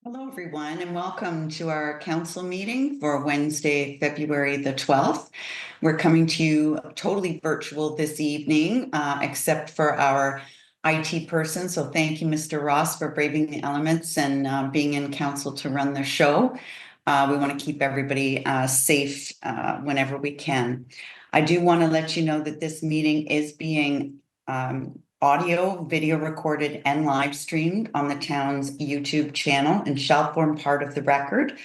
Hello, everyone, and welcome to our council meeting for Wednesday, February the 12th. We're coming to you totally virtual this evening, except for our IT person. So thank you, Mr. Ross, for braving the elements and being in council to run the show. We want to keep everybody safe whenever we can. I do want to let you know that this meeting is being audio, video recorded and live streamed on the town's YouTube channel and shall form part of the record,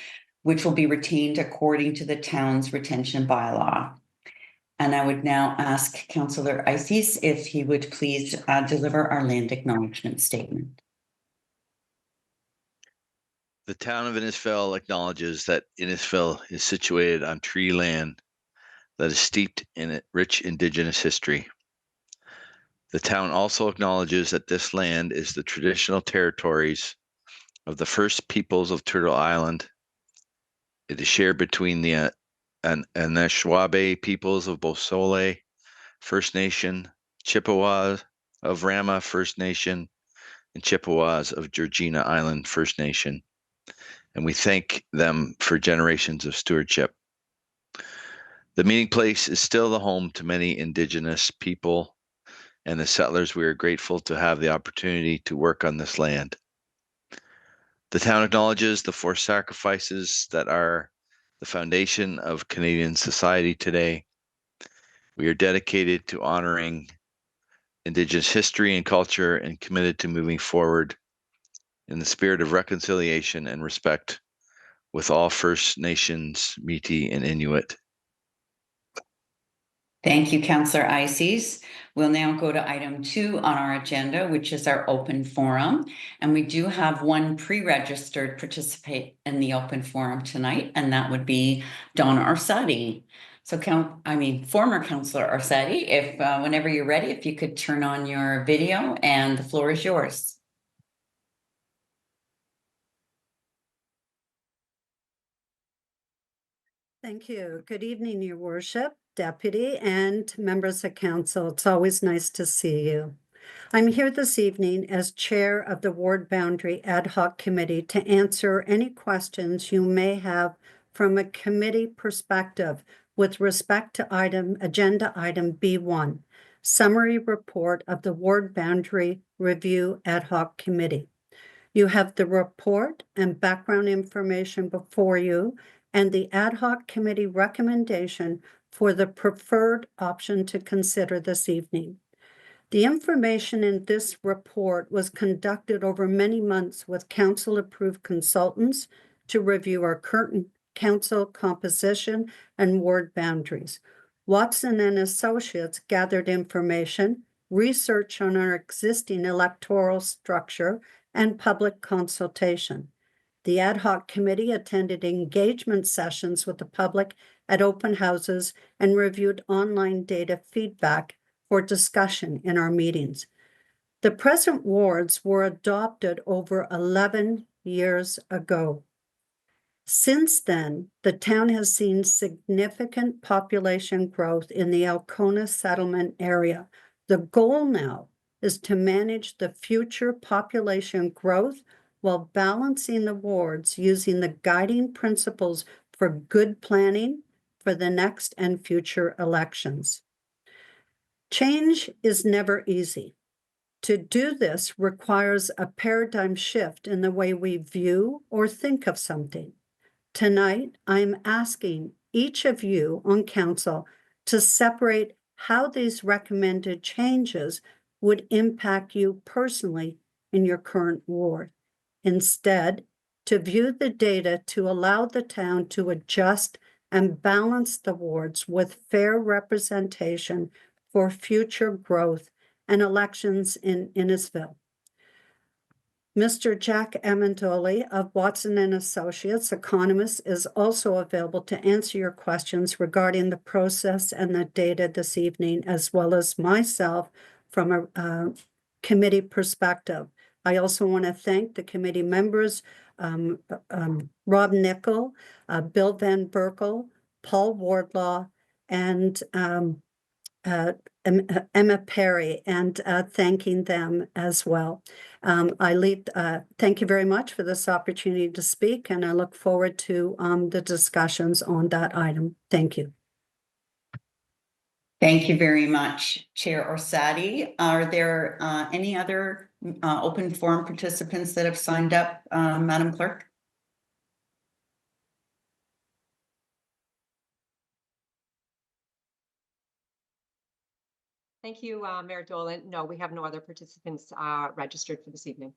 which will be retained according to the town's retention bylaw. And I would now ask Councillor Ices if he would please deliver our land acknowledgement statement. The town of Innisfil acknowledges that Innisfil is situated on tree land that is steeped in rich Indigenous history. The town also acknowledges that this land is the traditional territories of the first peoples of Turtle Island. It is shared between the Anishinaabe peoples of Bosole First Nation, Chippewas of Rama First Nation, and Chippewas of Georgina Island First Nation. And we thank them for generations of stewardship. The meeting place is still the home to many Indigenous people and the settlers. We are grateful to have the opportunity to work on this land. The town acknowledges the forced sacrifices that are the foundation of Canadian society today. We are dedicated to honoring Indigenous history and culture and committed to moving forward in the spirit of reconciliation and respect with all First Nations, Métis, and Inuit. Thank you, Councillor Ices. We'll now go to item 2 on our agenda, which is our open forum. And we do have one pre-registered participate in the open forum tonight, and that would be Donna Orsatti. So former Councillor Orsatti, if whenever you're ready, if you could turn on your video, and the floor is yours. Thank you. Good evening, Your Worship, Deputy, and members of council. It's always nice to see you. I'm here this evening as Chair of the Ward Boundary Ad Hoc Committee to answer any questions you may have from a committee perspective with respect to agenda item B1, Summary Report of the Ward Boundary Review Ad Hoc Committee. You have the report and background information before you, and the ad hoc committee recommendation for the preferred option to consider this evening. The information in this report was conducted over many months with council-approved consultants to review our current council composition and ward boundaries. Watson and Associates gathered information, research on our existing electoral structure, and public consultation. The ad hoc committee attended engagement sessions with the public at open houses and reviewed online data feedback for discussion in our meetings. The present wards were adopted over 11 years ago. Since then, the town has seen significant population growth in the Alcona settlement area. The goal now is to manage the future population growth while balancing the wards using the guiding principles for good planning for the next and future elections. Change is never easy. To do this requires a paradigm shift in the way we view or think of something. Tonight, I'm asking each of you on council to separate how these recommended changes would impact you personally in your current ward. Instead, to view the data to allow the town to adjust and balance the wards with fair representation for future growth and elections in Innisfil. Mr. Jack Amendoli of Watson and Associates, economist, is also available to answer your questions regarding the process and the data this evening, as well as myself from a committee perspective. I also want to thank the committee members, Rob Nickel, Bill Van Berkel, Paul Wardlaw, and Emma Perry, and thanking them as well. Thank you very much for this opportunity to speak, and I look forward to the discussions on that item. Thank you. Thank you very much, Chair Orsatti. Are there any other open forum participants that have signed up, Madam Clerk? Thank you, Mayor Dolan. No, we have no other participants registered for this evening.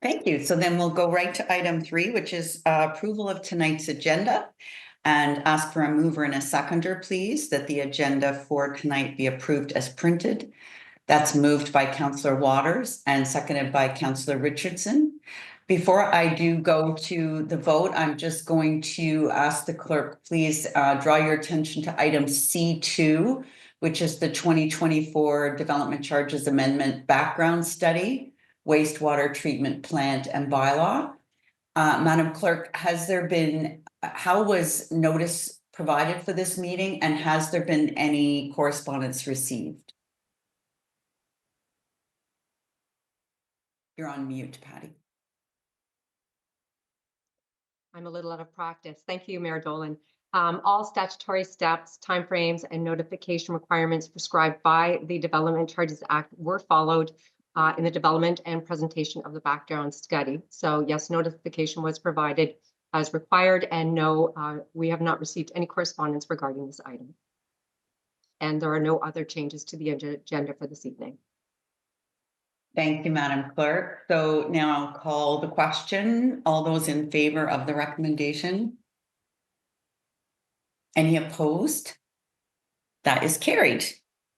Thank you. So then we'll go right to item 3, which is approval of tonight's agenda, and ask for a mover and a seconder, please, that the agenda for tonight be approved as printed. That's moved by Councillor Waters and seconded by Councillor Richardson. Before I do go to the vote, I'm just going to ask the clerk, please draw your attention to item C2, which is the 2024 Development Charges Amendment Background Study, Wastewater Treatment Plant and Bylaw. Madam Clerk, how was notice provided for this meeting, and has there been any correspondence received? You're on mute, Patty. I'm a little out of practice. Thank you, Mayor Dolan. All statutory steps, timeframes, and notification requirements prescribed by the Development Charges Act were followed in the development and presentation of the background study. So yes, notification was provided as required, and no, we have not received any correspondence regarding this item. And there are no other changes to the agenda for this evening. Thank you, Madam Clerk. So now I'll call the question. All those in favor of the recommendation? Any opposed? That is carried.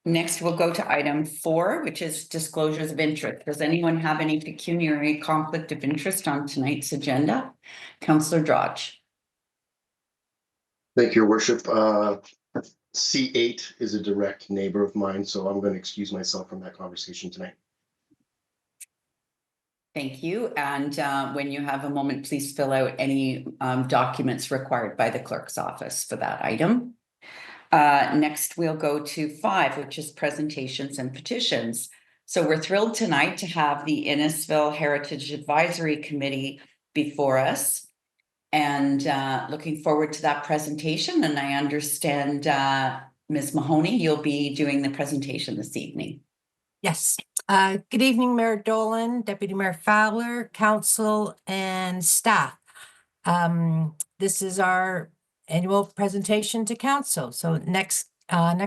Next, we'll go to item 4, which is disclosures of interest. Does anyone have any pecuniary conflict of interest on tonight's agenda? Councillor Drodge. Thank you, Your Worship. C8 is a direct neighbor of mine, so I'm going to excuse myself from that conversation tonight. Thank you. And when you have a moment, please fill out any documents required by the clerk's office for that item. Next, we'll go to 5, which is presentations and petitions. So we're thrilled tonight to have the Innisfil Heritage Advisory Committee before us, and looking forward to that presentation. And I understand, Ms. Mahoney, you'll be doing the presentation this evening. Yes. Good evening, Mayor Dolan, Deputy Mayor Fowler, Council, and staff. This is our annual presentation to Council. So next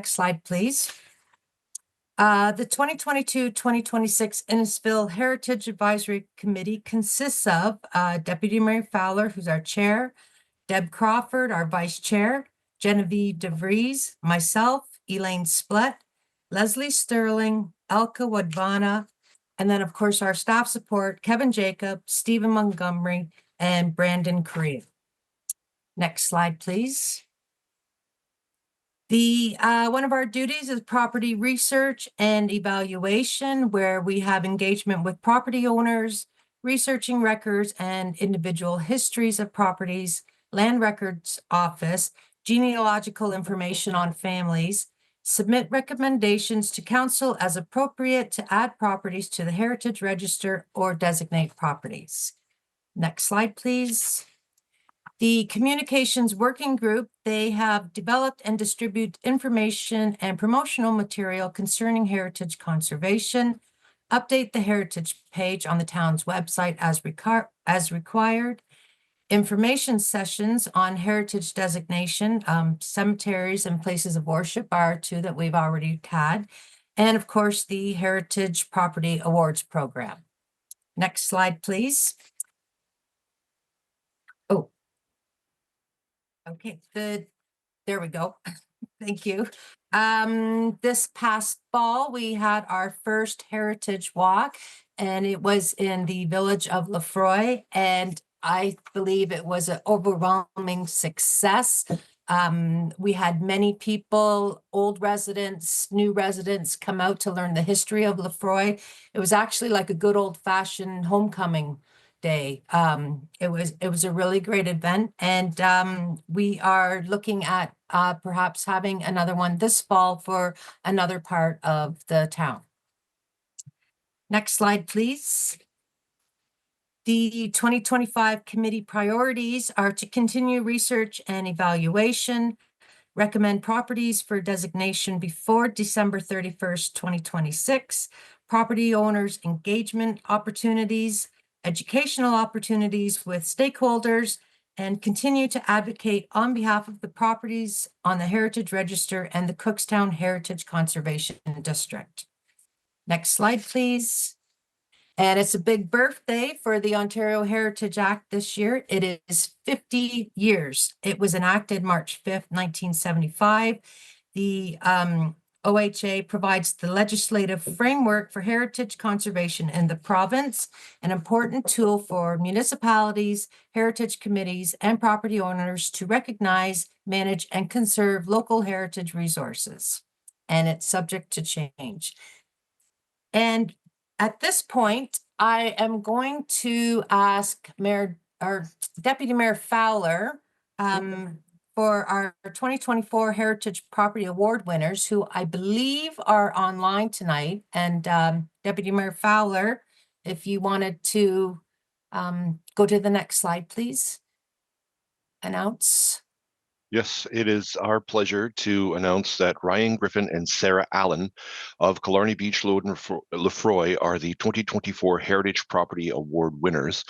slide, please. The 2022-2026 Innisfil Heritage Advisory Committee consists of Deputy Mayor Fowler, who's our chair, Deb Crawford, our vice chair, Genevieve DeVries, myself, Elaine Splett, Leslie Sterling, Elka Wadvana, and then, of course, our staff support, Kevin Jacob, Stephen Montgomery, and Brandon Correa. Next slide, please. One of our duties is property research and evaluation, where we have engagement with property owners, researching records and individual histories of properties, land records office, genealogical information on families, submit recommendations to council as appropriate to add properties to the Heritage Register or designate properties. Next slide, please. The Communications Working Group, they have developed and distribute information and promotional material concerning heritage conservation, update the heritage page on the town's website as required, information sessions on heritage designation, cemeteries and places of worship are 2 that we've already had, and of course the Heritage Property Awards Program. Next slide, please. Oh, okay, there we go. Thank you. This past fall, we had our first Heritage Walk, and it was in the village of Lefroy, and I believe it was an overwhelming success. We had many people, old residents, new residents, come out to learn the history of Lefroy. It was actually like a good old-fashioned homecoming day. It was a really great event, and we are looking at perhaps having another one this fall for another part of the town. Next slide, please. The 2025 committee priorities are to continue research and evaluation, recommend properties for designation before December 31st, 2026, property owners' engagement opportunities, educational opportunities with stakeholders, and continue to advocate on behalf of the properties on the Heritage Register and the Cookstown Heritage Conservation District. Next slide, please. And it's a big birthday for the Ontario Heritage Act this year. It is 50 years. It was enacted March 5th, 1975. The OHA provides the legislative framework for heritage conservation in the province, an important tool for municipalities, heritage committees, and property owners to recognize, manage, and conserve local heritage resources. And it's subject to change. And at this point, I am going to ask Deputy Mayor Fowler for our 2024 Heritage Property Award winners, who I believe are online tonight. And Deputy Mayor Fowler, if you wanted to go to the next slide, please. Announce. Yes, it is our pleasure to announce that Ryan Griffin and Sarah Allen of Killarney Beach, Loud and Lefroy are the 2024 Heritage Property Award winners.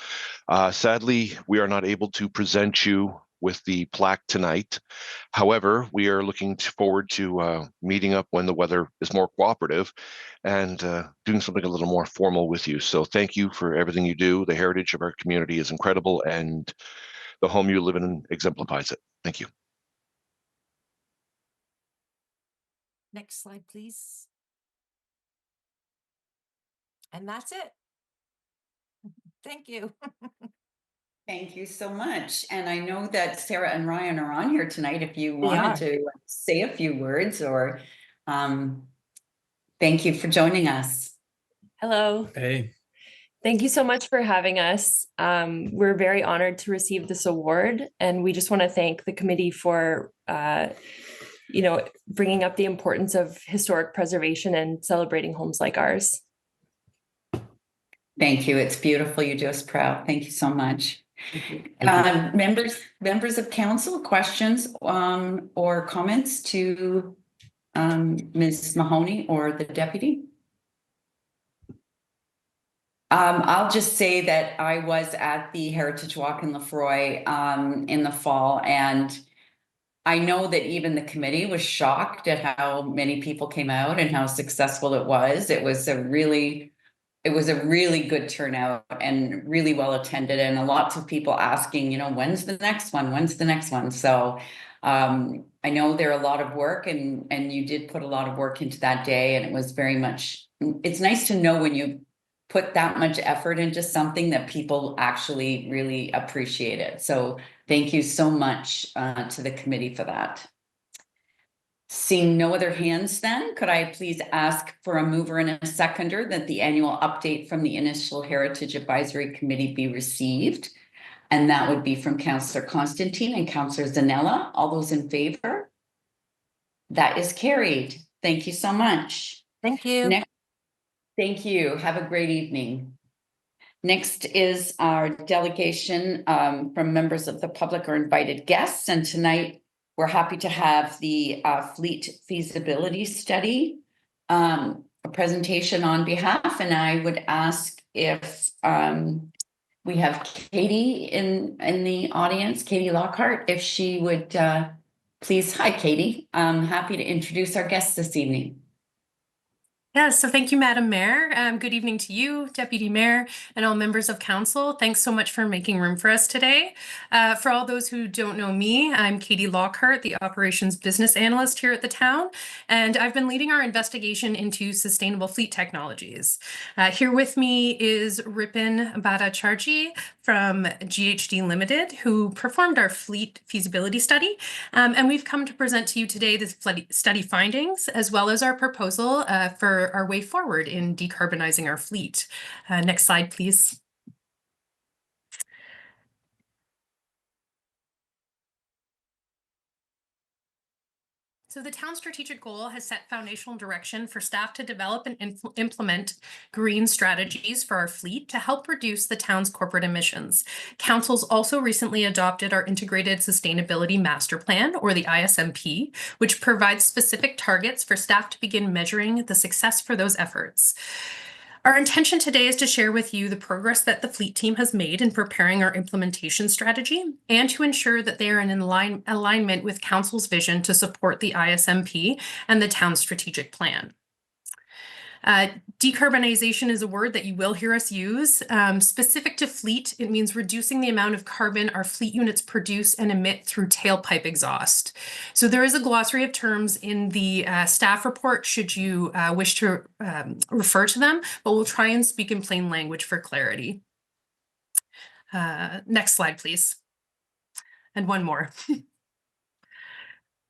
Sadly, we are not able to present you with the plaque tonight. However, we are looking forward to meeting up when the weather is more cooperative and doing something a little more formal with you. So thank you for everything you do. The heritage of our community is incredible, and the home you live in exemplifies it. Thank you. Next slide, please. And that's it. Thank you. Thank you so much. And I know that Sarah and Ryan are on here tonight. If you wanted are. to say a few words, or thank you for joining us. Hello. Hey. Thank you so much for having us. We're very honored to receive this award, and we just want to thank the committee for, bringing up the importance of historic preservation and celebrating homes like ours. Thank you. It's beautiful. You do us proud. Thank you so much. Members of council, questions or comments to Ms. Mahoney or the deputy? I'll just say that I was at the Heritage Walk in Lefroy in the fall, and I know that even the committee was shocked at how many people came out and how successful it was. It was a really good turnout and really well attended, and lots of people asking, when's the next one? When's the next one? So I know there are a lot of work, and you did put a lot of work into that day, and it was very much, it's nice to know when you put that much effort into something that people actually really appreciate it. So thank you so much to the committee for that. Seeing no other hands then, could I please ask for a mover and a seconder that the annual update from the Innisfil Heritage Advisory Committee be received? And that would be from Councillor Constantine and Councillor Zanella. All those in favor? That is carried. Thank you so much. Thank you. Thank you. Have a great evening. Next is our delegation from members of the public or invited guests. And tonight we're happy to have the fleet feasibility study, a presentation on behalf. And I would ask if we have Katie in the audience, Katie Lockhart, if she would please. Hi, Katie. I'm happy to introduce our guests this evening. Yes, so thank you, Madam Mayor. Good evening to you, Deputy Mayor, and all members of council. Thanks so much for making room for us today. For all those who don't know me, I'm Katie Lockhart, the Operations Business Analyst here at the town, and I've been leading our investigation into sustainable fleet technologies. Here with me is Ripin Bhattacharjee from GHD Limited, who performed our fleet feasibility study, and we've come to present to you today the study findings, as well as our proposal for our way forward in decarbonizing our fleet. Next slide, please. So the town's strategic goal has set foundational direction for staff to develop and implement green strategies for our fleet to help reduce the town's corporate emissions. Council's also recently adopted our Integrated Sustainability Master Plan, or the ISMP, which provides specific targets for staff to begin measuring the success for those efforts. Our intention today is to share with you the progress that the fleet team has made in preparing our implementation strategy and to ensure that they are in alignment with Council's vision to support the ISMP and the town's strategic plan. Decarbonization is a word that you will hear us use. Specific to fleet, it means reducing the amount of carbon our fleet units produce and emit through tailpipe exhaust. So there is a glossary of terms in the staff report should you wish to refer to them, but we'll try and speak in plain language for clarity. Next slide, please. And one more.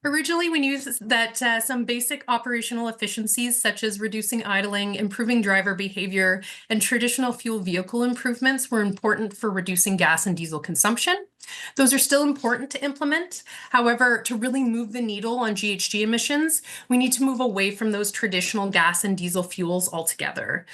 Originally, we knew that some basic operational efficiencies, such as reducing idling, improving driver behavior, and traditional fuel vehicle improvements were important for reducing gas and diesel consumption. Those are still important to implement. However, to really move the needle on GHG emissions, we need to move away from those traditional gas and diesel fuels altogether.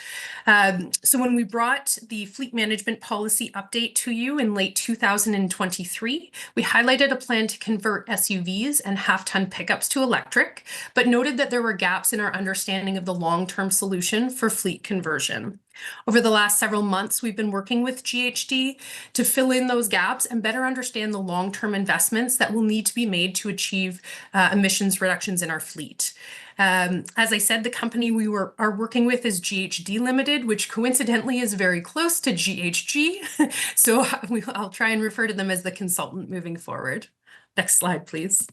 So when we brought the fleet management policy update to you in late 2023, we highlighted a plan to convert SUVs and half-ton pickups to electric, but noted that there were gaps in our understanding of the long-term solution for fleet conversion. Over the last several months, we've been working with GHD to fill in those gaps and better understand the long-term investments that will need to be made to achieve emissions reductions in our fleet. As I said, the company we are working with is GHD Limited, which coincidentally is very close to GHG. So I'll try and refer to them as the consultant moving forward. Next slide, please.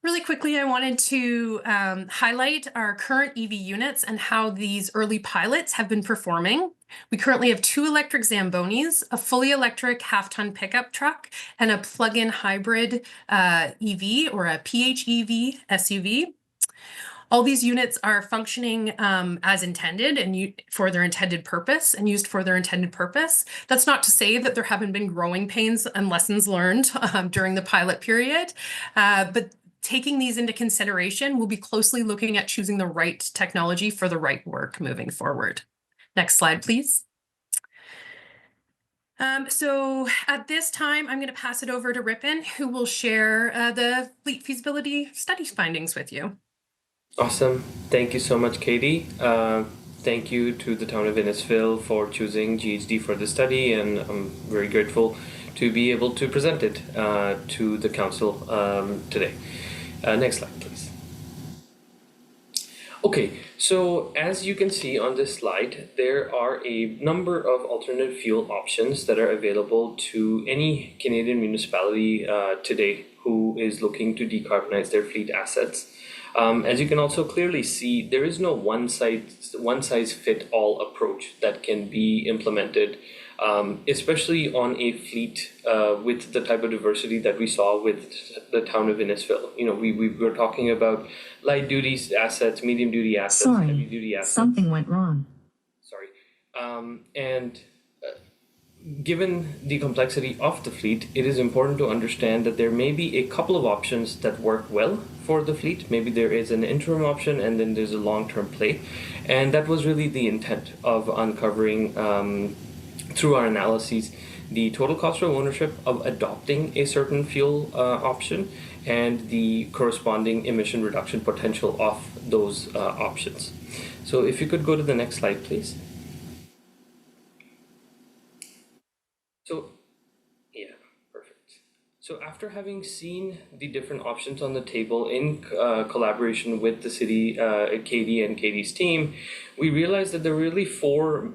Really quickly, I wanted to highlight our current EV units and how these early pilots have been performing. We currently have 2 electric Zambonis, a fully electric half-ton pickup truck, and a plug-in hybrid EV or a PHEV SUV. All these units are functioning as intended and for their intended purpose and used for their intended purpose. That's not to say that there haven't been growing pains and lessons learned during the pilot period, but taking these into consideration, we'll be closely looking at choosing the right technology for the right work moving forward. Next slide, please. So at this time, I'm going to pass it over to Ripon, who will share the fleet feasibility study findings with you. Awesome. Thank you so much, Katie. Thank you to the town of Innisfil for choosing GHD for this study, and I'm very grateful to be able to present it to the council today. Next slide, please. Okay, so as you can see on this slide, there are a number of alternate fuel options that are available to any Canadian municipality today who is looking to decarbonize their fleet assets. As you can also clearly see, there is no one size fit all approach that can be implemented, especially on a fleet with the type of diversity that we saw with the town of Innisfil. You know, we were talking about light duty assets, medium duty assets, heavy duty assets. Something went wrong. Sorry. Given the complexity of the fleet, it is important to understand that there may be a couple of options that work well for the fleet. Maybe there is an interim option and then there's a long-term play. And that was really the intent of uncovering through our analyses the total cost of ownership of adopting a certain fuel option and the corresponding emission reduction potential of those options. So if you could go to the next slide, please. So, yeah, perfect. So after having seen the different options on the table in collaboration with the city, Katie and Katie's team, we realized that there were really 4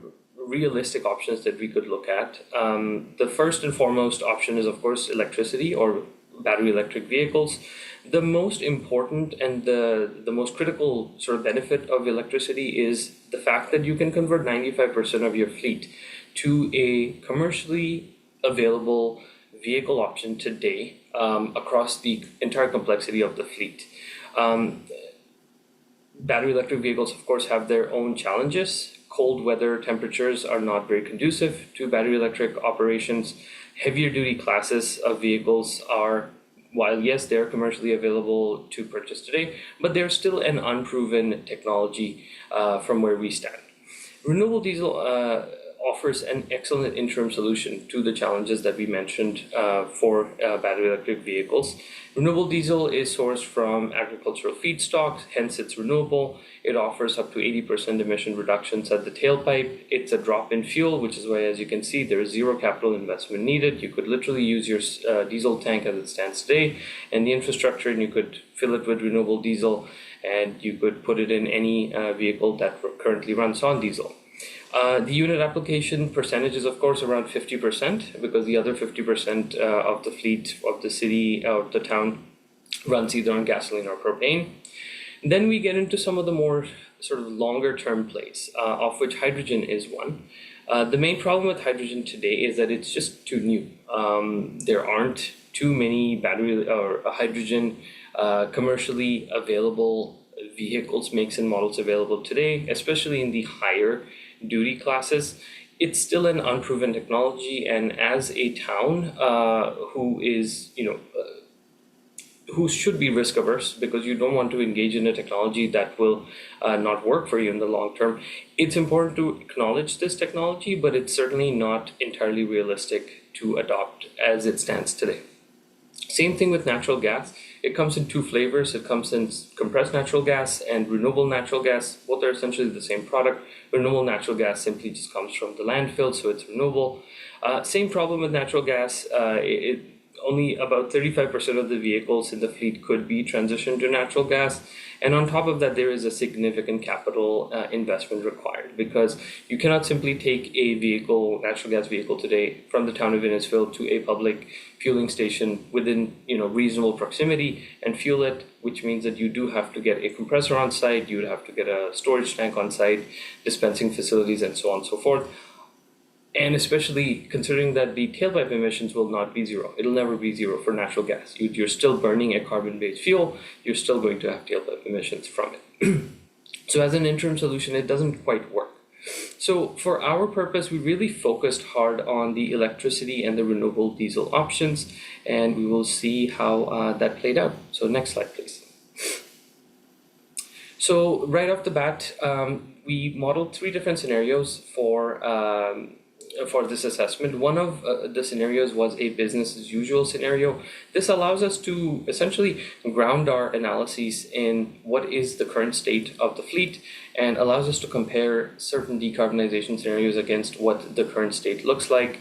realistic options that we could look at. The first and foremost option is, of course, electricity or battery electric vehicles. The most important and the most critical sort of benefit of electricity is the fact that you can convert 95% of your fleet to a commercially available vehicle option today across the entire complexity of the fleet. Battery electric vehicles, of course, have their own challenges. Cold weather temperatures are not very conducive to battery electric operations. Heavier duty classes of vehicles are while yes, they're commercially available to purchase today, but they're still an unproven technology from where we stand. Renewable diesel offers an excellent interim solution to the challenges that we mentioned for battery electric vehicles. Renewable diesel is sourced from agricultural feedstocks, hence it's renewable. It offers up to 80% emission reductions at the tailpipe. It's a drop-in fuel, which is why, as you can see, there is zero capital investment needed. You could literally use your diesel tank as it stands today and the infrastructure, and you could fill it with renewable diesel, and you could put it in any vehicle that currently runs on diesel. The unit application percentage is, of course, around 50%, because the other 50% of the fleet of the city, of the town, runs either on gasoline or propane. Then we get into some of the more sort of longer term plays, of which hydrogen is one. The main problem with hydrogen today is that it's just too new. There aren't too many battery or hydrogen commercially available vehicles, makes and models available today, especially in the higher duty classes. It's still an unproven technology, and as a town who is, who should be risk averse, because you don't want to engage in a technology that will not work for you in the long term, it's important to acknowledge this technology, but it's certainly not entirely realistic to adopt as it stands today. Same thing with natural gas. It comes in two flavors. It comes in compressed natural gas and renewable natural gas. Both are essentially the same product. Renewable natural gas simply just comes from the landfill, so it's renewable. Same problem with natural gas. Only about 35% of the vehicles in the fleet could be transitioned to natural gas. And on top of that, there is a significant capital investment required, because you cannot simply take a vehicle, natural gas vehicle today, from the town of Innisfil to a public fueling station within reasonable proximity and fuel it, which means that you do have to get a compressor on site, you would have to get a storage tank on site, dispensing facilities, and so on and so forth. And especially considering that the tailpipe emissions will not be zero. It'll never be zero for natural gas. You're still burning a carbon-based fuel. You're still going to have tailpipe emissions from it. So as an interim solution, it doesn't quite work. So for our purpose, we really focused hard on the electricity and the renewable diesel options, and we will see how that played out. So next slide, please. So right off the bat, we modeled three different scenarios for this assessment. One of the scenarios was a business as usual scenario. This allows us to essentially ground our analyses in what is the current state of the fleet, and allows us to compare certain decarbonization scenarios against what the current state looks like.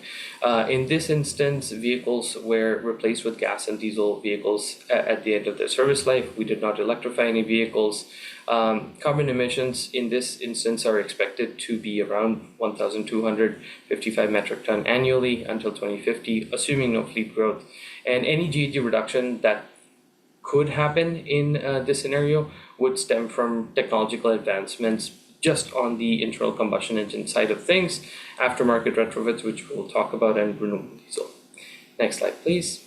In this instance, vehicles were replaced with gas and diesel vehicles at the end of their service life. We did not electrify any vehicles. Carbon emissions in this instance are expected to be around 1,255 metric ton annually until 2050, assuming no fleet growth. And any GHG reduction that could happen in this scenario would stem from technological advancements just on the internal combustion engine side of things, aftermarket retrofits, which we'll talk about, and renewable diesel. Next slide, please.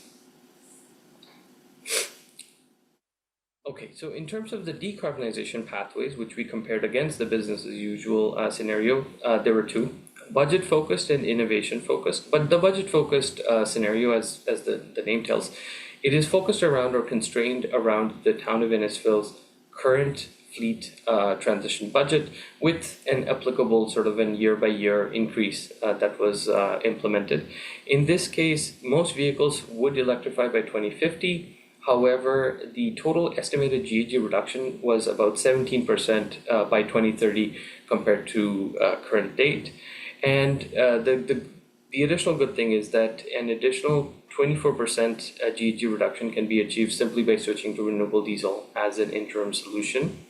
Okay, so in terms of the decarbonization pathways, which we compared against the business as usual scenario, there were two: budget focused and innovation focused. But the budget focused scenario, as the name tells, it is focused around or constrained around the town of Innisfil's current fleet transition budget, with an applicable sort of an year-by-year increase that was implemented. In this case, most vehicles would electrify by 2050. However, the total estimated GHG reduction was about 17% by 2030 compared to current date. And the additional good thing is that an additional 24% GHG reduction can be achieved simply by switching to renewable diesel as an interim solution.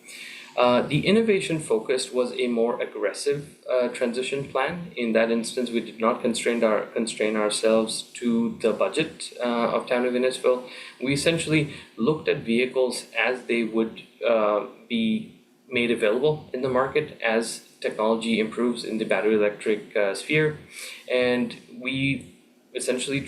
The innovation focused was a more aggressive transition plan. In that instance, we did not constrain ourselves to the budget of town of Innisfil. We essentially looked at vehicles as they would be made available in the market as technology improves in the battery electric sphere, and we essentially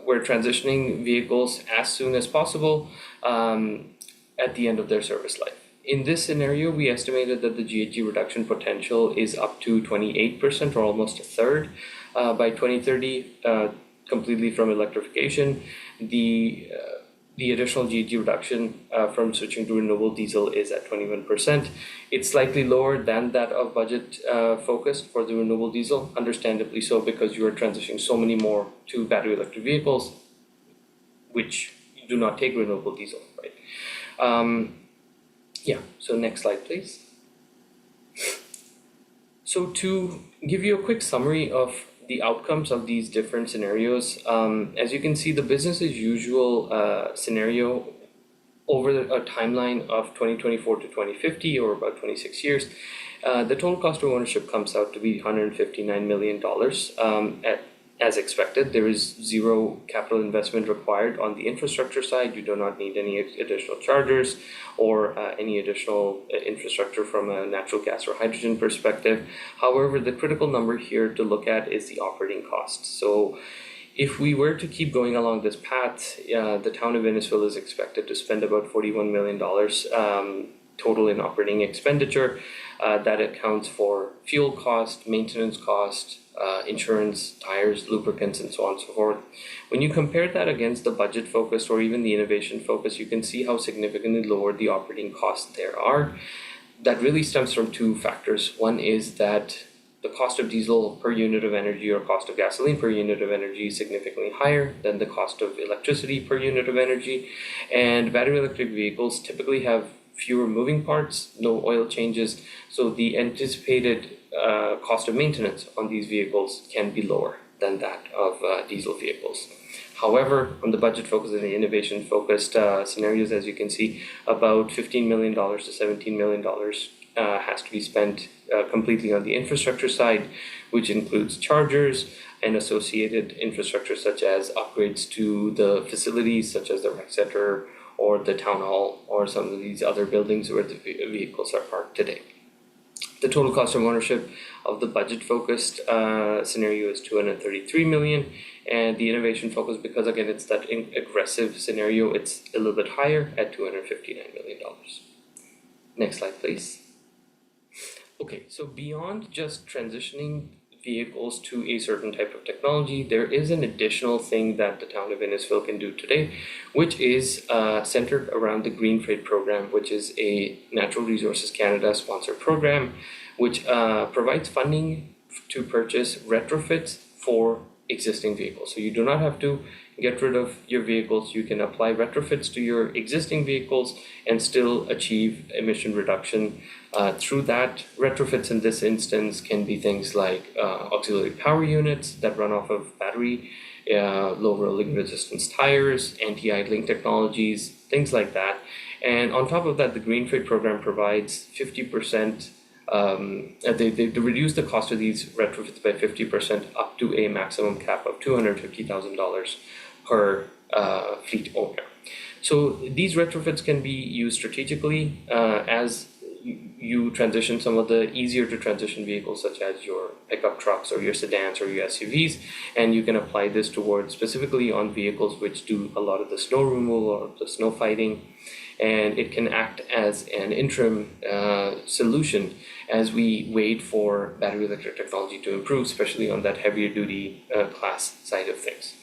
were transitioning vehicles as soon as possible at the end of their service life. In this scenario, we estimated that the GHG reduction potential is up to 28%, or almost a third, by 2030, completely from electrification. The the additional GHG reduction from switching to renewable diesel is at 21%. It's slightly lower than that of budget focused for the renewable diesel, understandably so, because you are transitioning so many more to battery electric vehicles, which do not take renewable diesel, right? Yeah, so next slide, please. So to give you a quick summary of the outcomes of these different scenarios, as you can see, the business as usual scenario over a timeline of 2024 to 2050, or about 26 years, the total cost of ownership comes out to be $159 million. As expected, there is zero capital investment required on the infrastructure side. You do not need any additional chargers or any additional infrastructure from a natural gas or hydrogen perspective. However, the critical number here to look at is the operating costs. So if we were to keep going along this path, the town of Innisfil is expected to spend about $41 million total in operating expenditure. That accounts for fuel cost, maintenance cost, insurance, tires, lubricants, and so on and so forth. When you compare that against the budget focus or even the innovation focus, you can see how significantly lower the operating costs there are. That really stems from two factors. One is that the cost of diesel per unit of energy or cost of gasoline per unit of energy is significantly higher than the cost of electricity per unit of energy. And battery electric vehicles typically have fewer moving parts, no oil changes, so the anticipated cost of maintenance on these vehicles can be lower than that of diesel vehicles. However, on the budget focused and the innovation focused scenarios, as you can see, about $15 million to $17 million has to be spent completely on the infrastructure side, which includes chargers and associated infrastructure such as upgrades to the facilities such as the rec center or the town hall or some of these other buildings where the vehicles are parked today. The total cost of ownership of the budget focused scenario is $233 million, and the innovation focus, because again it's that aggressive scenario, it's a little bit higher at $259 million. Next slide, please. Okay, so beyond just transitioning vehicles to a certain type of technology, there is an additional thing that the town of Innisfil can do today, which is centered around the Green Freight program, which is a Natural Resources Canada sponsored program, which provides funding to purchase retrofits for existing vehicles. So you do not have to get rid of your vehicles. You can apply retrofits to your existing vehicles and still achieve emission reduction through that. Retrofits in this instance can be things like auxiliary power units that run off of battery, low rolling resistance tires, anti-idling technologies, things like that. And on top of that, the Green Freight program provides 50%. They reduce the cost of these retrofits by 50% up to a maximum cap of $250,000 per fleet owner. So these retrofits can be used strategically as you transition some of the easier to transition vehicles such as your pickup trucks or your sedans or your SUVs, and you can apply this towards specifically on vehicles which do a lot of the snow removal or the snow fighting, and it can act as an interim solution as we wait for battery electric technology to improve, especially on that heavier duty class side of things.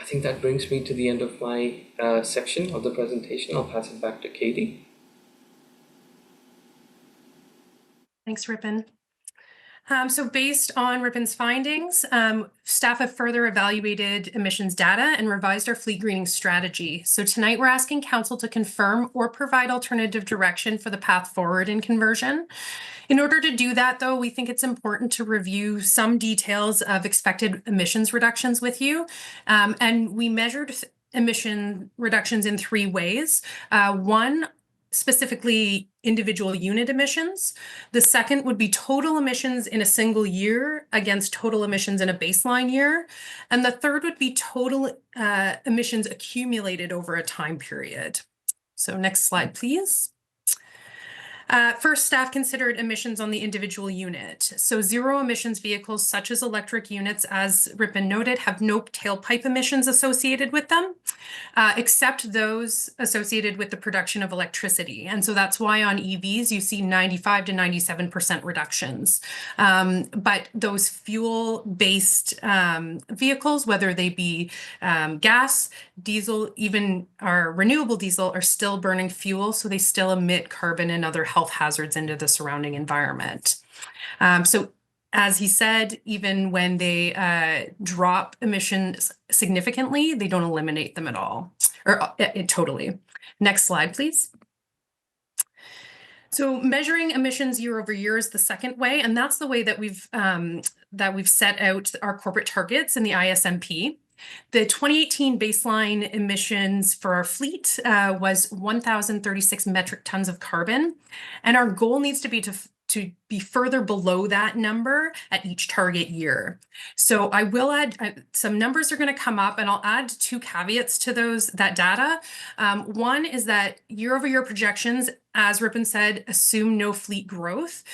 I think that brings me to the end of my section of the presentation. I'll pass it back to Katie. Thanks, Ripon. So based on Ripon's findings, staff have further evaluated emissions data and revised our fleet greening strategy. So tonight we're asking council to confirm or provide alternative direction for the path forward in conversion. In order to do that, though, we think it's important to review some details of expected emissions reductions with you. And we measured emission reductions in 3 ways. One, specifically individual unit emissions. The second would be total emissions in a single year against total emissions in a baseline year. And the third would be total emissions accumulated over a time period. So next slide, please. First, staff considered emissions on the individual unit. So zero emissions vehicles such as electric units, as Rippon noted, have no tailpipe emissions associated with them, except those associated with the production of electricity. And so that's why on EVs, you see 95 to 97% reductions. But those fuel-based vehicles, whether they be gas, diesel, even our renewable diesel, are still burning fuel, so they still emit carbon and other health hazards into the surrounding environment. So as he said, even when they drop emissions significantly, they don't eliminate them at all, or totally. Next slide, please. So measuring emissions year over year is the second way, and that's the way that we've set out our corporate targets in the ISMP. The 2018 baseline emissions for our fleet was 1,036 metric tons of carbon, and our goal needs to be to be further below that number at each target year. So I will add some numbers are going to come up, and I'll add 2 caveats to that data. One is that year-over-year projections, as Rippon said, assume no fleet growth,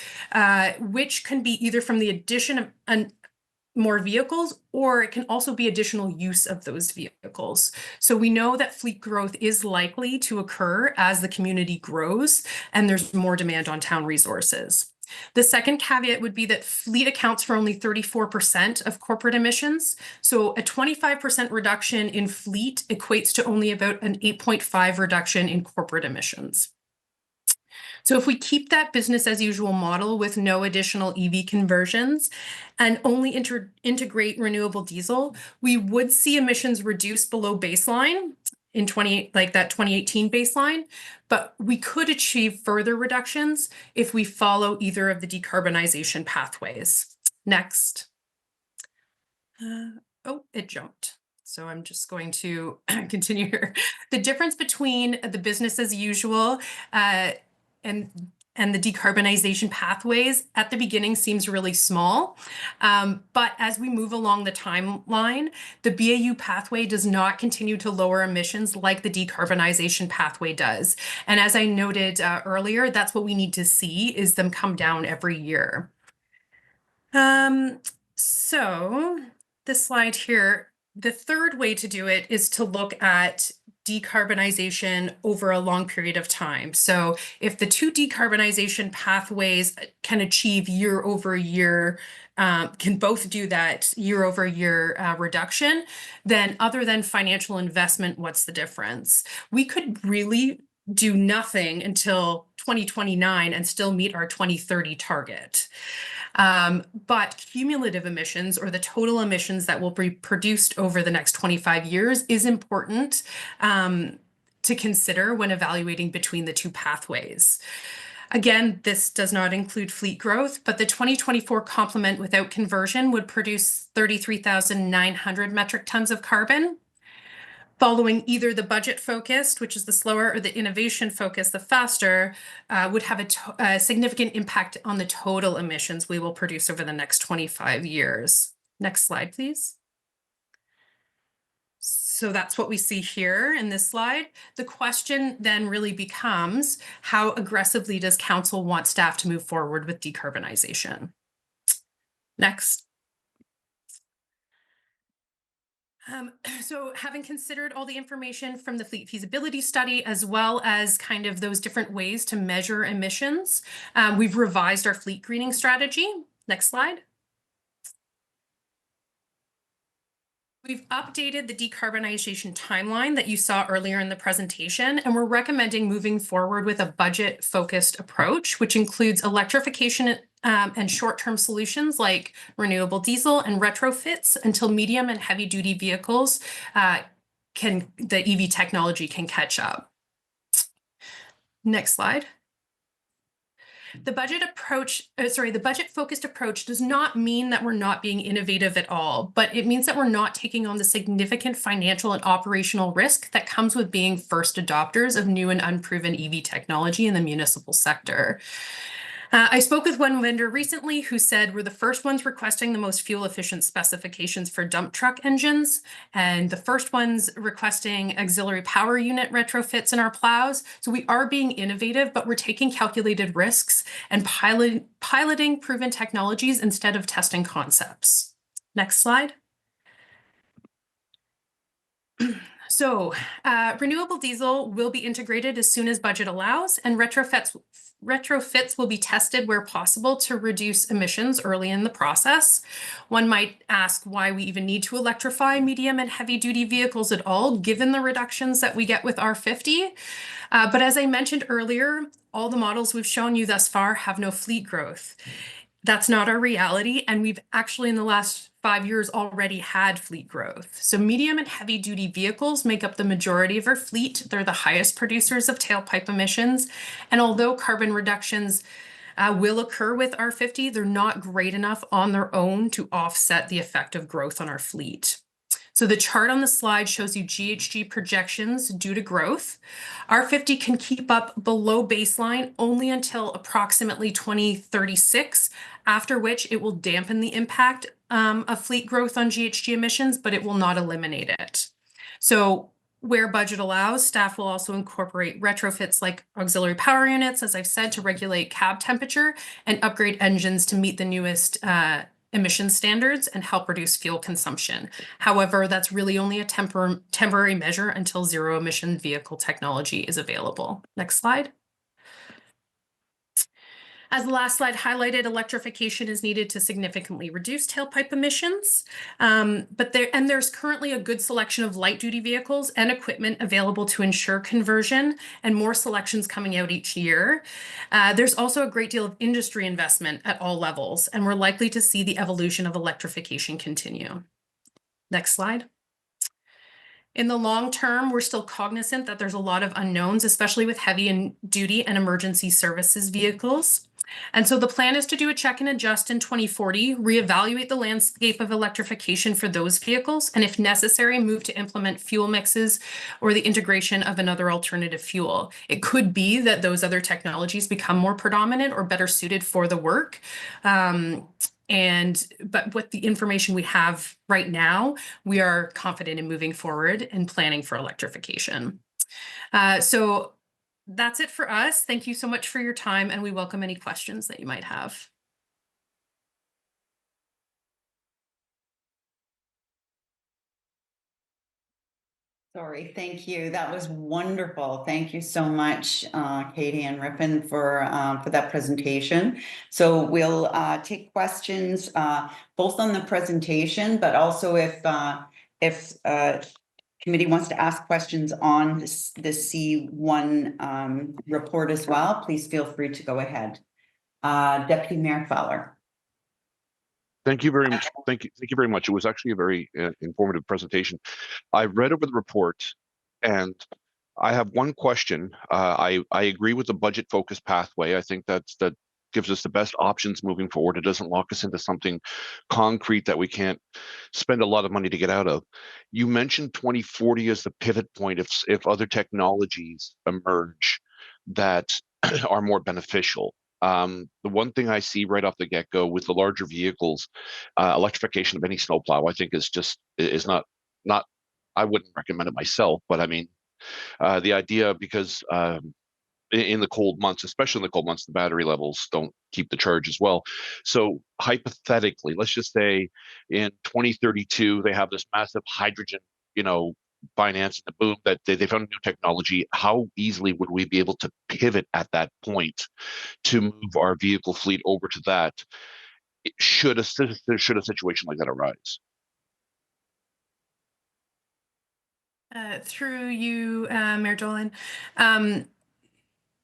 which can be either from the addition of more vehicles, or it can also be additional use of those vehicles. So we know that fleet growth is likely to occur as the community grows and there's more demand on town resources. The second caveat would be that fleet accounts for only 34% of corporate emissions. So a 25% reduction in fleet equates to only about an 8.5 reduction in corporate emissions. So if we keep that business as usual model with no additional EV conversions and only integrate renewable diesel, we would see emissions reduce below baseline in that 2018 baseline, but we could achieve further reductions if we follow either of the decarbonization pathways. Next. Oh, it jumped. So I'm just going to continue here. The difference between the business as usual and the decarbonization pathways at the beginning seems really small. But as we move along the timeline, the BAU pathway does not continue to lower emissions like the decarbonization pathway does. And as I noted earlier, that's what we need to see, is them come down every year. So this slide here, the third way to do it is to look at decarbonization over a long period of time. So if the 2 decarbonization pathways can achieve year over year, can both do that year over year reduction, then other than financial investment, what's the difference? We could really do nothing until 2029 and still meet our 2030 target. But cumulative emissions, or the total emissions that will be produced over the next 25 years, is important to consider when evaluating between the 2 pathways. Again, this does not include fleet growth, but the 2024 complement without conversion would produce 33,900 metric tons of carbon. Following either the budget focused, which is the slower, or the innovation focused, the faster, would have a significant impact on the total emissions we will produce over the next 25 years. Next slide, please. So that's what we see here in this slide. The question then really becomes, how aggressively does council want staff to move forward with decarbonization? Next. So having considered all the information from the fleet feasibility study, as well as kind of those different ways to measure emissions, we've revised our fleet greening strategy. Next slide. We've updated the decarbonization timeline that you saw earlier in the presentation, and we're recommending moving forward with a budget-focused approach, which includes electrification and short-term solutions like renewable diesel and retrofits until medium and heavy-duty vehicles the EV technology can catch up. Next slide. The budget-focused approach does not mean that we're not being innovative at all, but it means that we're not taking on the significant financial and operational risk that comes with being first adopters of new and unproven EV technology in the municipal sector. I spoke with one vendor recently who said we're the first ones requesting the most fuel efficient specifications for dump truck engines, and the first ones requesting auxiliary power unit retrofits in our plows. So we are being innovative, but we're taking calculated risks and piloting proven technologies instead of testing concepts. Next slide. So renewable diesel will be integrated as soon as budget allows, and retrofits will be tested where possible to reduce emissions early in the process. One might ask why we even need to electrify medium and heavy duty vehicles at all, given the reductions that we get with R50. But as I mentioned earlier, all the models we've shown you thus far have no fleet growth. That's not our reality, and we've actually in the last 5 years already had fleet growth. So medium and heavy duty vehicles make up the majority of our fleet. They're the highest producers of tailpipe emissions. And although carbon reductions will occur with R50, they're not great enough on their own to offset the effect of growth on our fleet. So the chart on the slide shows you GHG projections due to growth. R50 can keep up below baseline only until approximately 2036, after which it will dampen the impact of fleet growth on GHG emissions, but it will not eliminate it. So where budget allows, staff will also incorporate retrofits like auxiliary power units, as I've said, to regulate cab temperature and upgrade engines to meet the newest emission standards and help reduce fuel consumption. However, that's really only a temporary measure until zero emission vehicle technology is available. Next slide. As the last slide highlighted, electrification is needed to significantly reduce tailpipe emissions. There's currently a good selection of light duty vehicles and equipment available to ensure conversion, and more selections coming out each year. There's also a great deal of industry investment at all levels, and we're likely to see the evolution of electrification continue. Next slide. In the long term, we're still cognizant that there's a lot of unknowns, especially with heavy and duty and emergency services vehicles. And so the plan is to do a check and adjust in 2040, reevaluate the landscape of electrification for those vehicles, and if necessary, move to implement fuel mixes or the integration of another alternative fuel. It could be that those other technologies become more predominant or better suited for the work. But with the information we have right now, we are confident in moving forward and planning for electrification. So that's it for us. Thank you so much for your time, and we welcome any questions that you might have. Sorry, thank you. That was wonderful. Thank you so much, Katie and Rippon, for that presentation. So we'll take questions both on the presentation, but also if committee wants to ask questions on the C1 report as well, please feel free to go ahead. Deputy Mayor Fowler. Thank you very much. Thank you very much. It was actually a very informative presentation. I've read over the report, and I have one question. I agree with the budget focused pathway. I think that gives us the best options moving forward. It doesn't lock us into something concrete that we can't spend a lot of money to get out of. You mentioned 2040 as the pivot point if other technologies emerge that are more beneficial. The one thing I see right off the get-go with the larger vehicles, electrification of any snowplow, I think is not. I wouldn't recommend it myself, but I mean, the idea, because in the cold months, especially in the cold months, the battery levels don't keep the charge as well. So hypothetically, let's just say in 2032 they have this massive hydrogen, finance the boom that they found a new technology. How easily would we be able to pivot at that point to move our vehicle fleet over to that? Should a situation like that arise? Through you, Mayor Dolan.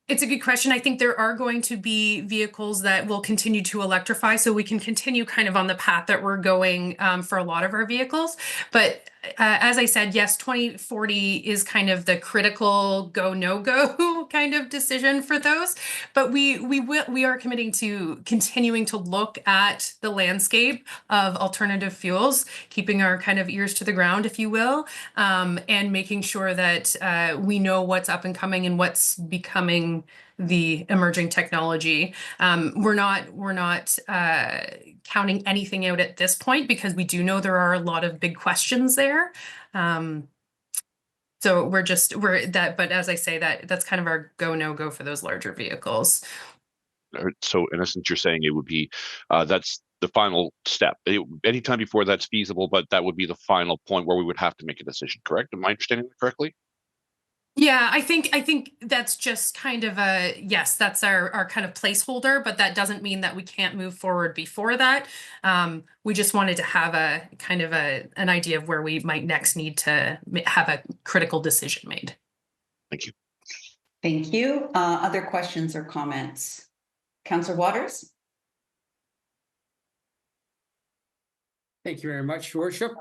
It's a good question. I think there are going to be vehicles that will continue to electrify, so we can continue kind of on the path that we're going for a lot of our vehicles. But as I said, yes, 2040 is kind of the critical go, no go kind of decision for those. But we are committing to continuing to look at the landscape of alternative fuels, keeping our kind of ears to the ground, if you will, and making sure that we know what's up and coming and what's becoming the emerging technology. We're not counting anything out at this point because we do know there are a lot of big questions there. So but as I say, that's kind of our go, no go for those larger vehicles. So in essence, you're saying it would be, that's the final step. Anytime before that's feasible, but that would be the final point where we would have to make a decision, correct? Am I understanding that correctly? Yeah, I think that's just kind of yes, that's our kind of placeholder, but that doesn't mean that we can't move forward before that. We just wanted to have a kind of an idea of where we might next need to have a critical decision made. Thank you. Thank you. Other questions or comments? Councillor Waters? Thank you very much, Your Worship.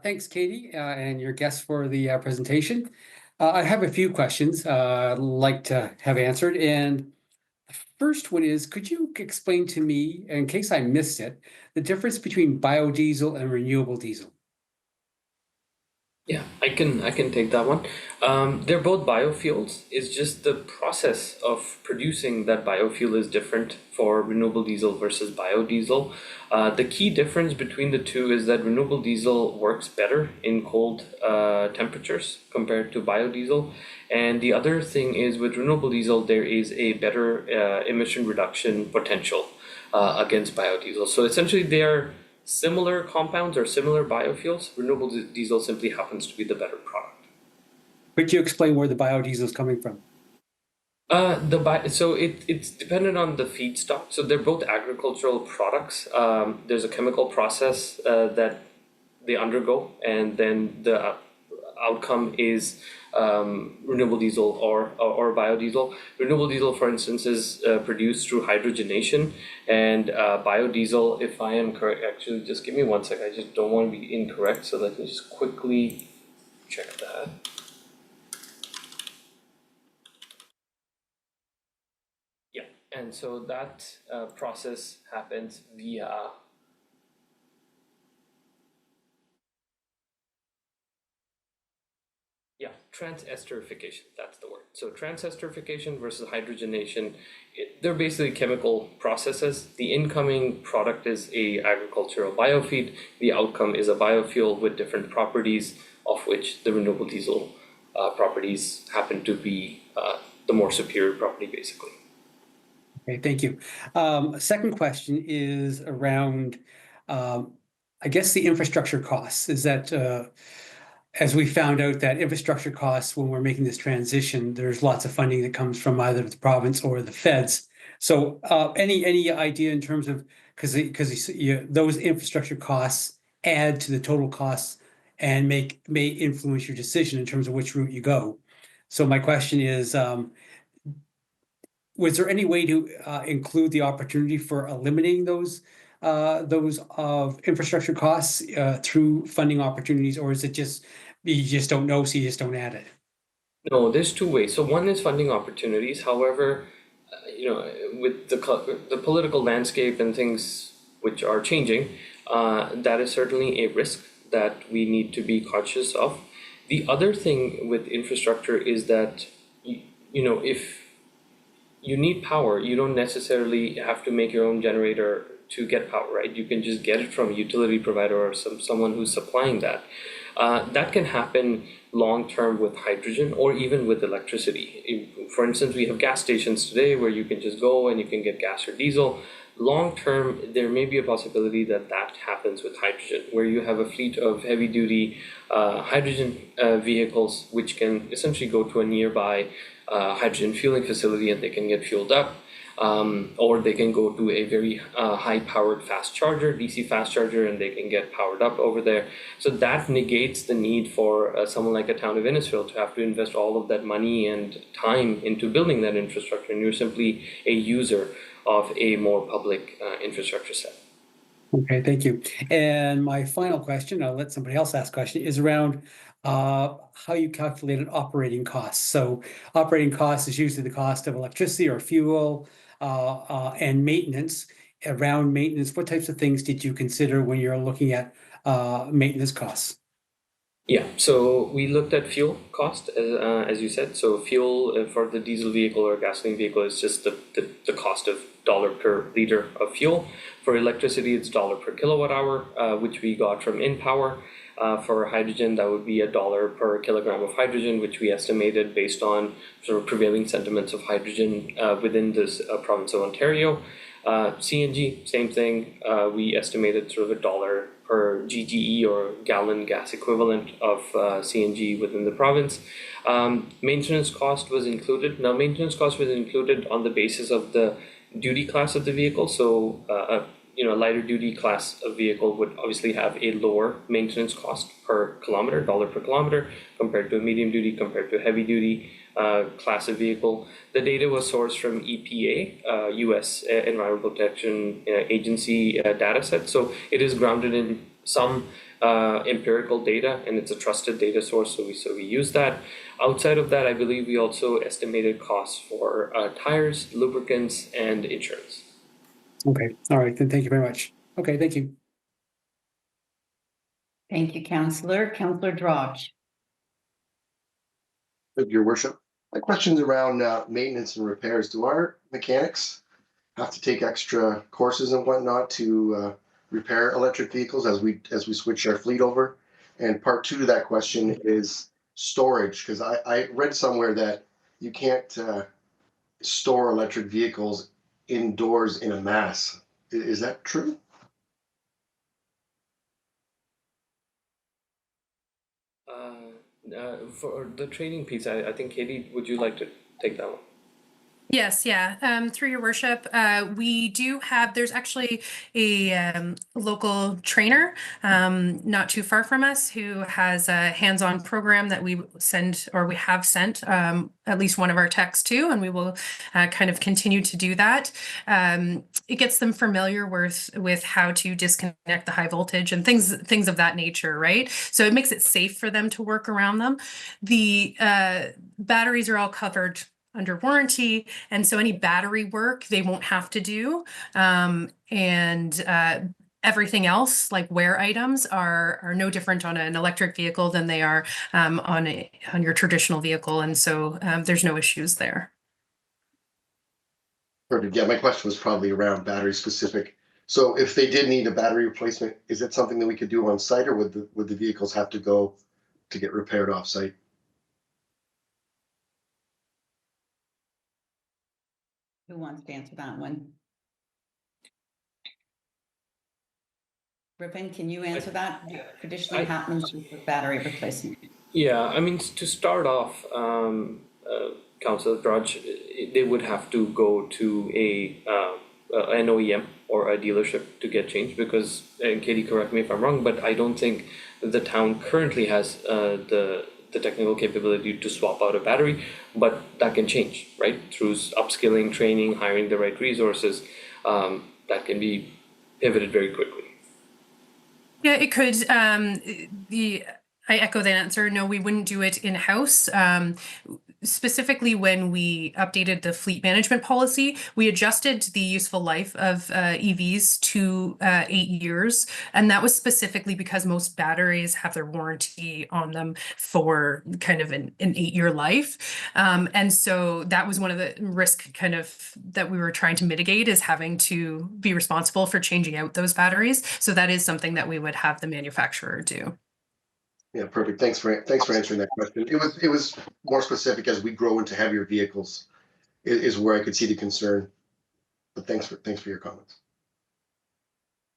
Thanks, Katie, and your guests for the presentation. I have a few questions I'd like to have answered. And the first one is, could you explain to me, in case I missed it, the difference between biodiesel and renewable diesel? Yeah, I can take that one. They're both biofuels. It's just the process of producing that biofuel is different for renewable diesel versus biodiesel. The key difference between the two is that renewable diesel works better in cold temperatures compared to biodiesel. And the other thing is with renewable diesel, there is a better emission reduction potential against biodiesel. So essentially they are similar compounds or similar biofuels. Renewable diesel simply happens to be the better product. Could you explain where the biodiesel is coming from? So it's dependent on the feedstock. So they're both agricultural products. There's a chemical process that they undergo, and then the outcome is renewable diesel or biodiesel. Renewable diesel, for instance, is produced through hydrogenation, and biodiesel, if I am correct, actually, just give me 1 sec. I just don't want to be incorrect, so let me just quickly check that. Yeah, and so that process happens via transesterification, that's the word. So transesterification versus hydrogenation, they're basically chemical processes. The incoming product is a agricultural biofeed. The outcome is a biofuel with different properties, of which the renewable diesel properties happen to be the more superior property, basically. Okay, thank you. Second question is around, I guess, the infrastructure costs. Is that as we found out that infrastructure costs when we're making this transition, there's lots of funding that comes from either the province or the feds. So any idea in terms of, because those infrastructure costs add to the total costs and may influence your decision in terms of which route you go. So my question is, was there any way to include the opportunity for eliminating those infrastructure costs through funding opportunities, or is it just you just don't know, so you just don't add it? No, there's two ways. So one is funding opportunities. However, with the political landscape and things which are changing, that is certainly a risk that we need to be cautious of. The other thing with infrastructure is that if you need power, you don't necessarily have to make your own generator to get power, right? You can just get it from a utility provider or someone who's supplying that. That can happen long-term with hydrogen or even with electricity. For instance, we have gas stations today where you can just go and you can get gas or diesel. Long-term, there may be a possibility that happens with hydrogen, where you have a fleet of heavy-duty hydrogen vehicles which can essentially go to a nearby hydrogen fueling facility and they can get fueled up. Or they can go to a very high-powered fast charger, DC fast charger, and they can get powered up over there. So that negates the need for someone like a town of Innisfil to have to invest all of that money and time into building that infrastructure, and you're simply a user of a more public infrastructure set. Okay, thank you. And my final question, I'll let somebody else ask question, is around how you calculated operating costs. So operating costs is usually the cost of electricity or fuel and maintenance. Around maintenance, what types of things did you consider when you're looking at maintenance costs? Yeah, so we looked at fuel cost, as you said. So fuel for the diesel vehicle or gasoline vehicle is just the cost of dollar per liter of fuel. For electricity, it's dollar per kilowatt hour, which we got from InPower. For hydrogen, that would be $1 per kilogram of hydrogen, which we estimated based on sort of prevailing sentiments of hydrogen within this province of Ontario. CNG, same thing. We estimated sort of $1 per GGE or gallon gas equivalent of CNG within the province. Maintenance cost was included. Now, maintenance cost was included on the basis of the duty class of the vehicle. So, a lighter duty class of vehicle would obviously have a lower maintenance cost per kilometer, dollar per kilometer, compared to a medium duty, compared to a heavy duty class of vehicle. The data was sourced from EPA, U.S. Environmental Protection Agency data set. So it is grounded in some empirical data, and it's a trusted data source. So we use that. Outside of that, I believe we also estimated costs for tires, lubricants, and insurance. Okay, all right, then thank you very much. Okay, thank you. Thank you, Councillor. Councillor Drodge. Your worship. My question's around maintenance and repairs. Do our mechanics have to take extra courses and whatnot to repair electric vehicles as we switch our fleet over? And part two to that question is storage, because I read somewhere that you can't store electric vehicles indoors in a mass. Is that true? For the training piece, I think, Katie, would you like to take that one? Yes, yeah. Through your worship, we do have, there's actually a local trainer not too far from us who has a hands-on program that we send, or we have sent at least one of our techs to, and we will kind of continue to do that. It gets them familiar with how to disconnect the high voltage and things of that nature, right? So it makes it safe for them to work around them. The batteries are all covered under warranty, and so any battery work they won't have to do, and everything else, like wear items, are no different on an electric vehicle than they are on your traditional vehicle, and so there's no issues there. Perfect. Yeah, my question was probably around battery specific. So if they did need a battery replacement, is it something that we could do on site, or would the vehicles have to go to get repaired off site? Who wants to answer that one? Ripon, can you answer that? Traditionally happens with battery replacement. Yeah, I mean, to start off, Councillor Drudge, they would have to go to an OEM or a dealership to get changed, because, and Katie, correct me if I'm wrong, but I don't think the town currently has the technical capability to swap out a battery, but that can change, right? Through upskilling, training, hiring the right resources, that can be pivoted very quickly. Yeah, it could. I echo that answer. No, we wouldn't do it in-house. Specifically, when we updated the fleet management policy, we adjusted the useful life of EVs to 8 years. And that was specifically because most batteries have their warranty on them for kind of an 8-year life. And so that was one of the risk kind of that we were trying to mitigate, is having to be responsible for changing out those batteries. So that is something that we would have the manufacturer do. Yeah, perfect. Thanks for answering that question. It was more specific as we grow into heavier vehicles is where I could see the concern. But thanks for your comments.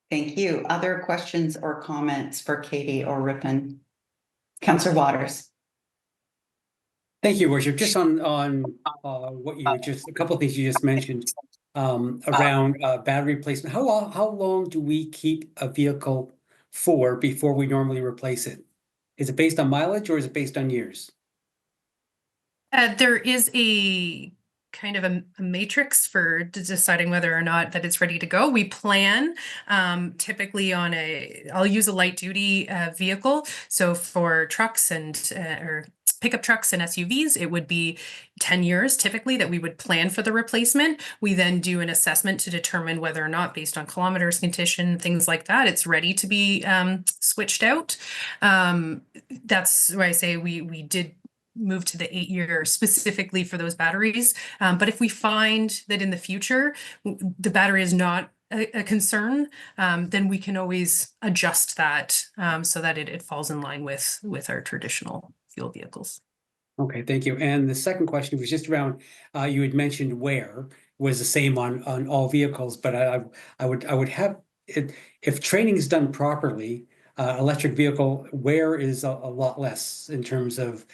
Thank you. Other questions or comments for Katie or Ripon? Councillor Waters. Thank you, Worship. Just on what you just, a couple of things you just mentioned around battery replacement. How long do we keep a vehicle for before we normally replace it? Is it based on mileage or is it based on years? There is a kind of a matrix for deciding whether or not that it's ready to go. We plan typically on I'll use a light duty vehicle. So for trucks and or pickup trucks and SUVs, it would be 10 years typically that we would plan for the replacement. We then do an assessment to determine whether or not, based on kilometers, condition, things like that, it's ready to be switched out. That's why I say we did move to the 8-year specifically for those batteries. But if we find that in the future the battery is not a concern, then we can always adjust that so that it falls in line with our traditional fuel vehicles. Okay, thank you. And the second question was just around, you had mentioned wear was the same on all vehicles, but I would have it, if training is done properly, electric vehicle wear is a lot less in terms of,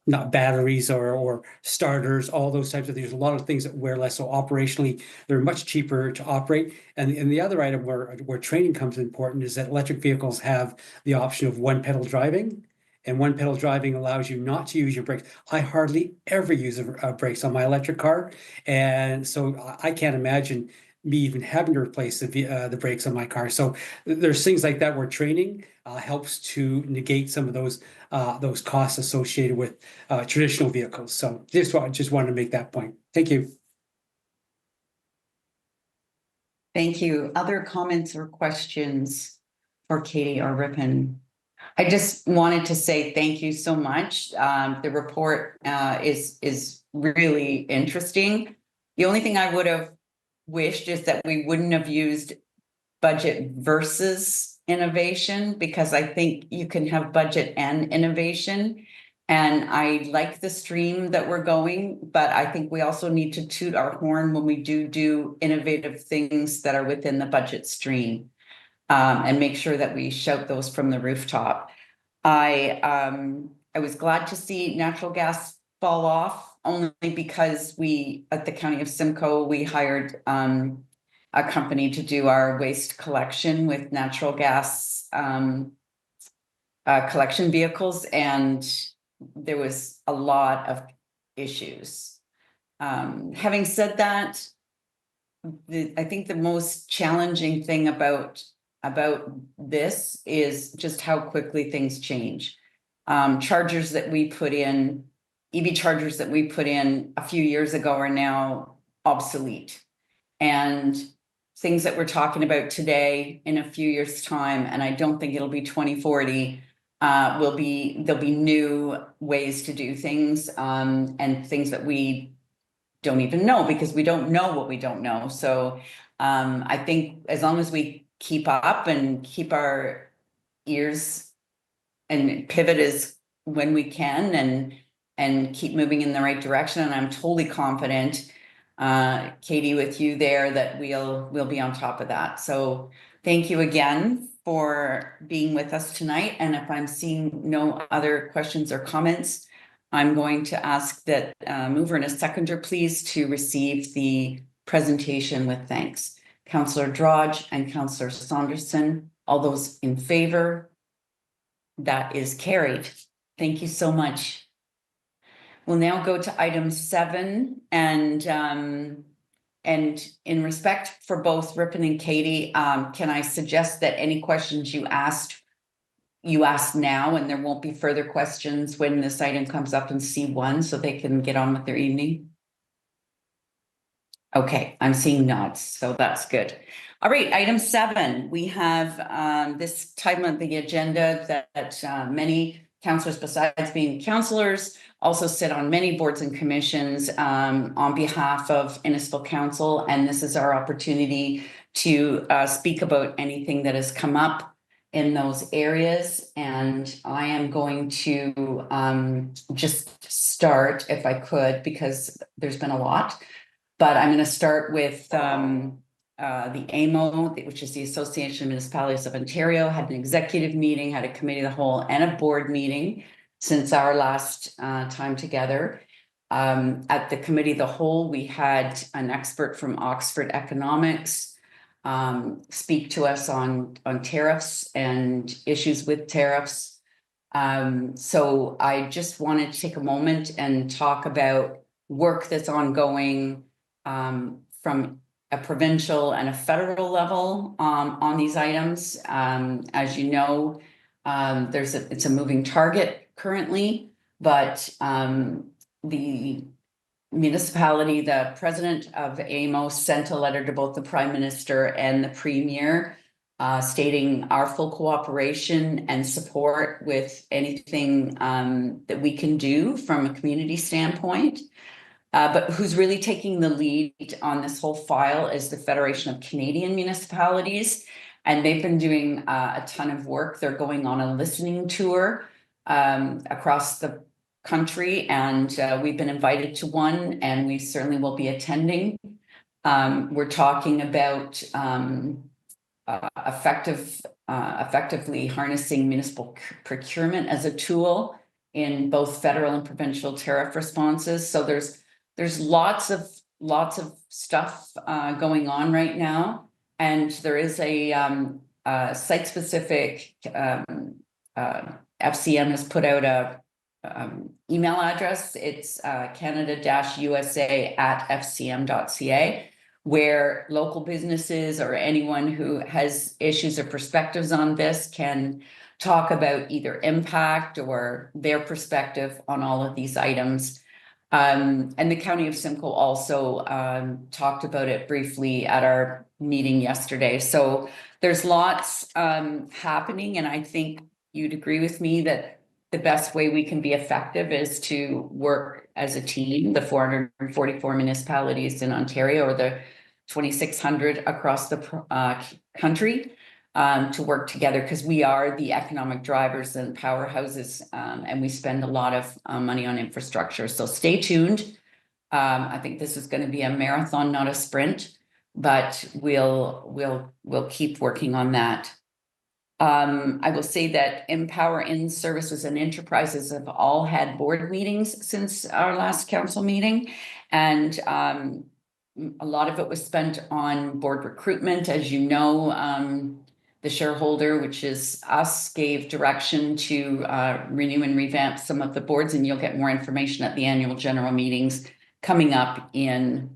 not batteries or starters, all those types of things. There's a lot of things that wear less. So operationally, they're much cheaper to operate. And the other item where training comes important is that electric vehicles have the option of one pedal driving. And one pedal driving allows you not to use your brakes. I hardly ever use brakes on my electric car. And so I can't imagine me even having to replace the brakes on my car. So there's things like that where training helps to negate some of those costs associated with traditional vehicles. So just wanted to make that point. Thank you. Thank you. Other comments or questions for Katie or Ripon? I just wanted to say thank you so much. The report is really interesting. The only thing I would have wished is that we wouldn't have used budget versus innovation, because I think you can have budget and innovation. And I like the stream that we're going, but I think we also need to toot our horn when we do innovative things that are within the budget stream. And make sure that we shout those from the rooftop. I was glad to see natural gas fall off, only because we, at the County of Simcoe, we hired a company to do our waste collection with natural gas collection vehicles, and there was a lot of issues. Having said that, I think the most challenging thing about this is just how quickly things change. Chargers that we put in, EV chargers that we put in a few years ago are now obsolete. And things that we're talking about today in a few years' time, and I don't think it'll be 2040, there'll be new ways to do things, and things that we don't even know, because we don't know what we don't know. So I think as long as we keep up and keep our ears and pivot as when we can, and keep moving in the right direction, and I'm totally confident, Katie, with you there, that we'll be on top of that. So thank you again for being with us tonight. And if I'm seeing no other questions or comments, I'm going to ask that mover and a seconder, please, to receive the presentation with thanks. Councillor Drodge and Councillor Saunderson, all those in favor? That is carried. Thank you so much. We'll now go to item 7, and in respect for both Ripon and Katie, can I suggest that any questions you ask now, and there won't be further questions when this item comes up in C1, so they can get on with their evening? Okay, I'm seeing nods, so that's good. All right, item 7, we have this time of the agenda that many councillors, besides being councillors, also sit on many boards and commissions on behalf of Innisfil Council, and this is our opportunity to speak about anything that has come up in those areas. And I am going to just start, if I could, because there's been a lot. But I'm going to start with the AMO, which is the Association of Municipalities of Ontario, had an executive meeting, had a committee of the whole and a board meeting since our last time together. At the committee of the whole, we had an expert from Oxford Economics speak to us on tariffs and issues with tariffs. So I just wanted to take a moment and talk about work that's ongoing from a provincial and a federal level on these items. As you know, it's a moving target currently, but the municipality, the president of AMO sent a letter to both the Prime Minister and the Premier stating our full cooperation and support with anything that we can do from a community standpoint. But who's really taking the lead on this whole file is the Federation of Canadian Municipalities. And they've been doing a ton of work. They're going on a listening tour across the country, and we've been invited to one, and we certainly will be attending. We're talking about effectively harnessing municipal procurement as a tool in both federal and provincial tariff responses. So there's lots of stuff going on right now, and there is a site-specific FCM has put out a email address. It's Canada-USA@fcm.ca, where local businesses or anyone who has issues or perspectives on this can talk about either impact or their perspective on all of these items. And the County of Simcoe also talked about it briefly at our meeting yesterday. So there's lots happening, and I think you'd agree with me that the best way we can be effective is to work as a team, the 444 municipalities in Ontario, or the 2,600 across the country, to work together, because we are the economic drivers and powerhouses, and we spend a lot of money on infrastructure. So stay tuned. I think this is going to be a marathon, not a sprint, but we'll keep working on that. I will say that Empower In Services and Enterprises have all had board meetings since our last council meeting, and a lot of it was spent on board recruitment. As you know, the shareholder, which is us, gave direction to renew and revamp some of the boards, and you'll get more information at the annual general meetings coming up in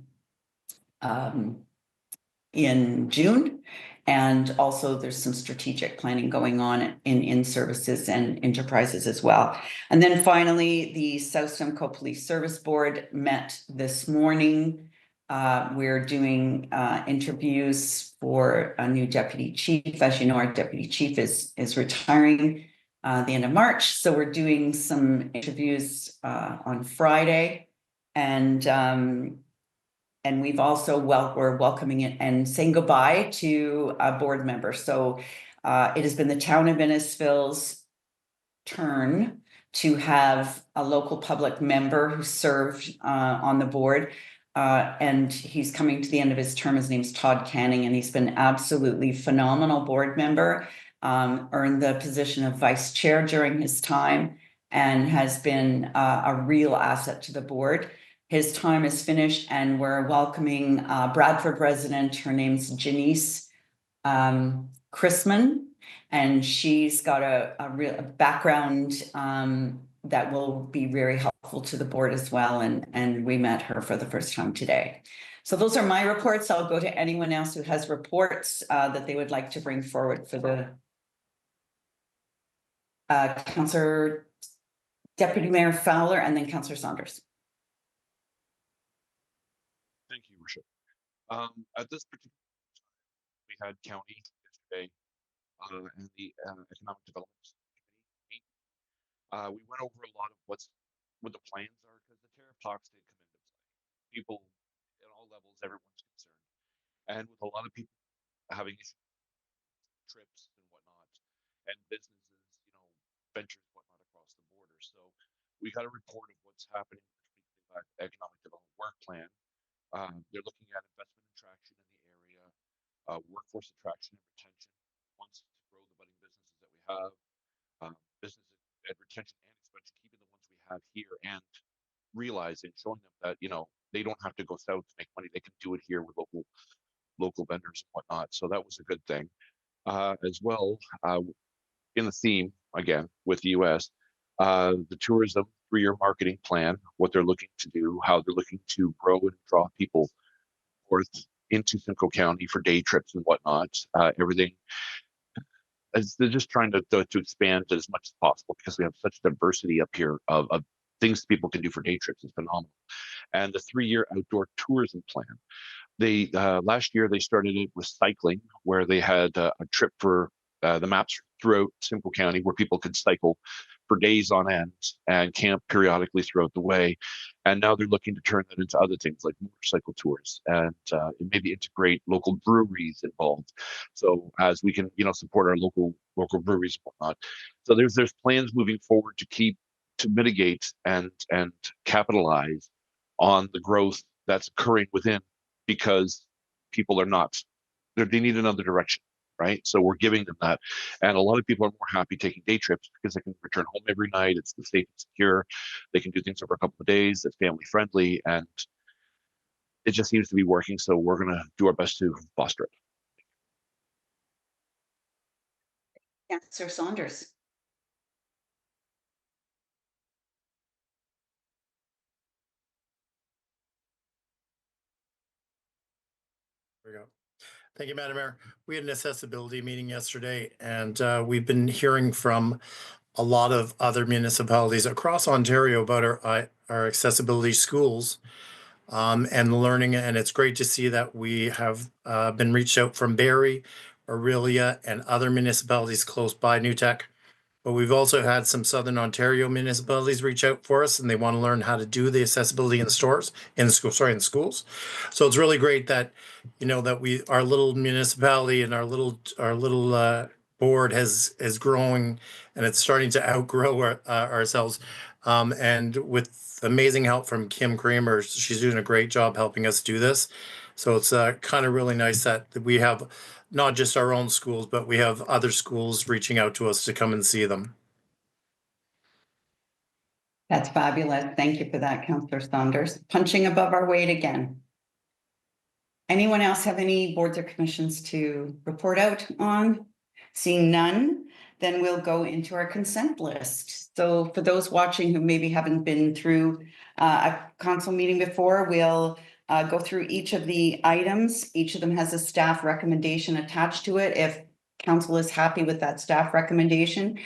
June. And also there's some strategic planning going on in services and enterprises as well. And then finally, the South Simcoe Police Service Board met this morning. We're doing interviews for a new deputy chief. As you know, our deputy chief is retiring the end of March. So we're doing some interviews on Friday. And we've also, we're welcoming it and saying goodbye to a board member. So it has been the town of Innisfil's turn to have a local public member who served on the board. And he's coming to the end of his term. His name's Todd Canning, and he's been absolutely phenomenal board member, earned the position of vice chair during his time, and has been a real asset to the board. His time is finished, and we're welcoming Bradford resident. Her name's Janice Chrisman, and she's got a real background that will be very helpful to the board as well. And we met her for the first time today. So those are my reports. I'll go to anyone else who has reports that they would like to bring forward for the Councillor Deputy Mayor Fowler, and then Councillor Saunders. Thank you, Worship. At this particular time, we had county yesterday and the economic development committee. We went over a lot of what the plans are, because the tariff talks did come into play. People at all levels, everyone's concerned, and with a lot of people having issues, trips and whatnot, and businesses, ventures whatnot across the border. So we got a report of what's happening with the 2025 economic development work plan. They're looking at investment and traction in the area, workforce attraction and retention, wants to grow the budding businesses that we have, business and retention and expansion, keeping the ones we have here, and realizing, showing them that they don't have to go south to make money; they can do it here with local vendors and whatnot. So that was a good thing. As well, in the theme again with the U.S., the tourism 3-year marketing plan, what they're looking to do, how they're looking to grow and draw people north into Simcoe County for day trips and whatnot. Everything as they're just trying to expand as much as possible because we have such diversity up here of things people can do for day trips is phenomenal. And the 3-year outdoor tourism plan. They last year they started it with cycling, where they had a trip for the maps throughout Simcoe County where people could cycle for days on end and camp periodically throughout the way. And now they're looking to turn that into other things like motorcycle tours and maybe integrate local breweries involved. So as we can, support our local breweries and whatnot. So there's plans moving forward to mitigate and capitalize on the growth that's occurring within, because people are not, they need another direction, right? So we're giving them that. And a lot of people are more happy taking day trips because they can return home every night. It's safe and secure. They can do things over a couple of days. It's family friendly. And it just seems to be working. So we're going to do our best to foster it. Councillor Saunders. There we go. Thank you, Madam Mayor. We had an accessibility meeting yesterday, and we've been hearing from a lot of other municipalities across Ontario about our accessibility schools and learning. And it's great to see that we have been reached out from Barrie, Aurelia, and other municipalities close by Newtek. But we've also had some Southern Ontario municipalities reach out for us, and they want to learn how to do the accessibility in the schools. So it's really great that, that our little municipality and our little board is growing, and it's starting to outgrow ourselves. And with amazing help from Kim Kramer, she's doing a great job helping us do this. So it's kind of really nice that we have not just our own schools, but we have other schools reaching out to us to come and see them. That's fabulous. Thank you for that, Councillor Saunders. Punching above our weight again. Anyone else have any boards or commissions to report out on? Seeing none, then we'll go into our consent list. So for those watching who maybe haven't been through a council meeting before, we'll go through each of the items. Each of them has a staff recommendation attached to it. If council is happy with that staff recommendation,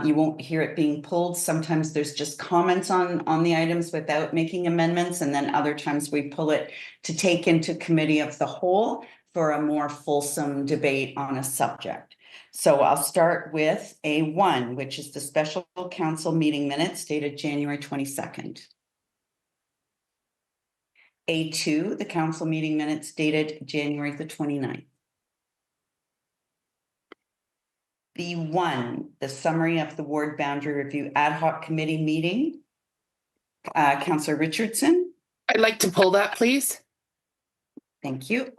you won't hear it being pulled. Sometimes there's just comments on the items without making amendments, and then other times we pull it to take into committee of the whole for a more fulsome debate on a subject. So I'll start with A1, which is the special council meeting minutes dated January 22nd. A2, the council meeting minutes dated January the 29th. B1, the summary of the ward boundary review ad hoc committee meeting. Councillor Richardson. I'd like to pull that, please. Thank you.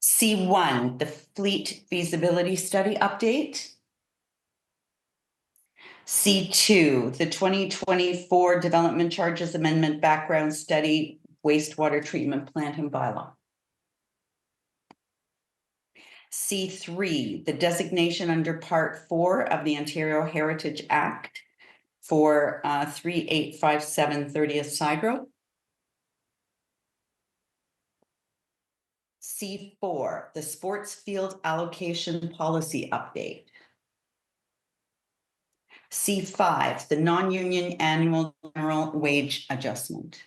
C1, the fleet feasibility study update. C2, the 2024 development charges amendment background study, wastewater treatment plant and bylaw. C3, the designation under Part 4 of the Ontario Heritage Act for 3857 30th Side Road. C4, the sports field allocation policy update. C5, the non-union annual general wage adjustment.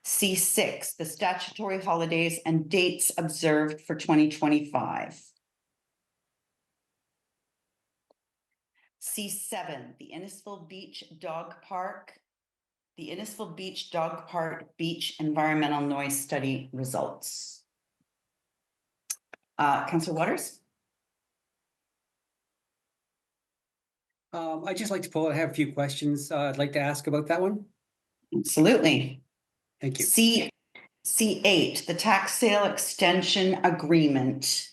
C6, the statutory holidays and dates observed for 2025. C7, the Innisfil Beach Dog Park, Beach Environmental Noise Study results. Councillor Waters? I'd just like to pull. I have a few questions I'd like to ask about that one. Absolutely. Thank you. C8, the tax sale extension agreement.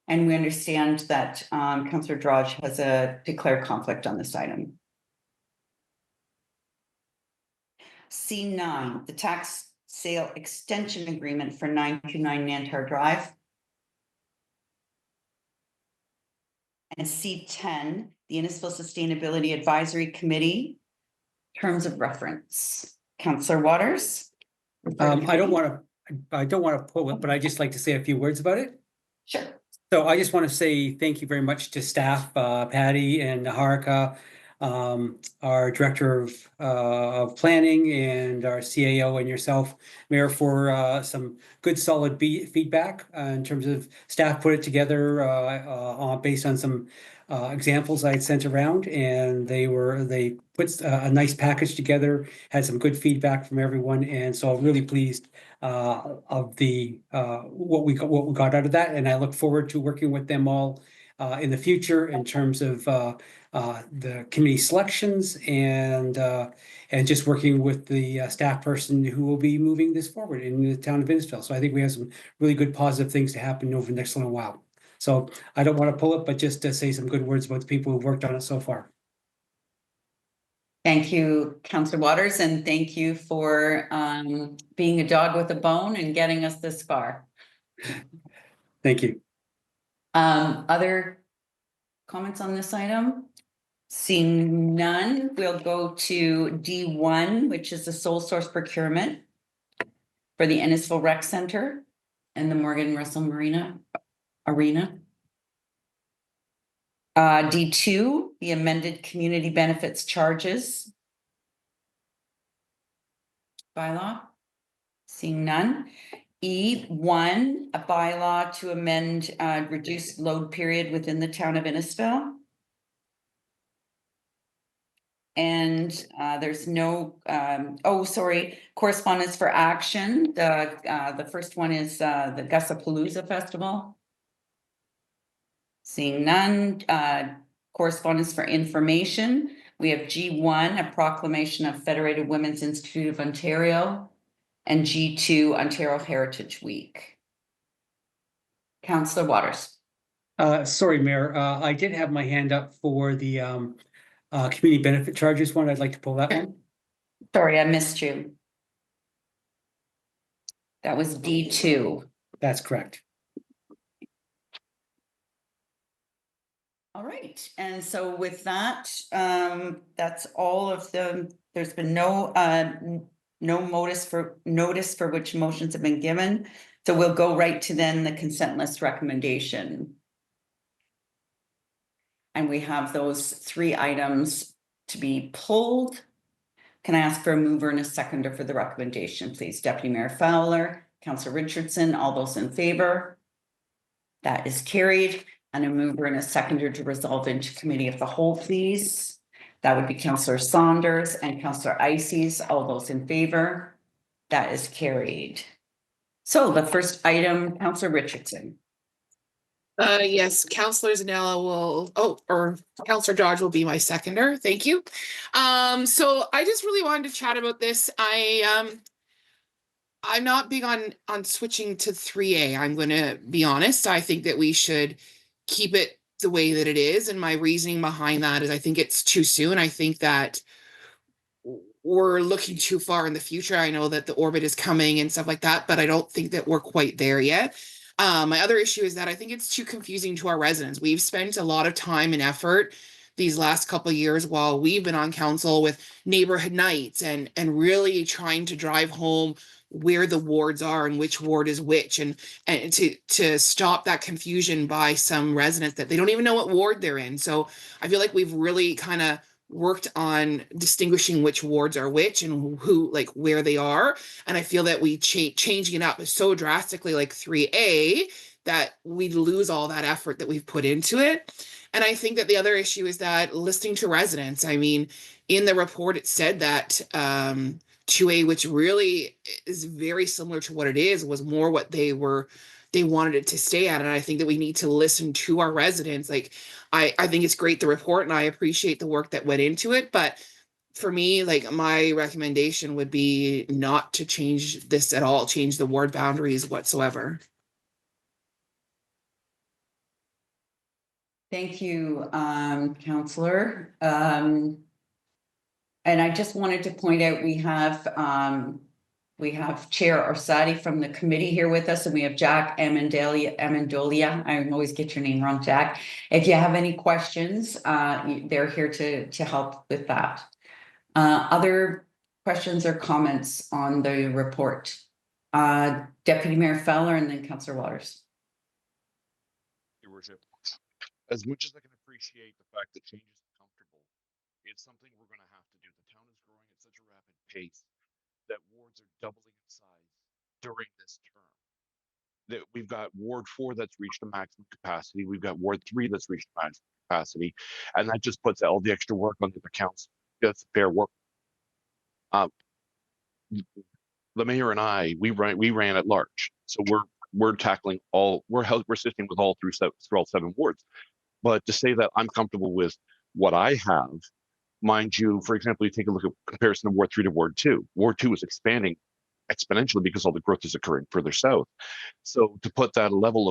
And we understand that Councillor Drodge has a declared conflict on this item. C9, the tax sale extension agreement for 929 Nantar Drive. And C10, the Innisfil Sustainability Advisory Committee, terms of reference. Councillor Waters? I don't want to pull it, but I just like to say a few words about it. Sure. So I just want to say thank you very much to staff, Patty and Harika, our Director of Planning and our CAO and yourself, Mayor, for some good solid feedback in terms of staff put it together based on some examples I had sent around, and they put a nice package together, had some good feedback from everyone, and so I'm really pleased of the what we got out of that, and I look forward to working with them all in the future in terms of the committee selections and just working with the staff person who will be moving this forward in the town of Innisfil. So I think we have some really good positive things to happen over the next little while. So I don't want to pull it, but just to say some good words about the people who've worked on it so far. Thank you, Councillor Waters, and thank you for being a dog with a bone and getting us this far. Thank you. Other comments on this item? Seeing none, we'll go to D1, which is the sole source procurement for the Innisfil Rec Center and the Morgan Russell Marina Arena. D2, the amended community benefits charges bylaw. Seeing none. E1, a bylaw to amend reduced load period within the town of Innisfil. And there's no, correspondence for action. The first one is the Gussapalooza Festival. Seeing none. Correspondence for information. We have G1, a proclamation of Federated Women's Institute of Ontario, and G2, Ontario Heritage Week. Councillor Waters. Sorry, Mayor, I did have my hand up for the community benefit charges one. I'd like to pull that one. Sorry, I missed you. That was D2. That's correct. All right, and so with that, that's all of the, there's been no notice for which motions have been given. So we'll go right to then the consent list recommendation. And we have those 3 items to be pulled. Can I ask for a mover and a seconder for the recommendation, please? Deputy Mayor Fowler, Councillor Richardson, all those in favor? That is carried. And a mover and a seconder to resolve into committee of the whole, please. That would be Councillor Saunders and Councillor Ices, all those in favor? That is carried. So the first item, Councillor Richardson. Yes, Councillor Zanella or Councillor Dodge will be my seconder. Thank you. So I just really wanted to chat about this. I'm not big on switching to 3A. I'm going to be honest. I think that we should keep it the way that it is. And my reasoning behind that is I think it's too soon. I think that we're looking too far in the future. I know that the orbit is coming and stuff like that, but I don't think that we're quite there yet. My other issue is that I think it's too confusing to our residents. We've spent a lot of time and effort these last couple of years while we've been on council with neighborhood nights and really trying to drive home where the wards are and which ward is which, and to stop that confusion by some residents that they don't even know what ward they're in. So I feel like we've really kind of worked on distinguishing which wards are which and who, like, where they are. And I feel that we changing it up so drastically, like 3A, that we lose all that effort that we've put into it. And I think that the other issue is that listening to residents. I mean, in the report, it said that 2A, which really is very similar to what it is, was more what they wanted it to stay at. And I think that we need to listen to our residents. Like, I think it's great, the report, and I appreciate the work that went into it. But for me, like, my recommendation would be not to change this at all, change the ward boundaries whatsoever. Thank you, Councillor. And I just wanted to point out we have Chair Orsatti from the committee here with us, and we have Jack Amendolia. I always get your name wrong, Jack. If you have any questions, they're here to help with that. Other questions or comments on the report? Deputy Mayor Fowler and then Councillor Waters. Worship. As much as I can appreciate the fact that change is uncomfortable, it's something we're going to have to do. The town is growing at such a rapid pace that wards are doubling in size during this term. That we've got Ward 4 that's reached the maximum capacity. We've got Ward 3 that's reached the maximum capacity, and that just puts all the extra work on the accounts. That's fair work. The mayor and I, we ran at large, so we're tackling all. We're assisting with all through all 7 wards. But to say that I'm comfortable with what I have, mind you, for example, you take a look at comparison of Ward 3 to Ward 2. Ward 2 is expanding exponentially because all the growth is occurring further south. So to put that level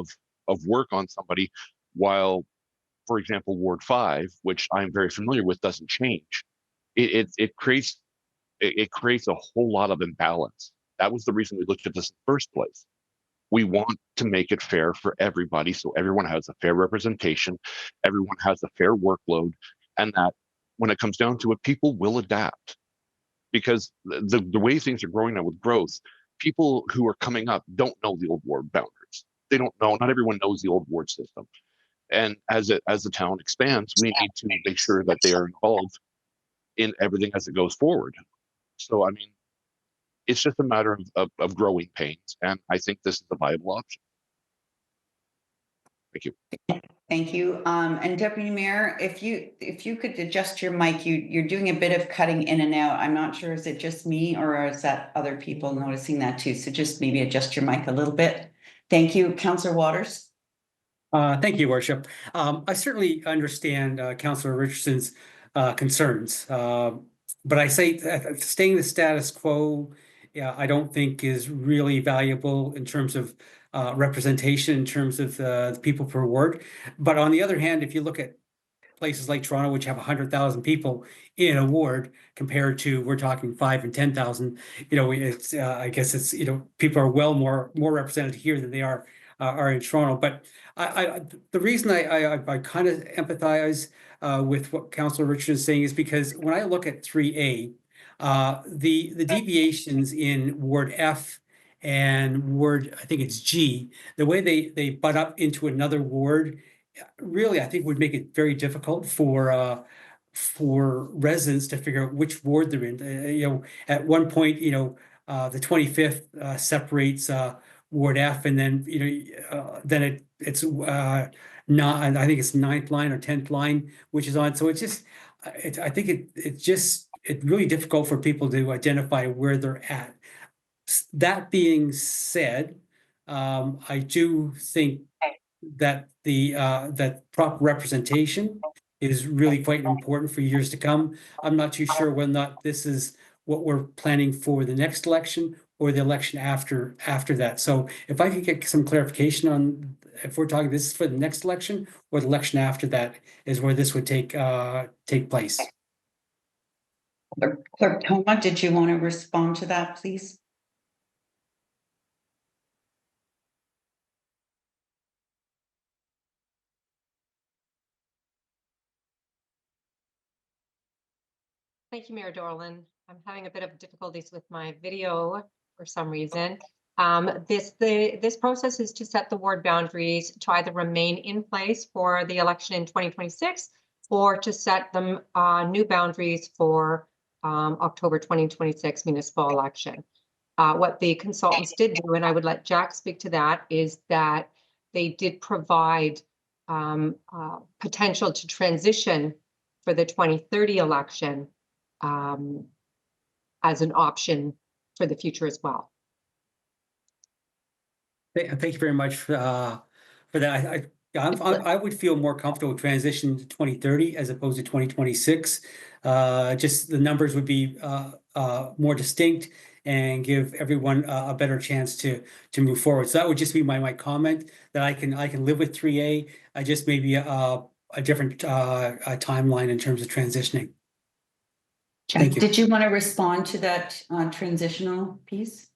of work on somebody, while, for example, Ward 5, which I'm very familiar with, doesn't change, it creates a whole lot of imbalance. That was the reason we looked at this in the first place. We want to make it fair for everybody, so everyone has a fair representation, everyone has a fair workload, and that when it comes down to it, people will adapt. Because the way things are growing now with growth, people who are coming up don't know the old ward boundaries. They don't know. Not everyone knows the old ward system. And as the town expands, we need to make sure that they are involved in everything as it goes forward. So, I mean, it's just a matter of growing pains, and I think this is a viable option. Thank you. Thank you. And Deputy Mayor, if you could adjust your mic, you're doing a bit of cutting in and out. I'm not sure, is it just me or is that other people noticing that too? So just maybe adjust your mic a little bit. Thank you. Councillor Waters. Thank you, Worship. I certainly understand Councillor Richardson's concerns, but I say that staying the status quo, yeah, I don't think is really valuable in terms of representation, in terms of the people per ward. But on the other hand, if you look at places like Toronto, which have 100,000 people in a ward, compared to we're talking 5 and 10,000. It's I guess it's people are well more represented here than they are in Toronto. But the reason I kind of empathize with what Councillor Richard is saying is because when I look at 3A, the deviations in Ward F and Ward, I think it's G, the way they butt up into another ward, really, I think would make it very difficult for residents to figure out which ward they're in. At one point, the 25th separates Ward F, and then then it's not. I think it's 9th line or 10th line, which is on. So it's just, I think it's really difficult for people to identify where they're at. That being said, I do think that that proper representation is really quite important for years to come. I'm not too sure whether or not this is what we're planning for the next election or the election after that. So if I could get some clarification on if we're talking this is for the next election or the election after that is where this would take place. Clerk Toma, did you want to respond to that, please? Thank you, Mayor Dorland. I'm having a bit of difficulties with my video for some reason. This process is to set the ward boundaries to either remain in place for the election in 2026 or to set them new boundaries for October 2026 municipal election. What the consultants did do, and I would let Jack speak to that, is that they did provide potential to transition for the 2030 election as an option for the future as well. Thank you very much for that. I would feel more comfortable transitioning to 2030 as opposed to 2026. Just the numbers would be more distinct and give everyone a better chance to move forward. So that would just be my comment, that I can live with 3A. Just maybe a different timeline in terms of transitioning. Thank you. Did you want to respond to that transitional piece?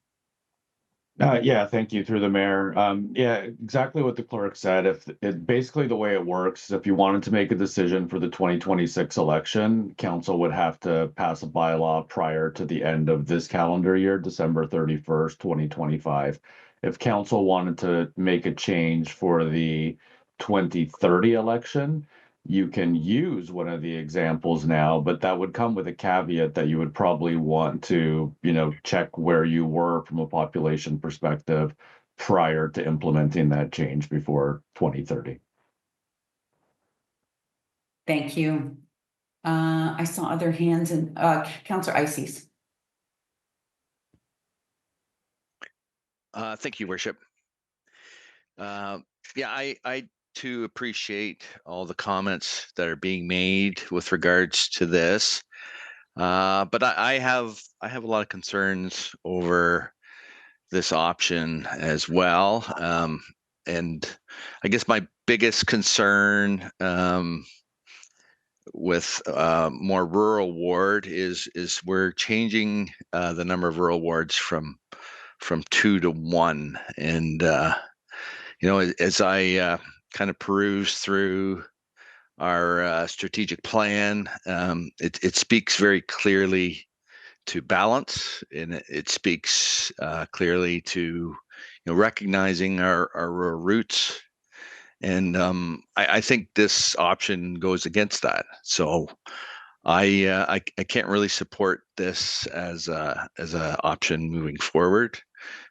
Yeah, thank you, through the mayor. Yeah, exactly what the clerk said. If it basically the way it works, if you wanted to make a decision for the 2026 election, council would have to pass a bylaw prior to the end of this calendar year, December 31st, 2025. If council wanted to make a change for the 2030 election, you can use one of the examples now, but that would come with a caveat that you would probably want to, check where you were from a population perspective prior to implementing that change before 2030. Thank you. I saw other hands and Councillor Ices. Thank you, Worship. Yeah, I too appreciate all the comments that are being made with regards to this. But I have a lot of concerns over this option as well. And I guess my biggest concern with more rural ward is we're changing the number of rural wards from 2 to 1. And as I kind of peruse through our strategic plan, it speaks very clearly to balance, and it speaks clearly to recognizing our rural roots. And I think this option goes against that. So I can't really support this as a option moving forward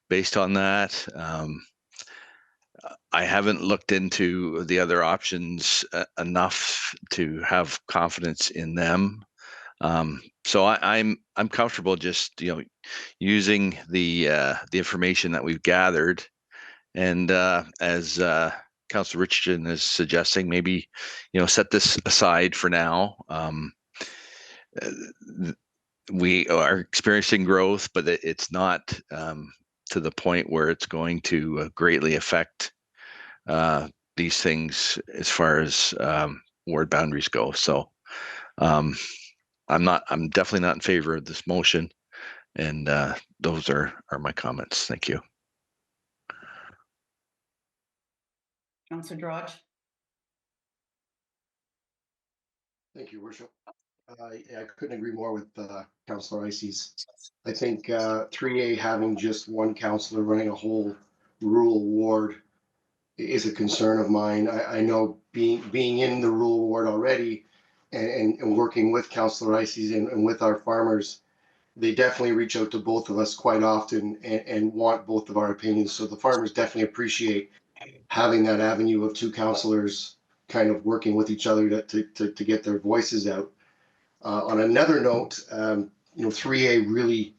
based on that. I haven't looked into the other options enough to have confidence in them. So I'm comfortable just using the information that we've gathered, and as Councilor Richardson is suggesting, maybe set this aside for now. We are experiencing growth, but it's not to the point where it's going to greatly affect these things as far as ward boundaries go. So I'm definitely not in favor of this motion, and those are my comments. Thank you. Councillor Drodge. Thank you, Worship. I couldn't agree more with Councillor Ices. I think 3A having just one councillor running a whole rural ward is a concern of mine. I know being in the rural ward already and working with Councillor Ices and with our farmers, they definitely reach out to both of us quite often and want both of our opinions. So the farmers definitely appreciate having that avenue of two councillors kind of working with each other to get their voices out. On another note, 3A really,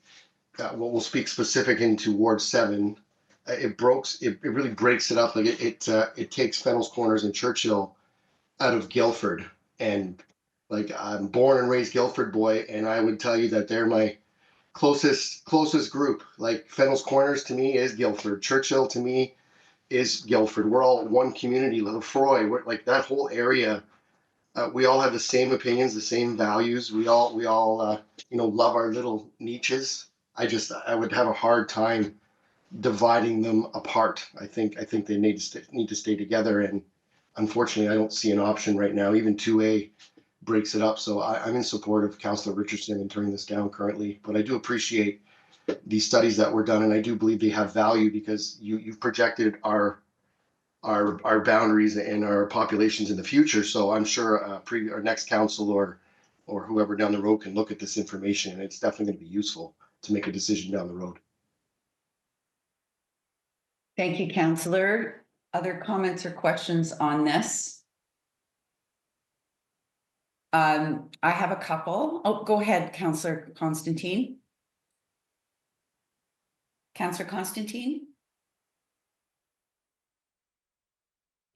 we'll speak specific into Ward 7. It really breaks it up. Like it takes Fennels Corners and Churchill out of Guildford. And like I'm born and raised Guildford boy, and I would tell you that they're my closest group. Like Fennels Corners to me is Guildford. Churchill to me is Guildford. We're all one community. Lefroy, we're like that whole area. We all have the same opinions, the same values. We all love our little niches. I would have a hard time dividing them apart. I think they need to stay together, and unfortunately, I don't see an option right now. Even 2A breaks it up. So I'm in support of Councillor Richardson in turning this down currently. But I do appreciate these studies that were done, and I do believe they have value because you've projected our boundaries and our populations in the future. So I'm sure our next council or whoever down the road can look at this information, and it's definitely going to be useful to make a decision down the road. Thank you, Councillor. Other comments or questions on this? I have a couple. Oh, go ahead, Councillor Constantine. Councillor Constantine?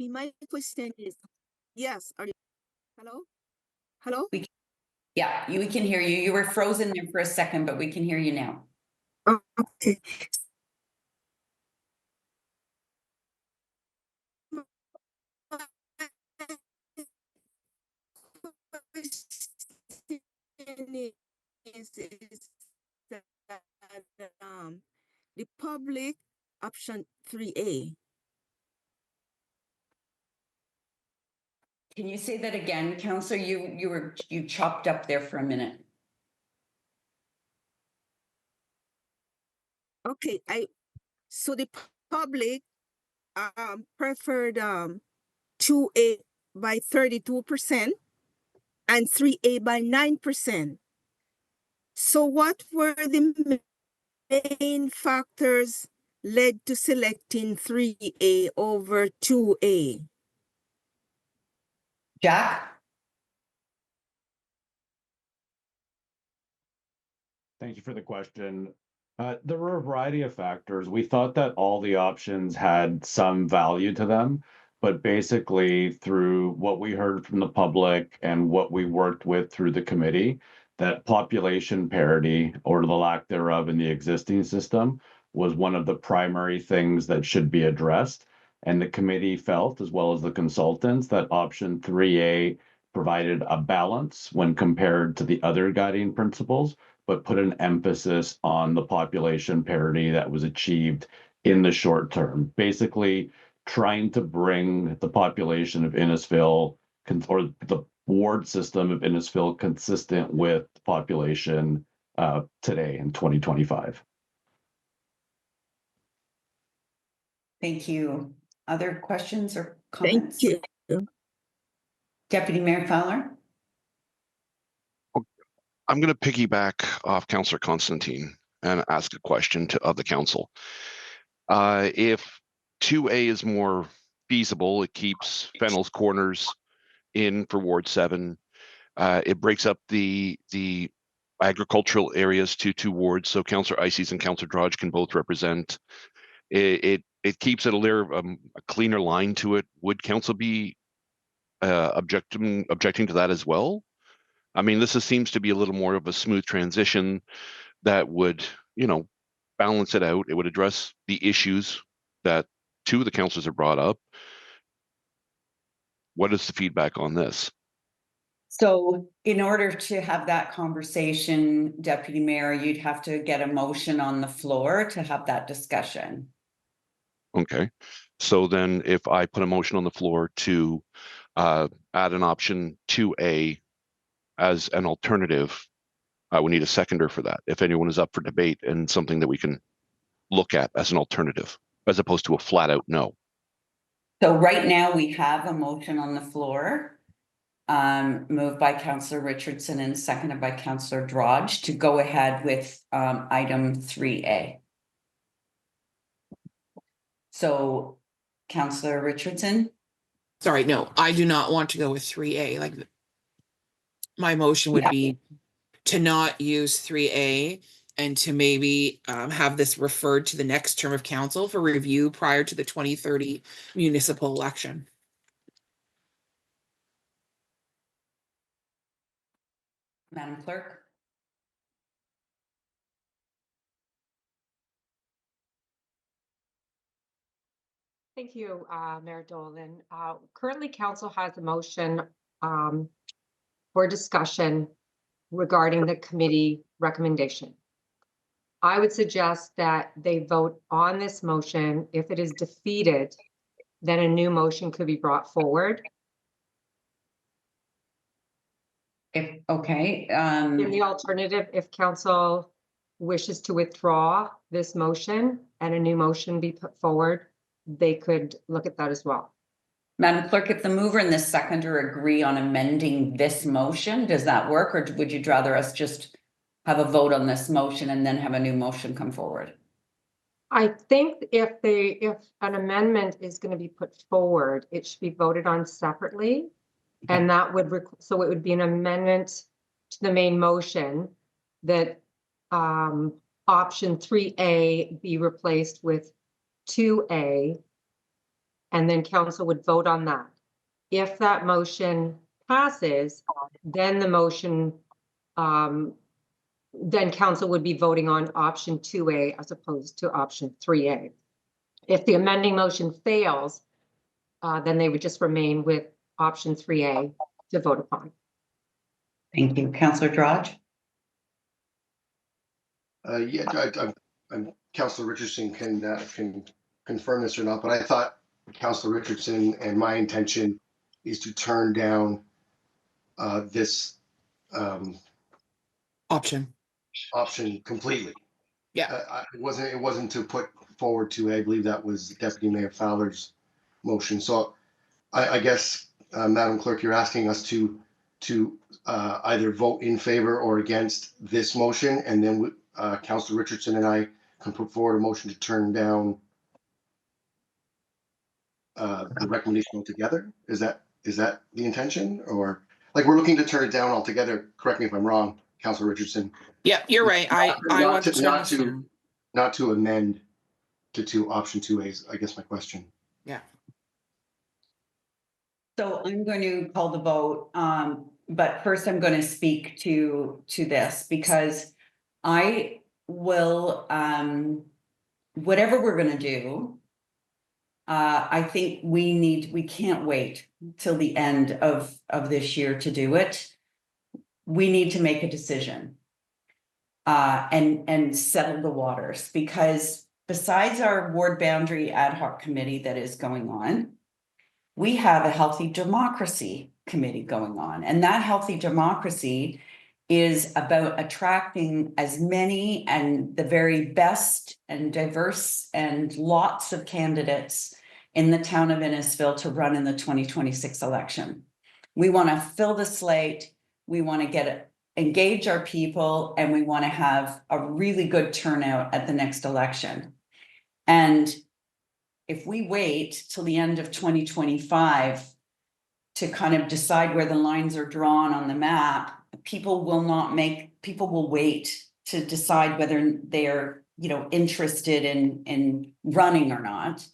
My question is, yes, hello? Hello? Yeah, we can hear you. You were frozen there for a second, but we can hear you now. Okay. Is that, the public option 3A. Can you say that again, Councillor? You chopped up there for a minute. Okay, so the public preferred 2A by 32% and 3A by 9%. So what were the main factors led to selecting 3A over 2A? Jack? Thank you for the question. There were a variety of factors. We thought that all the options had some value to them, but basically through what we heard from the public and what we worked with through the committee, that population parity or the lack thereof in the existing system was one of the primary things that should be addressed. And the committee felt, as well as the consultants, that option 3A provided a balance when compared to the other guiding principles, but put an emphasis on the population parity that was achieved in the short term. Basically, trying to bring the population of Innisfil or the ward system of Innisfil consistent with the population today in 2025. Thank you. Other questions or Thank comments? you. Deputy Mayor Fowler? I'm going to piggyback off Councillor Constantine and ask a question of the council. If 2A is more feasible, it keeps Fennel's Corners in for Ward 7. It breaks up the agricultural areas to 2 wards, so Councillor Ices and Councillor Drodge can both represent. It keeps it a cleaner line to it. Would council be objecting to that as well? I mean, this seems to be a little more of a smooth transition that would, balance it out. It would address the issues that 2 of the councillors have brought up. What is the feedback on this? So in order to have that conversation, Deputy Mayor, you'd have to get a motion on the floor to have that discussion. Okay. So then if I put a motion on the floor to add an option 2A as an alternative, I would need a seconder for that. If anyone is up for debate and something that we can look at as an alternative, as opposed to a flat out no. So right now we have a motion on the floor, moved by Councillor Richardson and seconded by Councillor Drodge to go ahead with item 3A. So Councillor Richardson? Sorry, no, I do not want to go with 3A. Like, my motion would be to not use 3A and to maybe have this referred to the next term of council for review prior to the 2030 municipal election. Madam Clerk? Thank you, Mayor Dolan. Currently, council has a motion for discussion regarding the committee recommendation. I would suggest that they vote on this motion. If it is defeated, then a new motion could be brought forward. In the alternative, if council wishes to withdraw this motion and a new motion be put forward, they could look at that as well. Madam Clerk, if the mover and the seconder agree on amending this motion, does that work? Or would you rather us just have a vote on this motion and then have a new motion come forward? I think if an amendment is going to be put forward, it should be voted on separately. Okay. And that would, so it would be an amendment to the main motion that option 3A be replaced with 2A, and then council would vote on that. If that motion passes, then the motion, then council would be voting on option 2A as opposed to option 3A. If the amending motion fails, then they would just remain with option 3A to vote upon. Thank you. Councillor Drodge? Councillor Richardson can confirm this or not, but I thought Councillor Richardson and my intention is to turn down this option completely. Yeah. It wasn't to put forward to, I believe that was Deputy Mayor Fowler's motion. So I guess, Madam Clerk, you're asking us to either vote in favor or against this motion, and then Councillor Richardson and I can put forward a motion to turn down the recommendation altogether. Is that the intention, or like we're looking to turn it down altogether? Correct me if I'm wrong, Councillor Richardson. Yeah, you're right. I Not to, want not to, not to amend to option 2A, I guess my question. Yeah. So I'm going to call the vote, but first I'm going to speak to this because I will, whatever we're going to do, I think we can't wait till the end of this year to do it. We need to make a decision and settle the waters, because besides our ward boundary ad hoc committee that is going on, we have a healthy democracy committee going on. And that healthy democracy is about attracting as many and the very best and diverse and lots of candidates in the town of Innisfil to run in the 2026 election. We want to fill the slate. We want to engage our people, and we want to have a really good turnout at the next election. And if we wait till the end of 2025 to kind of decide where the lines are drawn on the map, people will wait to decide whether they are, interested in running or not,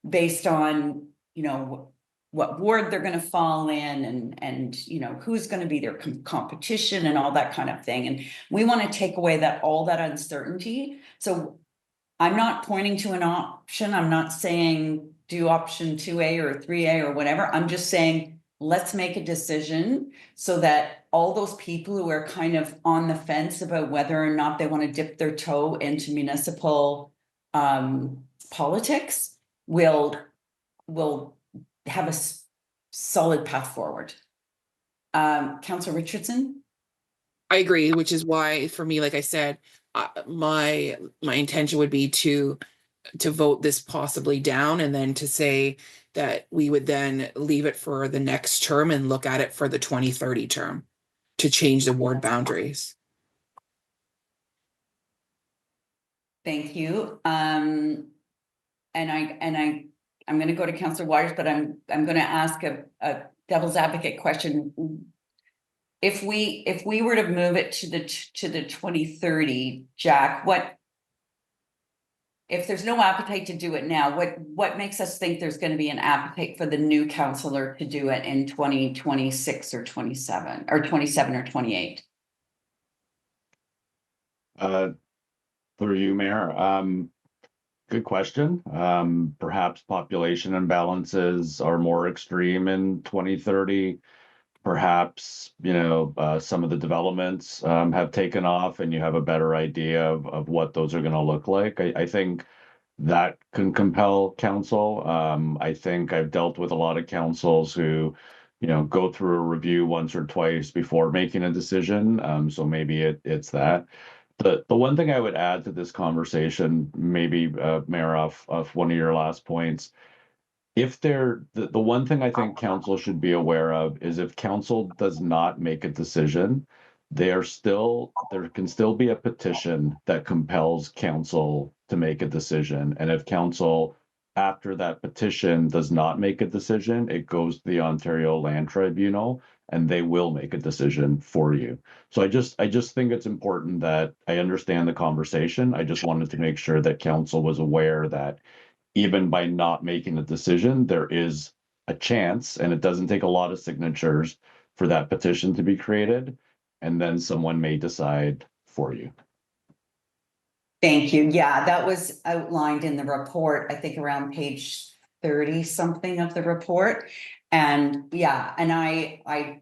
based on, what ward they're going to fall in, and who's going to be their competition and all that kind of thing. And we want to take away all that uncertainty. So I'm not pointing to an option. I'm not saying do option 2A or 3A or whatever. I'm just saying, let's make a decision so that all those people who are kind of on the fence about whether or not they want to dip their toe into municipal politics will have a solid path forward. Councillor Richardson? I agree, which is why, for me, like I said, my intention would be to vote this possibly down, and then to say that we would then leave it for the next term and look at it for the 2030 term to change the ward boundaries. Thank you. And I'm going to go to Councillor Waters, but I'm going to ask a devil's advocate question. If we were to move it to the 2030, Jack, if there's no appetite to do it now, what makes us think there's going to be an appetite for the new councillor to do it in 2026 or 27 or 28? Through you, Mayor. Good question. Perhaps population imbalances are more extreme in 2030. Perhaps, some of the developments have taken off and you have a better idea of what those are going to look like. I think that can compel council. I think I've dealt with a lot of councils who, go through a review once or twice before making a decision. So maybe it's that. The one thing I would add to this conversation, maybe Mayor, off one of your last points, the one thing I think council should be aware of is if council does not make a decision, there can still be a petition that compels council to make a decision. And if council, after that petition, does not make a decision, it goes to the Ontario Land Tribunal and they will make a decision for you. So I just think it's important that I understand the conversation. I just wanted to make sure that council was aware that even by not making a decision, there is a chance, and it doesn't take a lot of signatures for that petition to be created, and then someone may decide for you. Thank you. Yeah, that was outlined in the report, I think around page 30 something of the report. And yeah, and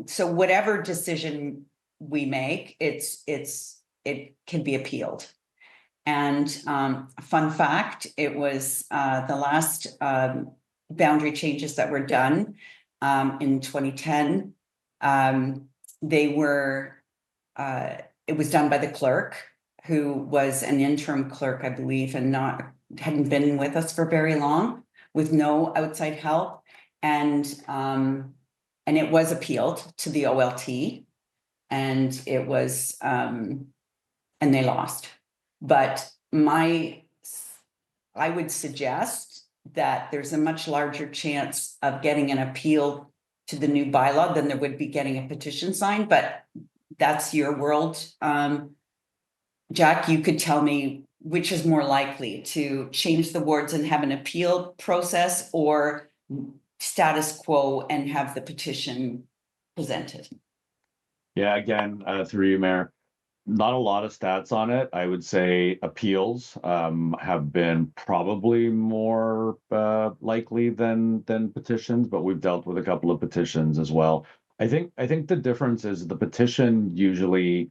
so whatever decision we make, it can be appealed. And fun fact, it was the last boundary changes that were done in 2010. It was done by the clerk, who was an interim clerk, I believe, and hadn't been with us for very long, with no outside help. and it was appealed to the OLT, and it was, and they lost. But I would suggest that there's a much larger chance of getting an appeal to the new bylaw than there would be getting a petition signed, but that's your world. Jack, you could tell me which is more likely, to change the wards and have an appeal process, or status quo and have the petition presented. Yeah, again, through you, Mayor, not a lot of stats on it. I would say appeals have been probably more likely than petitions, but we've dealt with a couple of petitions as well. I think the difference is the petition usually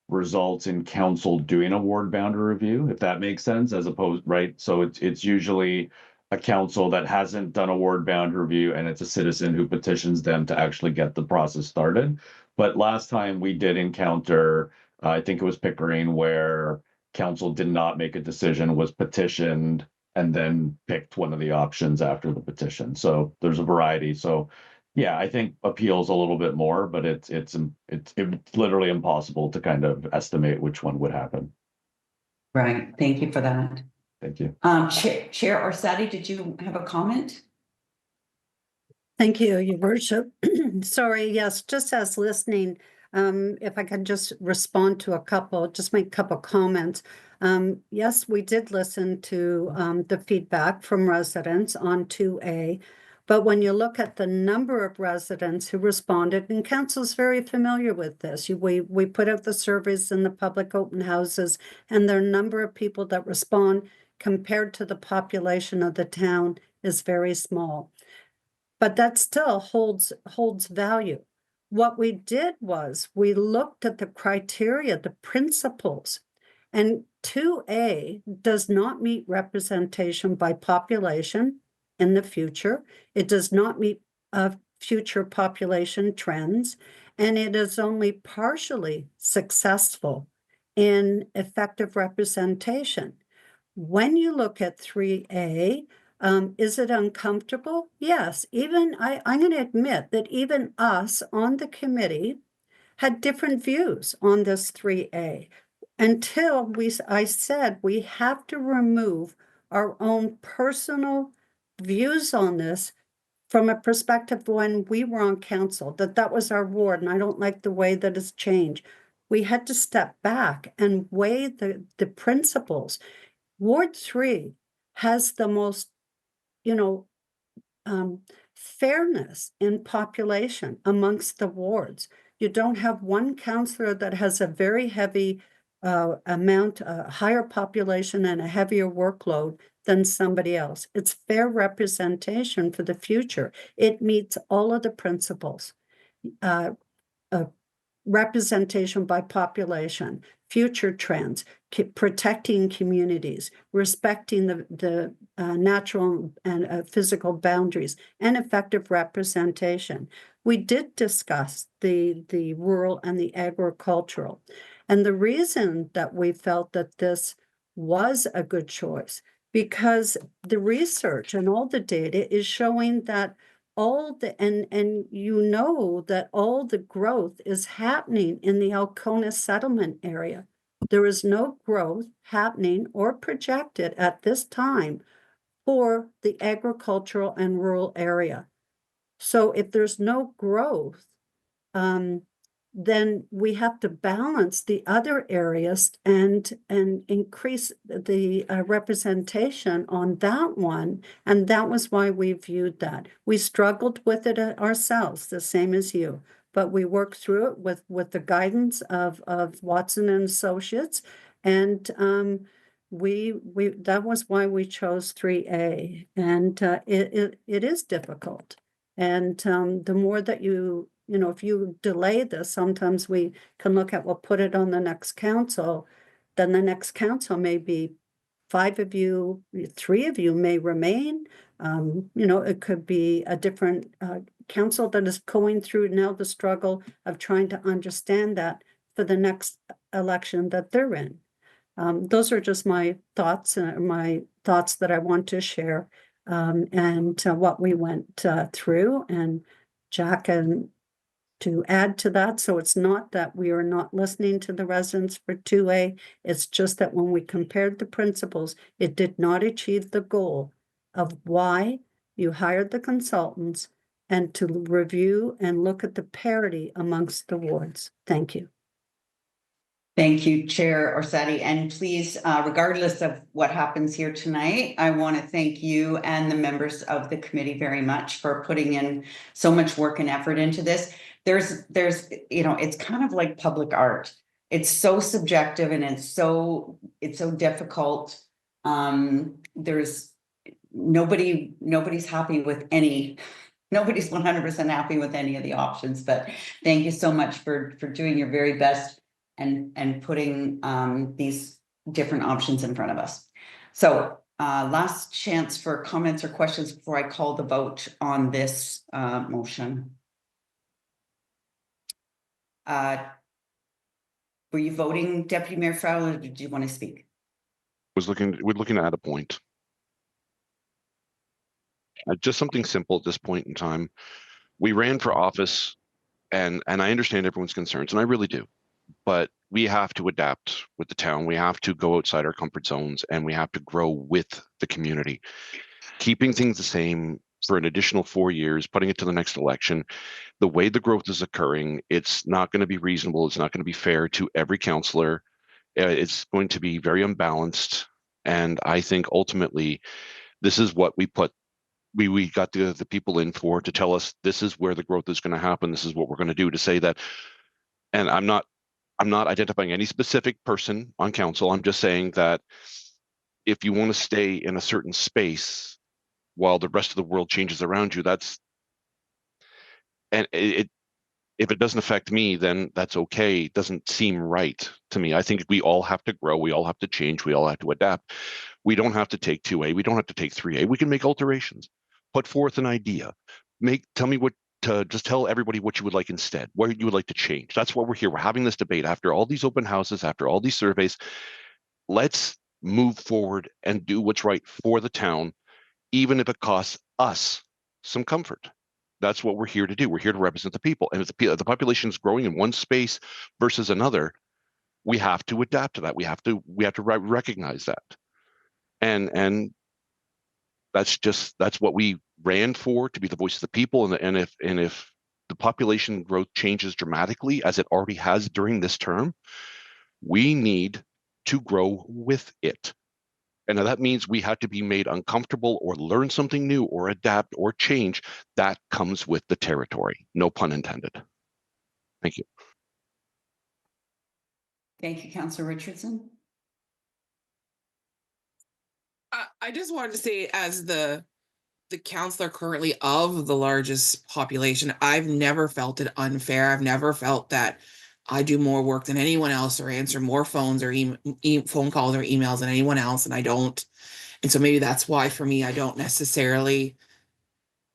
results in council doing a ward boundary review, if that makes sense, as opposed, right? So it's usually a council that hasn't done a ward boundary review, and it's a citizen who petitions them to actually get the process started. But last time we did encounter, I think it was Pickering, where council did not make a decision, was petitioned, and then picked one of the options after the petition. So there's a variety. So yeah, I think appeals a little bit more, but it's literally impossible to kind of estimate which one would happen. Right. Thank you for that. Thank you. Chair Orsatti, did you have a comment? Thank you, Your Worship. Sorry, yes, just as listening, if I could just respond to just make a couple comments. Yes, we did listen to the feedback from residents on 2A, but when you look at the number of residents who responded, and council's very familiar with this, we put out the surveys in the public open houses, and the number of people that respond compared to the population of the town is very small. But that still holds value. What we did was we looked at the criteria, the principles, and 2A does not meet representation by population in the future. It does not meet future population trends, and it is only partially successful in effective representation. When you look at 3A, is it uncomfortable? Yes. Even I'm going to admit that even us on the committee had different views on this 3A until I said we have to remove our own personal views on this from a perspective when we were on council, that was our ward, and I don't like the way that it's changed. We had to step back and weigh the principles. Ward 3 has the most, fairness in population amongst the wards. You don't have one councillor that has a very heavy amount, higher population and a heavier workload than somebody else. It's fair representation for the future. It meets all of the principles. Representation by population, future trends, protecting communities, respecting the natural and physical boundaries, and effective representation. We did discuss the rural and the agricultural. And the reason that we felt that this was a good choice, because the research and all the data is showing that and you know that all the growth is happening in the Alcona settlement area. There is no growth happening or projected at this time for the agricultural and rural area. So if there's no growth, then we have to balance the other areas and increase the representation on that one. And that was why we viewed that. We struggled with it ourselves, the same as you, but we worked through it with the guidance of Watson and Associates. And that was why we chose 3A. And it is difficult. And the more that if you delay this, sometimes we can look at, we'll put it on the next council, then the next council may be 5 of you, 3 of you may remain. It could be a different council that is going through now the struggle of trying to understand that for the next election that they're in. Those are just my thoughts that I want to share. and what we went through. And Jack, and to add to that, so it's not that we are not listening to the residents for 2A, it's just that when we compared the principles, it did not achieve the goal of why you hired the consultants and to review and look at the parity amongst the wards. Thank you. Thank you, Chair Orsatti. And please, regardless of what happens here tonight, I want to thank you and the members of the committee very much for putting in so much work and effort into this. There's, it's kind of like public art. It's so subjective and it's so difficult. There's nobody's happy with nobody's 100% happy with any of the options, but thank you so much for doing your very best and putting these different options in front of us. So last chance for comments or questions before I call the vote on this motion. Were you voting, Deputy Mayor Fowler, or did you want to speak? We're looking to add a point. Just something simple at this point in time. We ran for office, and I understand everyone's concerns, and I really do. But we have to adapt with the town. We have to go outside our comfort zones, and we have to grow with the community. Keeping things the same for an additional 4 years, putting it to the next election, the way the growth is occurring, it's not going to be reasonable. It's not going to be fair to every councillor. It's going to be very unbalanced. And I think ultimately, this is what we got the people in for, to tell us this is where the growth is going to happen. This is what we're going to do, to say that. And I'm not identifying any specific person on council. I'm just saying that if you want to stay in a certain space while the rest of the world changes around you, if it doesn't affect me, then that's okay. It doesn't seem right to me. I think we all have to grow. We all have to change. We all have to adapt. We don't have to take 2A. We don't have to take 3A. We can make alterations. Put forth an idea. Just tell everybody what you would like instead, what you would like to change. That's what we're here. We're having this debate after all these open houses, after all these surveys. Let's move forward and do what's right for the town, even if it costs us some comfort. That's what we're here to do. We're here to represent the people. And if the population is growing in one space versus another, we have to adapt to that. We have to recognize that. And that's what we ran for, to be the voice of the people. And if the population growth changes dramatically, as it already has during this term, we need to grow with it. And that means we have to be made uncomfortable or learn something new or adapt or change. That comes with the territory. No pun intended. Thank you. Thank you, Councillor Richardson. I just wanted to say, as the councillor currently of the largest population, I've never felt it unfair. I've never felt that I do more work than anyone else or answer more phones or phone calls or emails than anyone else, and I don't. And so maybe that's why, for me, I don't necessarily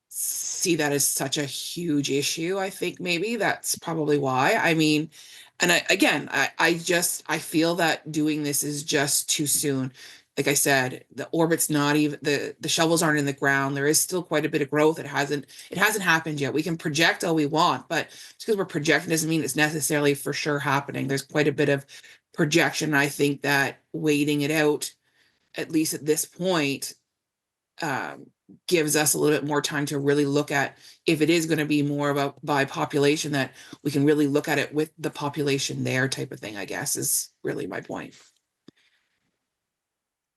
see that as such a huge issue. I think maybe that's probably why. I mean, and I feel that doing this is just too soon. Like I said, the orbit's not even, the shovels aren't in the ground. There is still quite a bit of growth. It hasn't happened yet. We can project all we want, but just because we're projecting doesn't mean it's necessarily for sure happening. There's quite a bit of projection. I think that waiting it out, at least at this point, gives us a little bit more time to really look at, if it is going to be more about by population, that we can really look at it with the population there, type of thing, I guess, is really my point.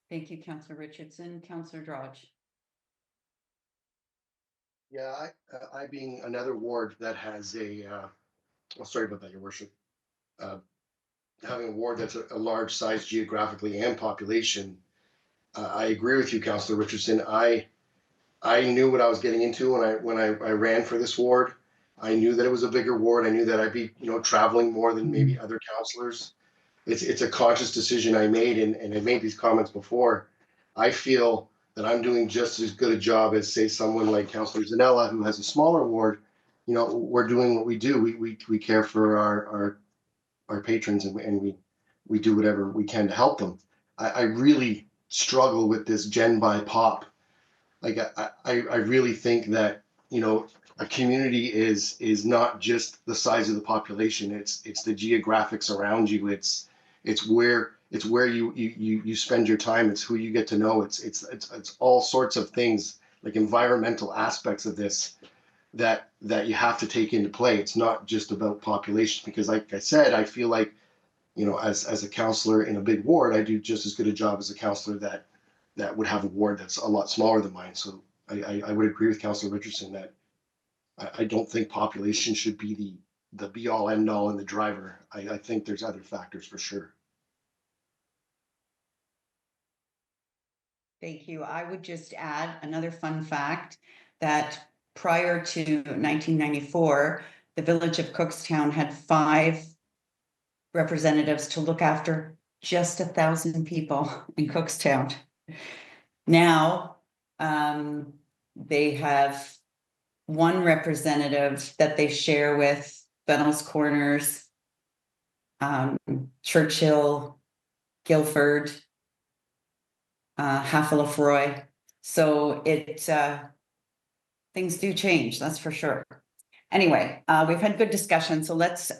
Thank you, Councillor Richardson. Councillor Drodge. Yeah, I being another ward that has sorry about that, Your Worship. Having a ward that's a large size geographically and population, I agree with you, Councillor Richardson. I knew what I was getting into when I ran for this ward. I knew that it was a bigger ward. I knew that I'd be traveling more than maybe other councillors. It's a conscious decision I made, and I made these comments before. I feel that I'm doing just as good a job as, say, someone like Councillor Zanella, who has a smaller ward. We're doing what we do. We care for our patrons, and we do whatever we can to help them. I really struggle with this gen by pop like I really think that, you know, a community is not just the size of the population. It's the geographics around you. It's where you spend your time. It's who you get to know. It's all sorts of things, like environmental aspects of this that you have to take into play. It's not just about population, because like I said, I feel like, you know, as a counselor in a big ward, I do just as good a job as a counselor that would have a ward that's a lot smaller than mine. So I would agree with Councillor Richardson that I don't think population should be the be all end all and the driver. I think there's other factors for sure. Thank you. I would just add another fun fact that prior to 1994, the village of Cookstown had 5 representatives to look after just 1,000 people in Cookstown. Now, they have 1 representative that they share with Fennel's Corners, Churchill, Guildford, half of Lefroy. So things do change, that's for sure. Anyway, we've had good discussion, so let's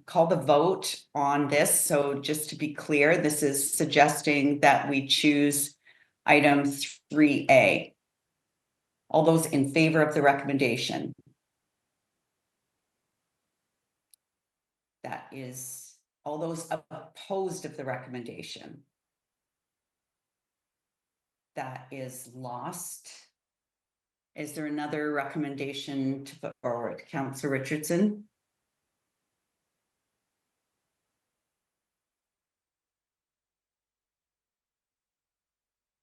call the vote on this. So just to be clear, this is suggesting that we choose item 3A. All those in favor of the recommendation? That is, all those opposed of the recommendation? That is lost. Is there another recommendation to put forward? Councillor Richardson?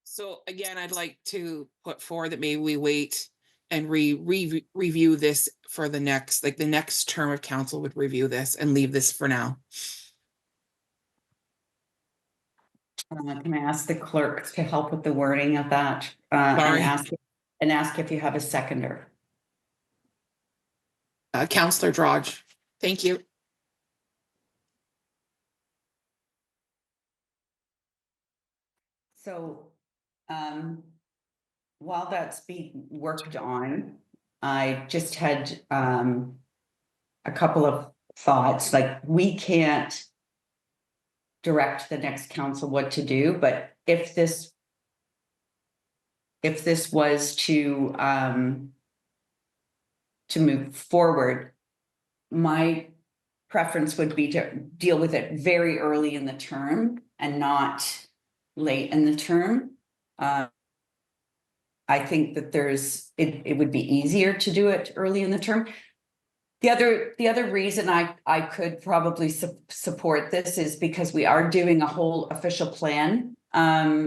So again, I'd like to put forward that maybe we wait and review this for the next, like the next term of council would review this and leave this for now. Can I ask the clerk to help with the wording of that? Sorry. And ask if you have a seconder. Councillor Drodge, thank you. So, while that's being worked on, I just had a couple of thoughts. Like, we can't direct the next council what to do, but if this was to move forward, my preference would be to deal with it very early in the term and not late in the term. I think that it would be easier to do it early in the term. The other reason I could probably support this is because we are doing a whole official plan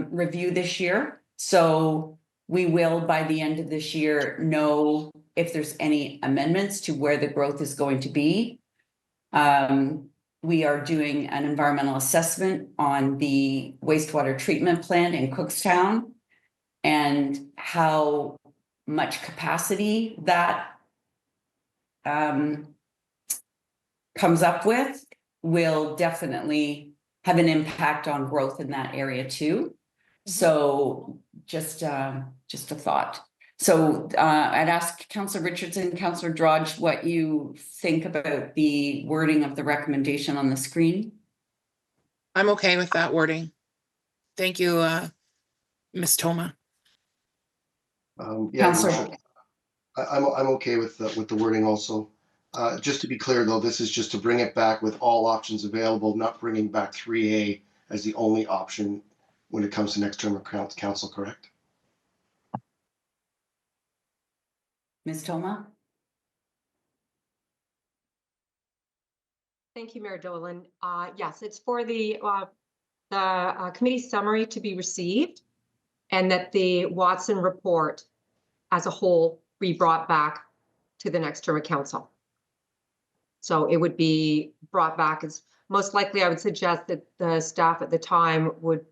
review this year. So we will, by the end of this year, know if there's any amendments to where the growth is going to be. We are doing an environmental assessment on the wastewater treatment plant in Cookstown and how much capacity that comes up with will definitely have an impact on growth in that area too. So just a thought. So I'd ask Councillor Richardson, Councillor Drodge, what you think about the wording of the recommendation on the screen. I'm okay with that wording. Thank you, Ms. Toma. Yeah, Councillor. I'm okay with the wording also. Just to be clear though, this is just to bring it back with all options available, not bringing back 3A as the only option when it comes to next term of council, correct? Ms. Toma? Thank you, Mayor Dolan. Yes, it's for the committee summary to be received and that the Watson report as a whole be brought back to the next term of council. So it would be brought back as most likely. I would suggest that the staff at the time would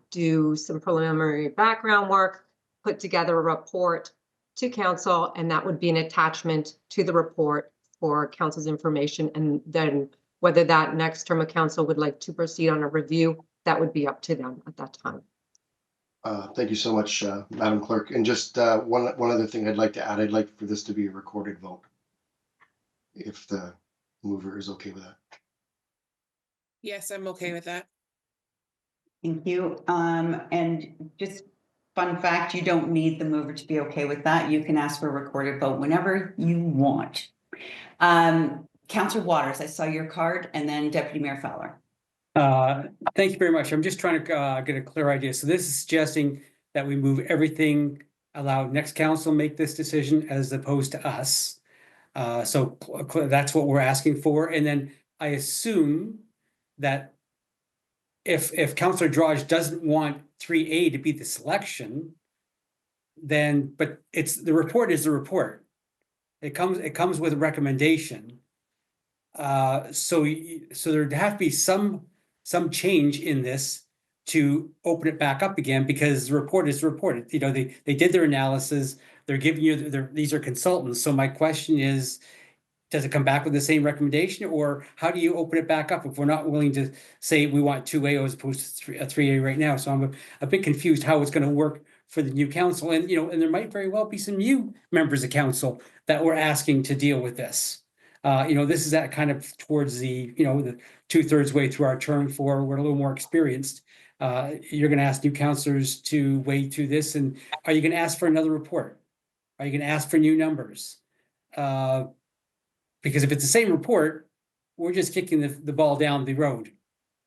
do some preliminary background work, put together a report to council, and that would be an attachment to the report for council's information. And then whether that next term of council would like to proceed on a review, that would be up to them at that time. Thank you so much, Madam Clerk. And just one other thing I'd like to add, I'd like for this to be a recorded vote, if the mover is okay with that. Yes, I'm okay with that. Thank you. And just fun fact, you don't need the mover to be okay with that. You can ask for a recorded vote whenever you want. Councillor Waters, I saw your card, and then Deputy Mayor Fowler. Thank you very much. I'm just trying to get a clear idea. So this is suggesting that we move everything, allow next council make this decision as opposed to us. So that's what we're asking for. And then I assume that if Councillor Drodge doesn't want 3A to be the selection, then, but it's, the report is the report. It comes with a recommendation. So there'd have to be some change in this to open it back up again, because the report is reported. You know, they did their analysis. They're giving you these are consultants. So my question is, does it come back with the same recommendation, or how do you open it back up if we're not willing to say we want 2A as opposed to 3A right now? So I'm a bit confused how it's going to work for the new council, and and there might very well be some new members of council that we're asking to deal with this. This is that kind of towards the the 2/3 way through our term for we're a little more experienced. You're going to ask new councilors to wade through this, and are you going to ask for another report? Are you going to ask for new numbers? Because if it's the same report, we're just kicking the ball down the road,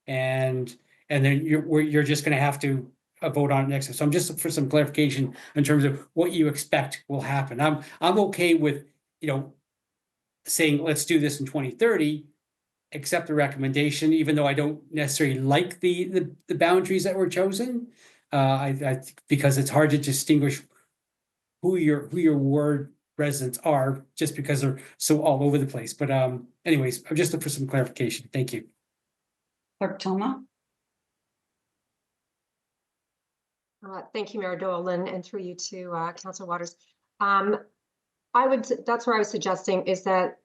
and then you're just going to have to vote on it next. So I'm just for some clarification in terms of what you expect will happen. I'm okay with saying let's do this in 2030, accept the recommendation, even though I don't necessarily like the boundaries that were chosen. I because it's hard to distinguish who your ward residents are just because they're so all over the place. But anyways, I'm just looking for some clarification. Thank you. Clerk Toma. Thank you, Mayor Dolan, and through you to Councillor Waters. That's where I was suggesting is that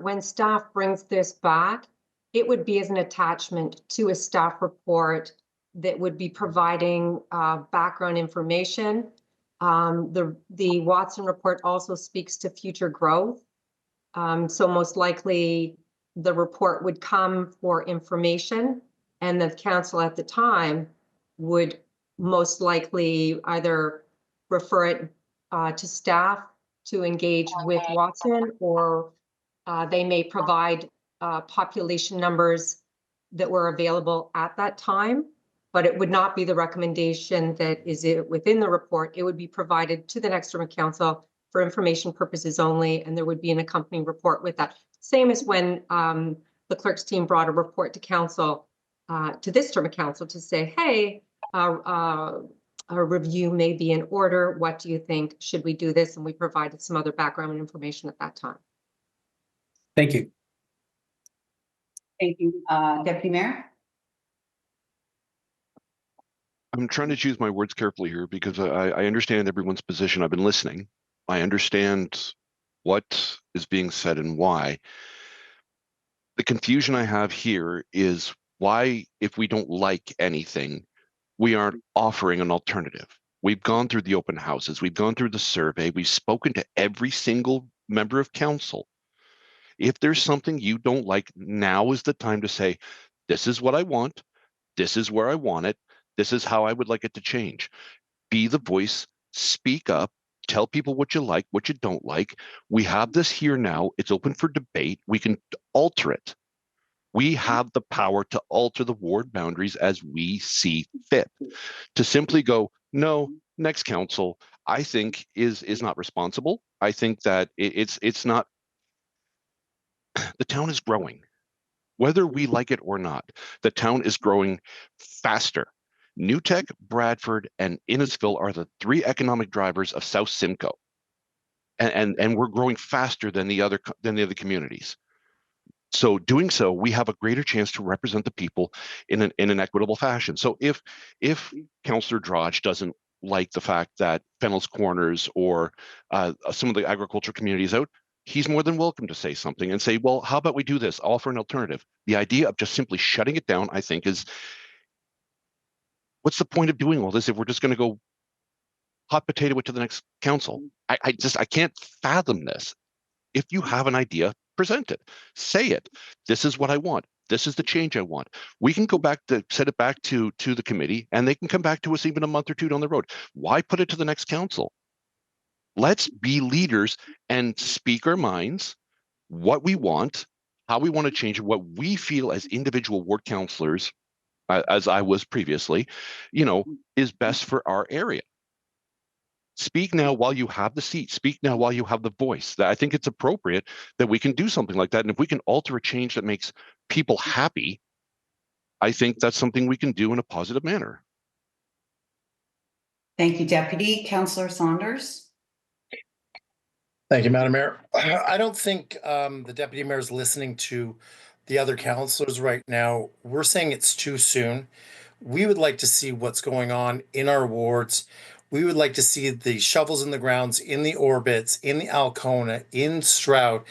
when staff brings this back, it would be as an attachment to a staff report that would be providing background information. The Watson report also speaks to future growth. So most likely the report would come for information, and the council at the time would most likely either refer it to staff to engage with Watson, or they may provide population numbers that were available at that time, but it would not be the recommendation that is within the report. It would be provided to the next term of council for information purposes only, and there would be an accompanying report with that. Same as when the clerk's team brought a report to council, to this term of council, to say, hey, a review may be in order. What do you think? Should we do this? And we provided some other background information at that time. Thank you. Thank you. Deputy Mayor? I'm trying to choose my words carefully here because I understand everyone's position. I've been listening. I understand what is being said and why. The confusion I have here is why, if we don't like anything, we aren't offering an alternative. We've gone through the open houses. We've gone through the survey. We've spoken to every single member of council. If there's something you don't like, now is the time to say, this is what I want. This is where I want it. This is how I would like it to change. Be the voice, speak up, tell people what you like, what you don't like. We have this here now. It's open for debate. We can alter it. We have the power to alter the ward boundaries as we see fit. To simply go, no, next council, I think is not responsible. I think that it's not. The town is growing. Whether we like it or not, the town is growing faster. Newtek, Bradford, and Innisfil are the three economic drivers of South Simcoe, and we're growing faster than the other communities. So doing so, we have a greater chance to represent the people in an equitable fashion. So if Councillor Drodge doesn't like the fact that Fennel's Corners or some of the agricultural communities out, he's more than welcome to say something and say, well, how about we do this? Offer an alternative. The idea of just simply shutting it down, I think, is What's the point of doing all this if we're just going to go hot potato it to the next council? I can't fathom this. If you have an idea, present it. Say it. This is what I want. This is the change I want. We can go back to send it back to the committee, and they can come back to us even a month or two down the road. Why put it to the next council? Let's be leaders and speak our minds, what we want, how we want to change it, what we feel as individual ward councillors, as I was previously, is best for our area. Speak now while you have the seat. Speak now while you have the voice. I think it's appropriate that we can do something like that. And if we can alter a change that makes people happy, I think that's something we can do in a positive manner. Thank you, Deputy. Councillor Saunders. Thank you, Madam Mayor. I don't think the Deputy Mayor is listening to the other councillors right now. We're saying it's too soon. We would like to see what's going on in our wards. We would like to see the shovels in the grounds, in the Orbits, in the Alcona, in Stroud,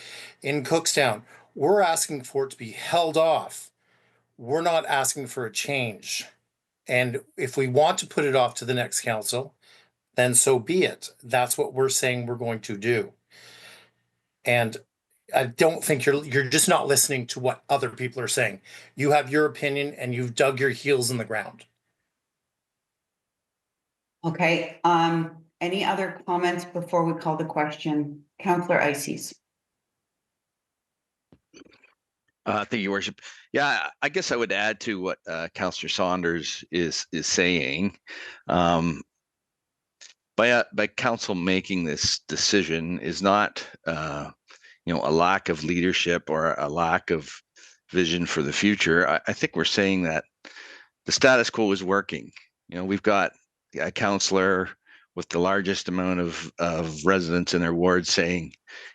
in Cookstown. We're asking for it to be held off. We're not asking for a change. And if we want to put it off to the next council, then so be it. That's what we're saying we're going to do. And I don't think you're just not listening to what other people are saying. You have your opinion and you've dug your heels in the ground. Okay. Any other comments before we call the question? Councillor Ices. Thank you, Your Worship. Yeah, I guess I would add to what Councillor Saunders is saying. By council making this decision is not a lack of leadership or a lack of vision for the future. I think we're saying that the status quo is working. We've got a councillor with the largest amount of residents in their ward saying,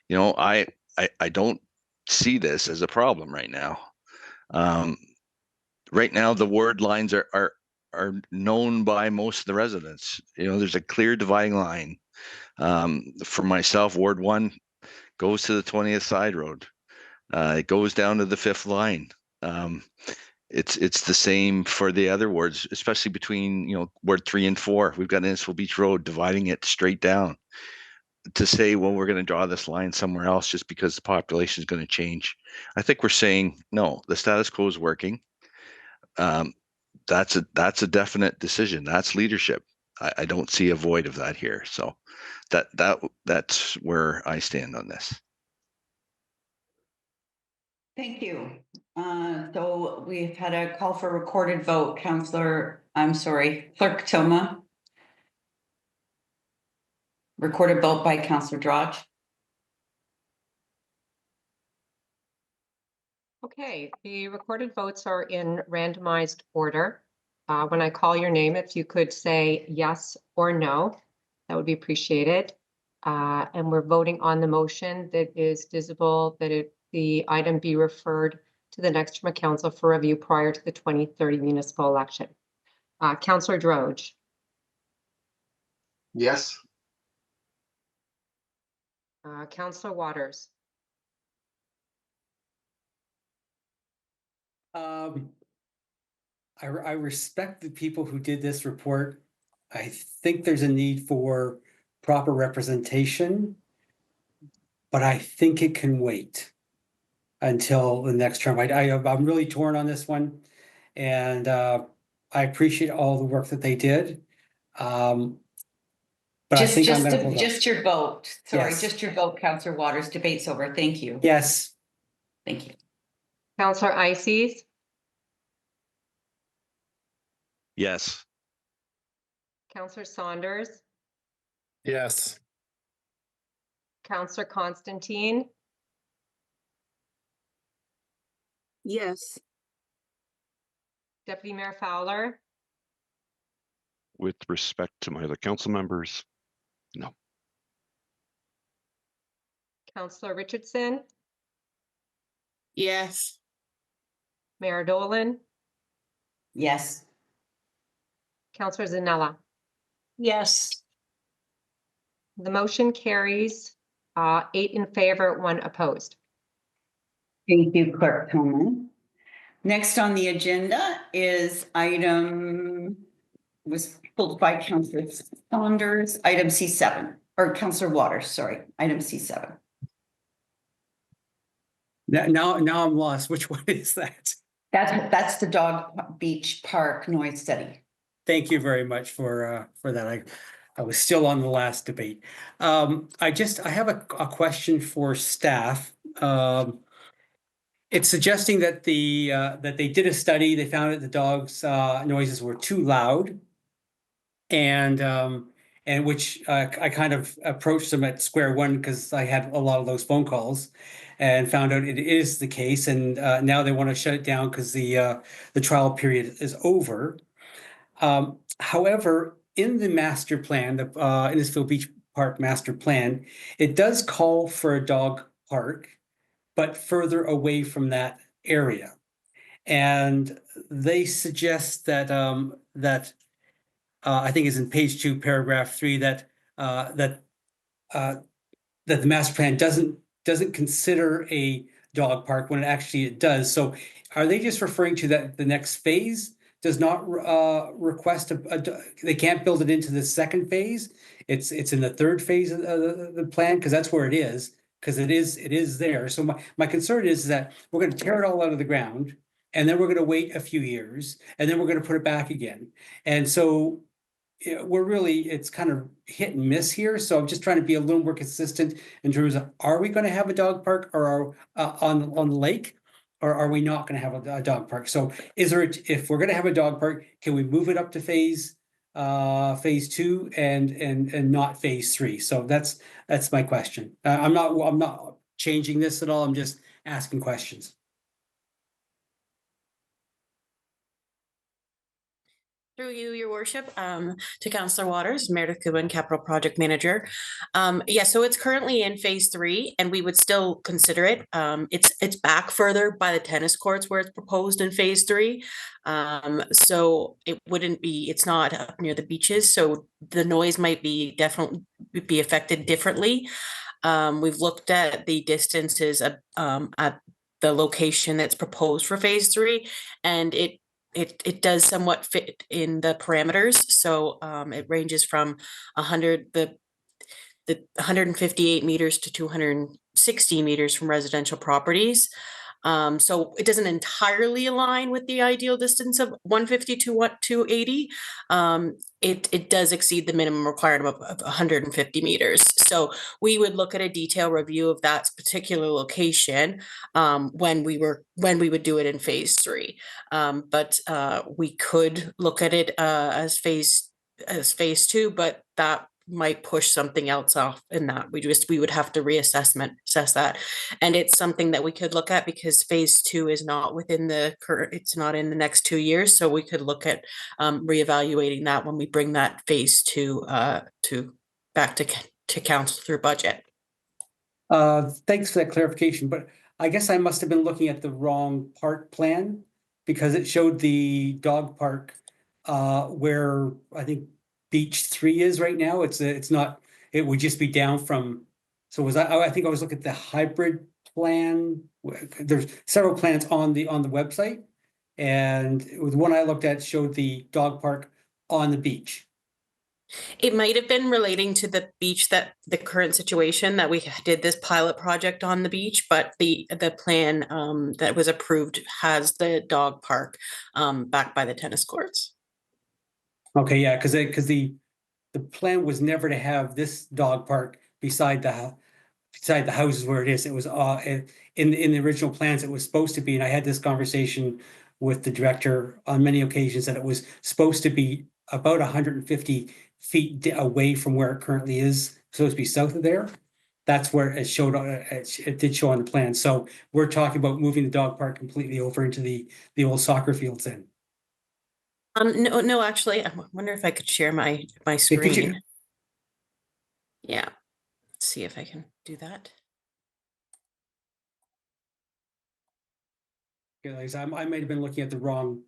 I don't see this as a problem right now. Right now, the ward lines are known by most of the residents. There's a clear dividing line. For myself, Ward 1 goes to the 20th Side Road. It goes down to the 5th line. It's the same for the other wards, especially between Ward 3 and 4. We've got Innisfil Beach Road dividing it straight down. To say, well, we're going to draw this line somewhere else just because the population is going to change. I think we're saying, no, the status quo is working. That's a definite decision. That's leadership. I don't see a void of that here. So that's where I stand on this. Thank you. So we've had a call for recorded vote. Clerk Toma. Recorded vote by Councillor Drodge. Okay, the recorded votes are in randomized order. When I call your name, if you could say yes or no, that would be appreciated. And we're voting on the motion that is visible that the item be referred to the next term of council for review prior to the 2030 municipal election. Councillor Drodge. Yes. Councillor Waters. I respect the people who did this report. I think there's a need for proper representation, but I think it can wait until the next term. I'm really torn on this one, and I appreciate all the work that they did. But I think I'm going to hold on. Just your vote. Sorry, Yes. just your vote, Councillor Waters. Debate's over. Thank you. Yes. Thank you. Councillor Ices. Yes. Councillor Saunders. Yes. Councillor Constantine. Yes. Deputy Mayor Fowler. With respect to my other council members, no. Councillor Richardson. Yes. Mayor Dolan. Yes. Councillor Zanella. Yes. The motion carries 8 in favor, 1 opposed. Thank you, Clerk Toma. Next on the agenda is item was pulled by Councillor Saunders, item C7, or Councillor Waters, sorry, item C7. Now I'm lost. Which one is that? That's the Dog Beach Park noise study. Thank you very much for that. I was still on the last debate. I have a question for staff. It's suggesting that that they did a study, they found that the dogs' noises were too loud. And which I kind of approached them at square one because I had a lot of those phone calls and found out it is the case. And now they want to shut it down because the trial period is over. However, in the master plan, the Innisfil Beach Park master plan, it does call for a dog park, but further away from that area. And they suggest that I think is in page 2, paragraph 3, that that the master plan doesn't consider a dog park when actually it does. So are they just referring to that the next phase does not request they can't build it into the second phase? It's in the third phase of the plan, because that's where it is, because it is there. So my concern is that we're going to tear it all out of the ground, and then we're going to wait a few years, and then we're going to put it back again. And so it's kind of hit and miss here. So I'm just trying to be a little more consistent in terms of, are we going to have a dog park or on the lake, or are we not going to have a dog park? So if we're going to have a dog park, can we move it up to phase 2 and not phase 3? So that's my question. I'm not changing this at all. I'm just asking questions. Through you, your worship, to Councillor Waters, Meredith Goodwin, Capital Project Manager. Yeah, so it's currently in phase 3, and we would still consider it. It's back further by the tennis courts where it's proposed in phase 3. So it's not up near the beaches, so the noise might definitely be affected differently. We've looked at the distances at the location that's proposed for phase 3, and it does somewhat fit in the parameters. So it ranges from 158 meters to 260 meters from residential properties. So it doesn't entirely align with the ideal distance of 150 to 280. It does exceed the minimum requirement of 150 meters. So we would look at a detailed review of that particular location when we would do it in phase 3. But we could look at it as phase 2, but that might push something else off in that. We would have to assess that. And it's something that we could look at because phase 2 is not within it's not in the next 2 years. So we could look at reevaluating that when we bring that phase 2 back to council through budget. Thanks for that clarification, but I guess I must have been looking at the wrong park plan, because it showed the dog park where I think Beach 3 is right now. It's not, it would just be down from, so I think I was looking at the hybrid plan. There's several plans on the website, and the one I looked at showed the dog park on the beach. It might have been relating to the beach, that the current situation that we did this pilot project on the beach, but the plan that was approved has the dog park back by the tennis courts. Okay, yeah, because the plan was never to have this dog park beside the houses where it is. It was in the original plans it was supposed to be, and I had this conversation with the director on many occasions that it was supposed to be about 150 feet away from where it currently is, supposed to be south of there. That's where it showed. It did show on the plan. So we're talking about moving the dog park completely over into the old soccer fields then. No, actually, I wonder if I could share my screen. Yeah, let's see if I can do that. Yeah, I might have been looking at the wrong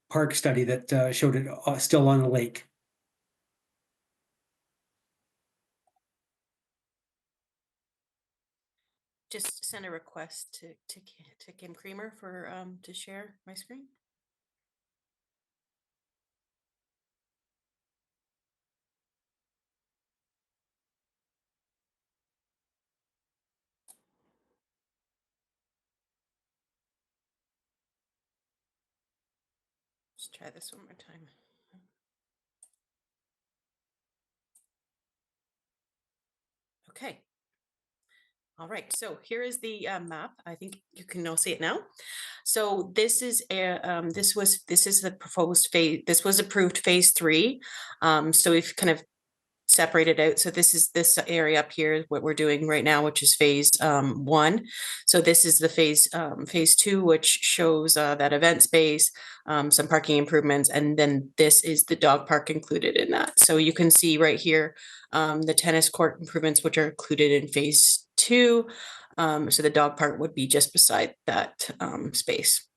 park study that showed it still on the lake. Just send a request to Kim Creamer for to share my screen. Let's try this one more time. Okay. All right, so here is the map. I think you can all see it now. So this is this is the proposed phase. This was approved phase 3. So we've kind of separated out. So this is this area up here, what we're doing right now, which is phase 1. So this is the phase 2, which shows that event space, some parking improvements, and then this is the dog park included in that. So you can see right here the tennis court improvements, which are included in phase 2. So the dog park would be just beside that space.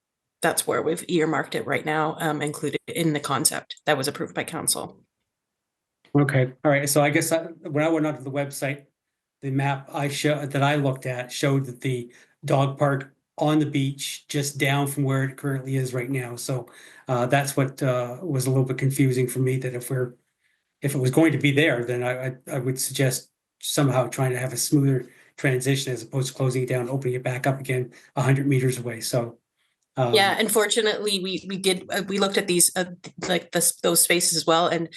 That's where we've earmarked it right now, included in the concept that was approved by council. Okay, all right. So I guess when I went onto the website, the map that I looked at showed that the dog park on the beach, just down from where it currently is right now. So that's what was a little bit confusing for me. That if it was going to be there, then I would suggest somehow trying to have a smoother transition as opposed to closing it down, opening it back up again 100 meters away. So. Yeah, unfortunately, we looked at these like those spaces as well, and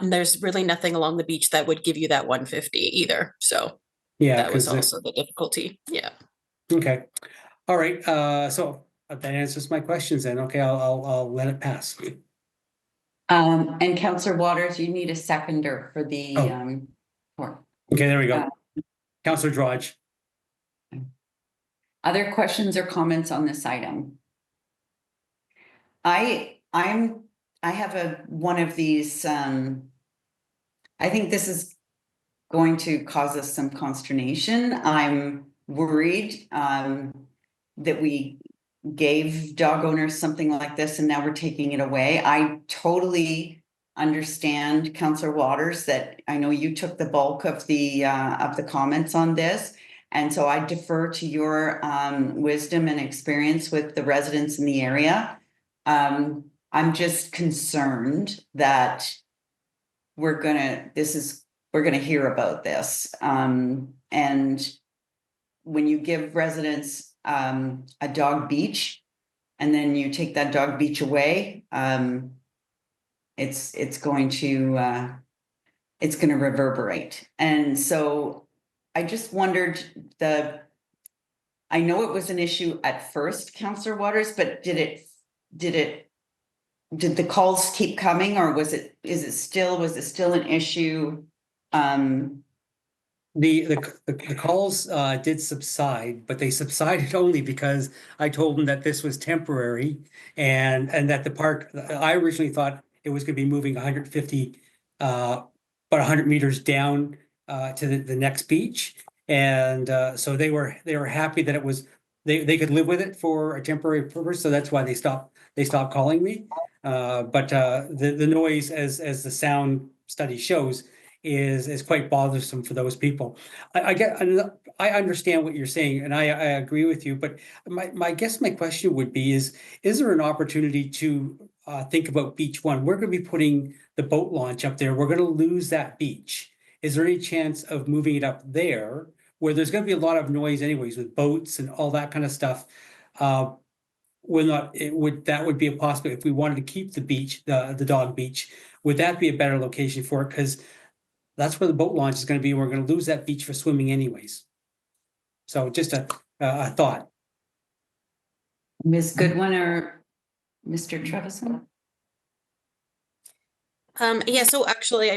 there's really nothing along the beach that would give you that 150 either. So yeah, that was also the difficulty. Yeah. Okay. All right. So that answers my questions then. Okay, I'll let it pass. And Councillor Waters, you need a seconder for the Okay, there we go. Councillor Drodge. Other questions or comments on this item? I have one of these, I think this is going to cause us some consternation. I'm worried that we gave dog owners something like this and now we're taking it away. I totally understand, Councillor Waters, that I know you took the bulk of the comments on this. And so I defer to your wisdom and experience with the residents in the area. I'm just concerned that we're gonna hear about this. And when you give residents a dog beach and then you take that dog beach away, it's going to reverberate. And so I just wondered, I know it was an issue at first, Councillor Waters, but did the calls keep coming, or was it still an issue? The calls did subside, but they subsided only because I told them that this was temporary and that the park, I originally thought it was going to be moving 150 about 100 meters down to the next beach. And so they were happy that it was they could live with it for a temporary purpose. So that's why they stopped calling me. But the noise, as the sound study shows, is quite bothersome for those people. I understand what you're saying, and I agree with you. But my question would be: is there an opportunity to think about Beach 1? We're going to be putting the boat launch up there. We're going to lose that beach. Is there any chance of moving it up there, where there's going to be a lot of noise anyways with boats and all that kind of stuff? That would be a possibility if we wanted to keep the beach, the dog beach. Would that be a better location for it? Because that's where the boat launch is going to be. We're going to lose that beach for swimming anyways. So just a thought. Ms. Goodwin or Mr. Trevison? Yeah, so actually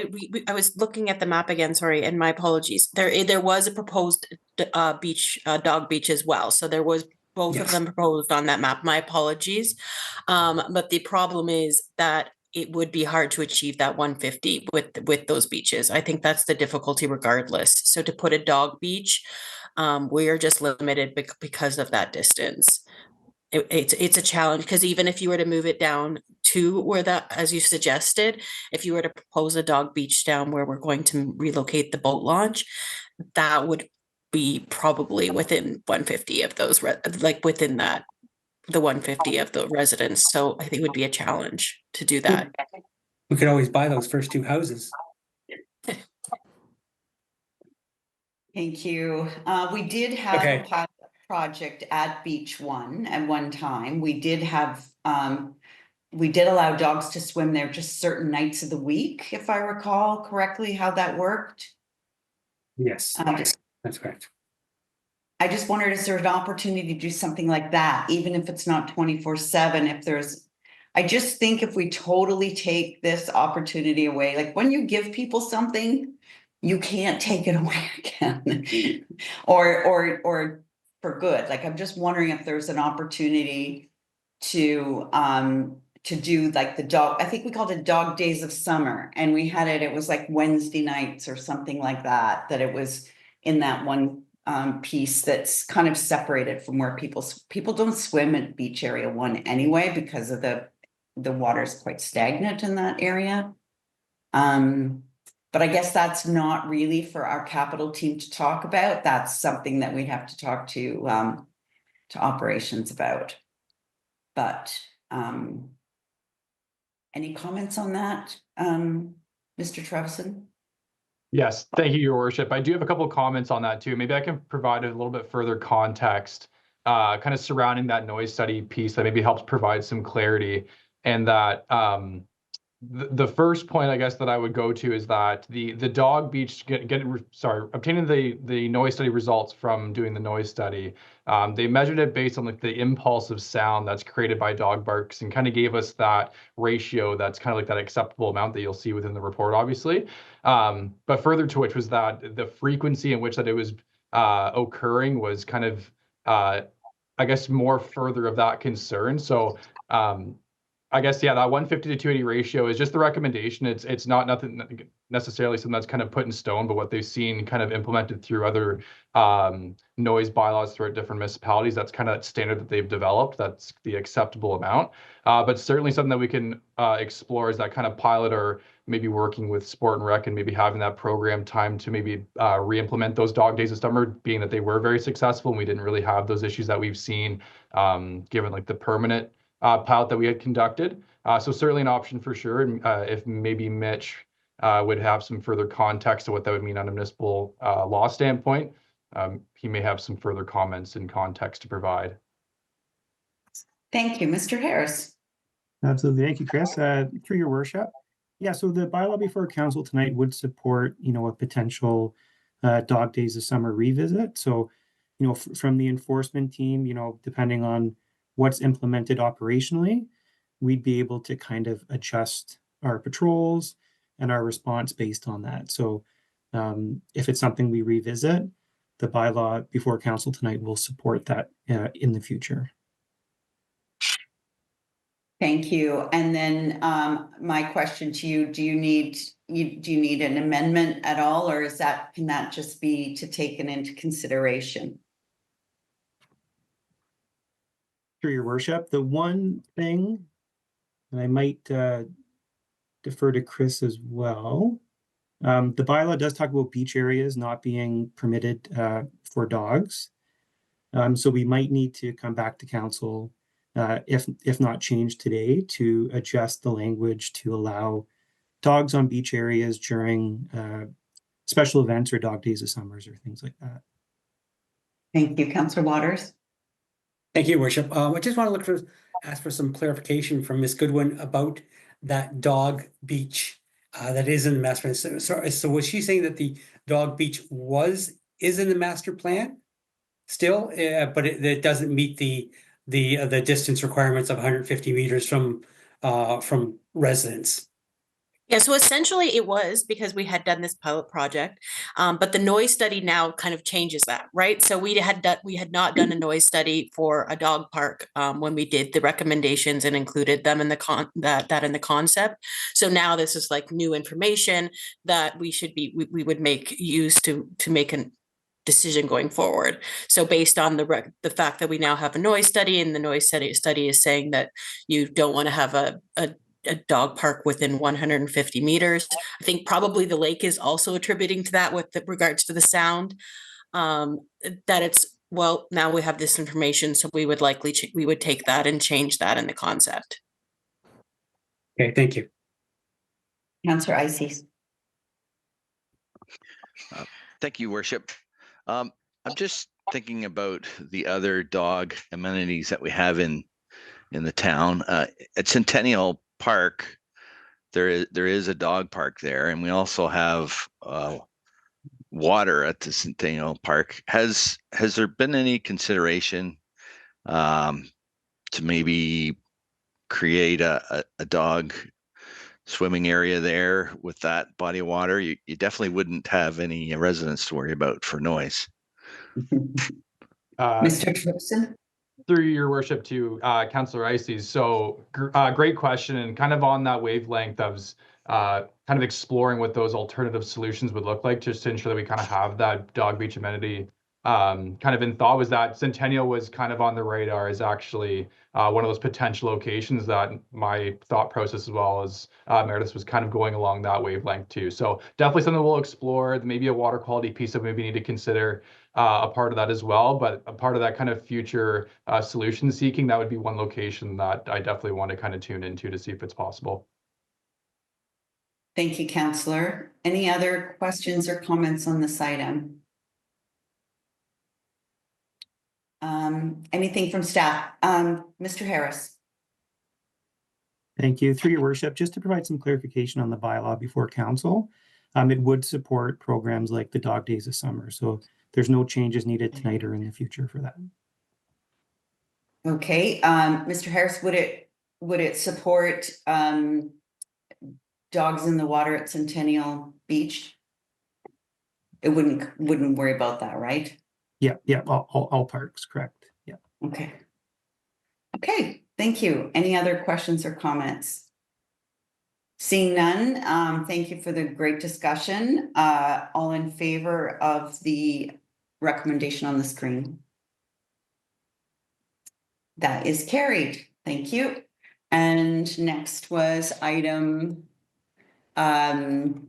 I was looking at the map again, sorry, and my apologies. There was a proposed dog beach as well. So there was both of them proposed on that map. My apologies. But the problem is that it would be hard to achieve that 150 with those beaches. I think that's the difficulty regardless. So to put a dog beach, we are just limited because of that distance. It's a challenge because even if you were to move it down to where as you suggested, if you were to propose a dog beach down where we're going to relocate the boat launch, that would be probably within 150 of those, within that, the 150 of the residents. So I think it would be a challenge to do that. We could always buy those first 2 houses. Thank you. We did have a pilot project at Beach 1 at one time. We did have we did allow dogs to swim there just certain nights of the week, if I recall correctly, how that worked. Yes, Um, that's correct. I just wondered, is there an opportunity to do something like that, even if it's not 24/7, if there's, I just think if we totally take this opportunity away, like when you give people something, you can't take it away again. Or for good. Like, I'm just wondering if there's an opportunity to do like the dog, I think we called it Dog Days of Summer, and we had it was like Wednesday nights or something like that, that it was in that one piece that's kind of separated from where people don't swim at beach area 1 anyway, because of the water's quite stagnant in that area. But I guess that's not really for our capital team to talk about. That's something that we have to talk to operations about. But any comments on that, Mr. Trevison? Yes, thank you, Your Worship. I do have a couple of comments on that too. Maybe I can provide a little bit further context, kind of surrounding that noise study piece that maybe helps provide some clarity. And that the first point, I guess, that I would go to is that the dog beach obtaining the noise study results from doing the noise study. They measured it based on like the impulse of sound that's created by dog barks, and kind of gave us that ratio that's kind of like that acceptable amount that you'll see within the report, obviously. But further to which was that the frequency in which that it was occurring was kind of I guess more further of that concern. So I guess, yeah, that 150 to 280 ratio is just the recommendation. It's not nothing necessarily something that's kind of put in stone, but what they've seen kind of implemented through other noise bylaws throughout different municipalities. That's kind of that standard that they've developed. That's the acceptable amount. But certainly something that we can explore is that kind of pilot, or maybe working with Sport and Rec and maybe having that program time to maybe re-implement those dog days of summer, being that they were very successful and we didn't really have those issues that we've seen given like the permanent pilot that we had conducted. So certainly an option for sure. And if maybe Mitch would have some further context to what that would mean on a municipal law standpoint, he may have some further comments and context to provide. Thank you, Mr. Harris. Absolutely. Thank you, Chris. Through your worship. Yeah, so the bylaw before council tonight would support, a potential dog days of summer revisit. So, from the enforcement team, depending on what's implemented operationally, we'd be able to kind of adjust our patrols and our response based on that. So if it's something we revisit, the bylaw before council tonight will support that in the future. Thank you. And then my question to you, do you need an amendment at all, or can that just be taken into consideration? Through your worship, the one thing, and I might defer to Chris as well. The bylaw does talk about beach areas not being permitted for dogs. So we might need to come back to council, if not change today, to adjust the language to allow dogs on beach areas during special events or dog days of summers or things like that. Thank you, Councillor Waters. Thank you, Worship. I just want to ask for some clarification from Ms. Goodwin about that dog beach that is in the master plan. So was she saying that the dog beach is in the master plan still, but it doesn't meet the distance requirements of 150 meters from residents? Yeah, so essentially it was because we had done this pilot project, but the noise study now kind of changes that, right? So we had not done a noise study for a dog park when we did the recommendations and included them in the that in the concept. So now this is like new information that we would make use to make a decision going forward. So based on the fact that we now have a noise study, and the noise study is saying that you don't want to have a dog park within 150 meters. I think probably the lake is also attributing to that with regards to the sound, that now we have this information, so we would likely, we would take that and change that in the concept. Okay, thank you. Councillor Ices. Thank you, Worship. I'm just thinking about the other dog amenities that we have in in the town. At Centennial Park, there is a dog park there, and we also have water at the Centennial Park. Has there been any consideration to maybe create a dog swimming area there with that body of water? You definitely wouldn't have any residents to worry about for noise. Mr. Tripson? Through your worship to Councillor Ices. So great question, and kind of on that wavelength of kind of exploring what those alternative solutions would look like, just to ensure that we kind of have that dog beach amenity kind of in thought. Was that Centennial was kind of on the radar as actually one of those potential locations that my thought process, as well as Meredith, was kind of going along that wavelength too. So definitely something we'll explore. Maybe a water quality piece that maybe need to consider a part of that as well, but a part of that kind of future solution seeking, that would be one location that I definitely want to kind of tune into to see if it's possible. Thank you, Councillor. Any other questions or comments on this item? Anything from staff? Mr. Harris. Thank you. Through your worship, just to provide some clarification on the bylaw before council, it would support programs like the Dog Days of Summer. So there's no changes needed tonight or in the future for that. Okay, Mr. Harris, would it support dogs in the water at Centennial Beach? It wouldn't worry about that, right? Yeah, all parks, correct. Yeah. Okay. Okay, thank you. Any other questions or comments? Seeing none, thank you for the great discussion. All in favor of the recommendation on the screen? That is carried. Thank you. And next was item D2,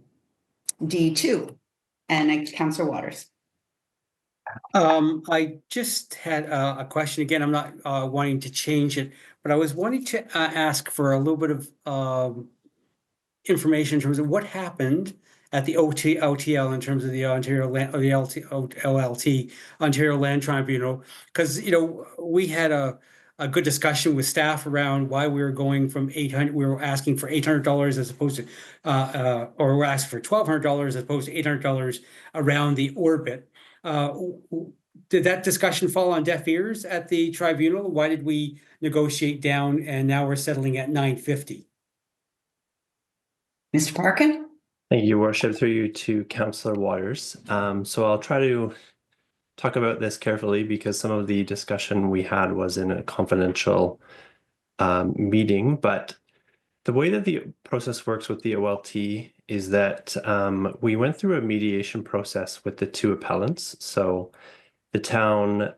and Councillor Waters. I just had a question. Again, I'm not wanting to change it, but I was wanting to ask for a little bit of information in terms of what happened at the OTL in terms of the Ontario Land, or the OLT, Ontario Land Tribunal, because we had a good discussion with staff around why we were going from 800. We were asking for $800 as opposed to, or we're asking for $1,200 as opposed to $800 around the orbit. Did that discussion fall on deaf ears at the tribunal? Why did we negotiate down and now we're settling at $950? Mr. Parkin? Thank you, Worship, through you to Councillor Waters. So I'll try to talk about this carefully because some of the discussion we had was in a confidential meeting, but the way that the process works with the OLT is that we went through a mediation process with the two appellants. So the town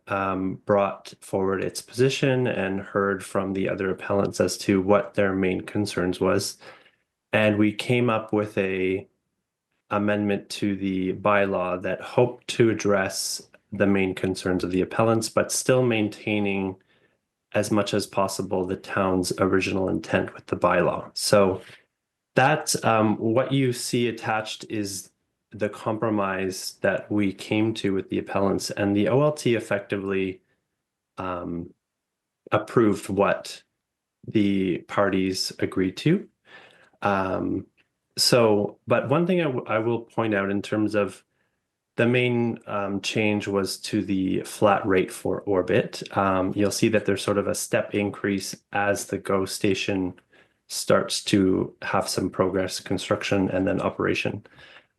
brought forward its position and heard from the other appellants as to what their main concerns was. And we came up with a amendment to the bylaw that hoped to address the main concerns of the appellants, but still maintaining as much as possible the town's original intent with the bylaw. So that's what you see attached is the compromise that we came to with the appellants, and the OLT effectively approved what the parties agreed to. But one thing I will point out in terms of the main change was to the flat rate for orbit. You'll see that there's sort of a step increase as the GO station starts to have some progress, construction, and then operation.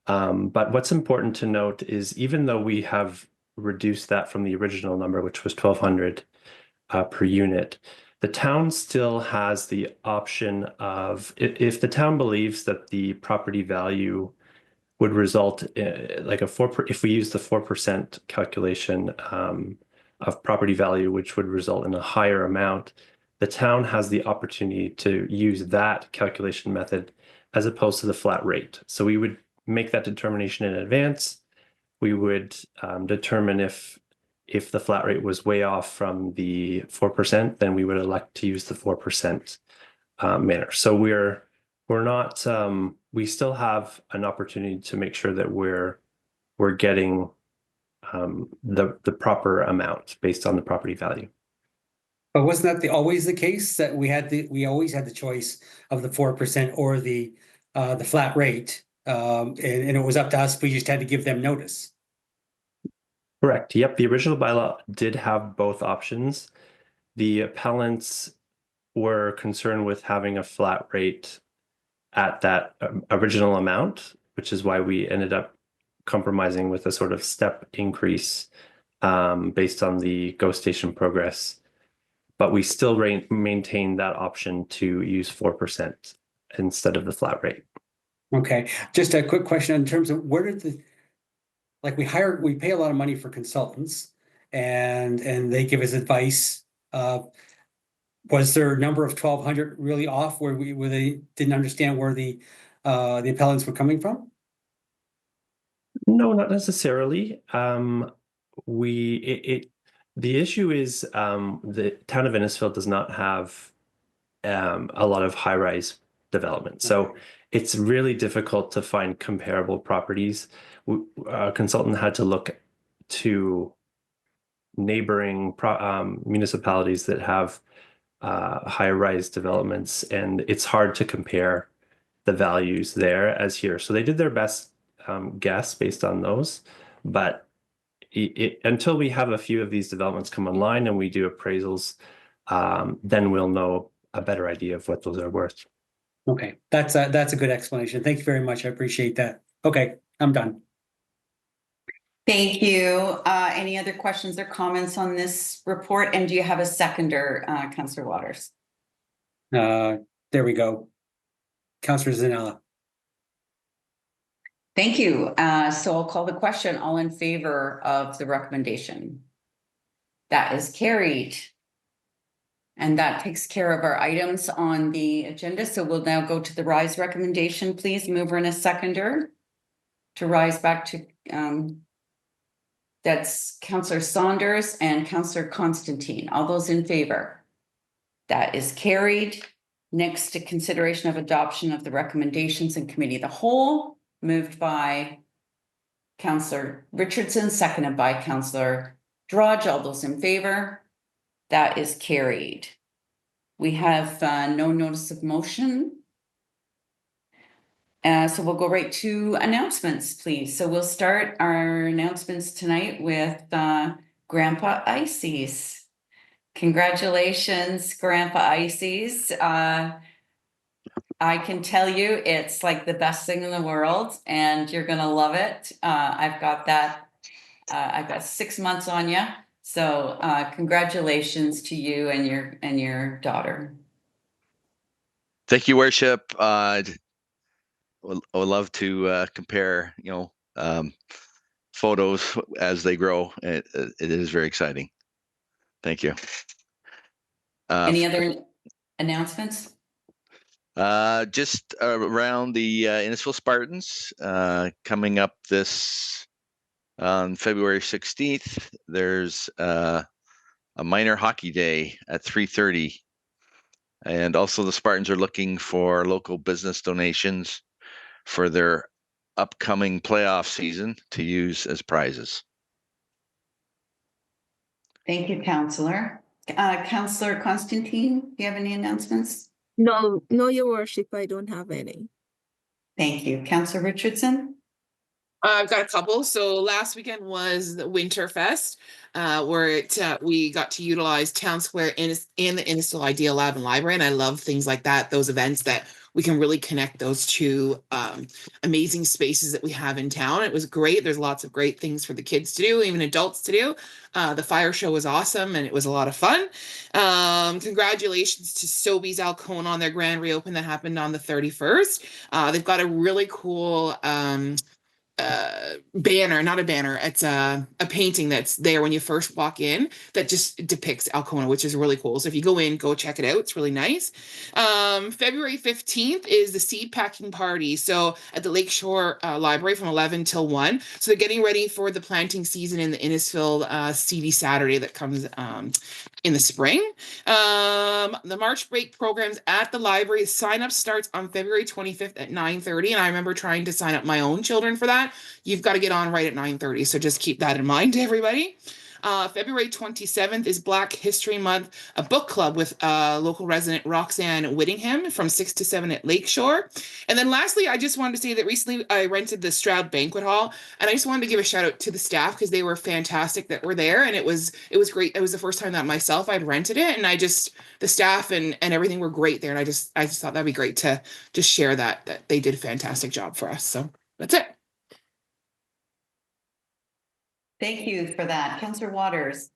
But what's important to note is even though we have reduced that from the original number, which was $1,200 per unit, the town still has the option of, if the town believes that the property value would result in, like if we use the 4% calculation of property value, which would result in a higher amount, the town has the opportunity to use that calculation method as opposed to the flat rate. So we would make that determination in advance. We would determine if the flat rate was way off from the 4%, then we would elect to use the 4% manner. So we're not, we still have an opportunity to make sure that we're getting the proper amount based on the property value. But wasn't that always the case that we always had the choice of the 4% or the flat rate? And it was up to us. We just had to give them notice. Correct. Yep. The original bylaw did have both options. The appellants were concerned with having a flat rate at that original amount, which is why we ended up compromising with a sort of step increase based on the GO Station progress. But we still maintain that option to use 4% instead of the flat rate. Okay, just a quick question in terms of where did we pay a lot of money for consultants and they give us advice. Was their number of 1,200 really off where they didn't understand where the appellants were coming from? No, not necessarily. The issue is the town of Innisfil does not have a lot of high-rise development. So it's really difficult to find comparable properties. A consultant had to look to neighboring municipalities that have high-rise developments, and it's hard to compare the values there as here. So they did their best guess based on those, but until we have a few of these developments come online and we do appraisals, then we'll know a better idea of what those are worth. Okay, that's a good explanation. Thank you very much. I appreciate that. Okay, I'm done. Thank you. Any other questions or comments on this report? And do you have a seconder, Councillor Waters? There we go. Councillor Zanella. Thank you. So I'll call the question. All in favor of the recommendation? That is carried. And that takes care of our items on the agenda. So we'll now go to the rise recommendation. Please, mover and a seconder to rise back to, that's Councillor Saunders and Councillor Constantine. All those in favor? That is carried. Next, to consideration of adoption of the recommendations in committee of the whole, moved by Councillor Richardson, seconded by Councillor Drudge. All those in favor? That is carried. We have no notice of motion. So we'll go right to announcements, please. So we'll start our announcements tonight with Grandpa Ices. Congratulations, Grandpa Ices. I can tell you it's like the best thing in the world and you're gonna love it. I've got 6 months on you. So congratulations to you and your daughter. Thank you, Worship. I would love to compare, photos as they grow. It is very exciting. Thank you. Any other announcements? Just around the Innisfil Spartans coming up this on February 16th. There's a minor hockey day at 3:30, and also the Spartans are looking for local business donations for their upcoming playoff season to use as prizes. Thank you, Councillor. Councillor Constantine, do you have any announcements? No, Your Worship, I don't have any. Thank you. Councillor Richardson? I've got a couple. So last weekend was the Winterfest, where we got to utilize Town Square and the Innisfil Idea Lab and Library, and I love things like that. Those events that we can really connect those two amazing spaces that we have in town. It was great. There's lots of great things for the kids to do, even adults to do. The fire show was awesome, and it was a lot of fun. Congratulations to Sobeys Alcona on their grand reopen that happened on the 31st. They've got a really cool banner, not a banner, it's a painting that's there when you first walk in that just depicts Alcona, which is really cool. So if you go in, go check it out. It's really nice. February 15th is the seed packing party. So at the Lakeshore Library from 11 till 1. So they're getting ready for the planting season in the Innisfil Seedy Saturday that comes in the spring. The March break programs at the library, sign up starts on February 25th at 9:30. And I remember trying to sign up my own children for that. You've got to get on right at 9:30. So just keep that in mind, everybody. February 27th is Black History Month, a book club with local resident Roxanne Whittingham from 6 to 7 at Lakeshore. And then lastly, I just wanted to say that recently I rented the Stroud Banquet Hall, and I just wanted to give a shout out to the staff because they were fantastic that were there, and it was great. It was the first time that myself I'd rented it, and the staff and everything were great there, and I just thought that'd be great to just share that they did a fantastic job for us. So that's it. Thank you for that. Councillor Waters.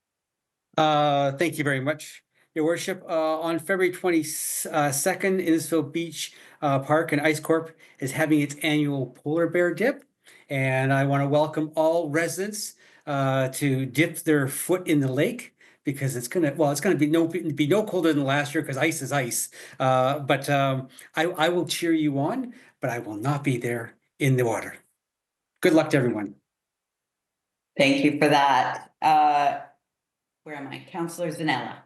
Thank you very much, Your Worship. On February 22nd, Innisfil Beach Park and Ice Corp is having its annual polar bear dip. And I want to welcome all residents to dip their foot in the lake because it's gonna be no colder than last year because ice is ice. But I will cheer you on, but I will not be there in the water. Good luck to everyone. Thank you for that. Where am I? Councillor Zanella.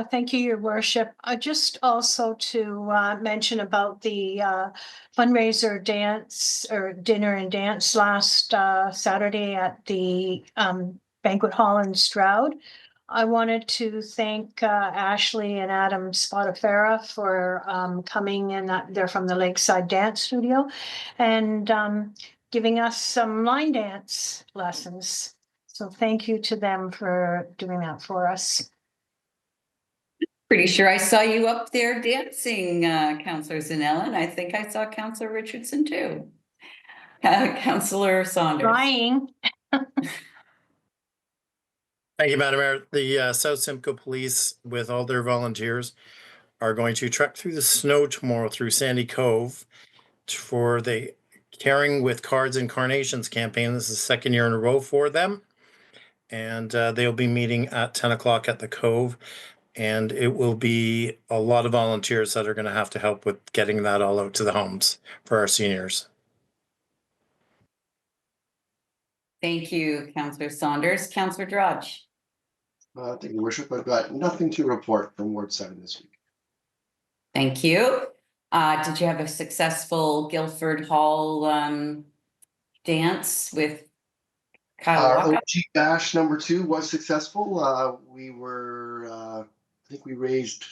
Thank you, Your Worship. Just also to mention about the fundraiser dance or dinner and dance last Saturday at the banquet hall in Stroud. I wanted to thank Ashley and Adam Spotafera for coming in. They're from the Lakeside Dance Studio and giving us some line dance lessons. So thank you to them for doing that for us. Pretty sure I saw you up there dancing, Councillor Zanella, and I think I saw Councillor Richardson too. Councillor Saunders. Trying. Thank you, Madam Mayor. The South Simcoe Police, with all their volunteers, are going to trek through the snow tomorrow through Sandy Cove for the Caring with Cards and Carnations campaign. This is the second year in a row for them. And they'll be meeting at 10 o'clock at the Cove. And it will be a lot of volunteers that are going to have to help with getting that all out to the homes for our seniors. Thank you, Councillor Saunders. Councillor Drudge. Thank you, Your Worship. I've got nothing to report from Ward 7 this week. Thank you. Did you have a successful Guildford Hall dance with Kyle Walker? OG Bash #2 was successful. We were, I think we raised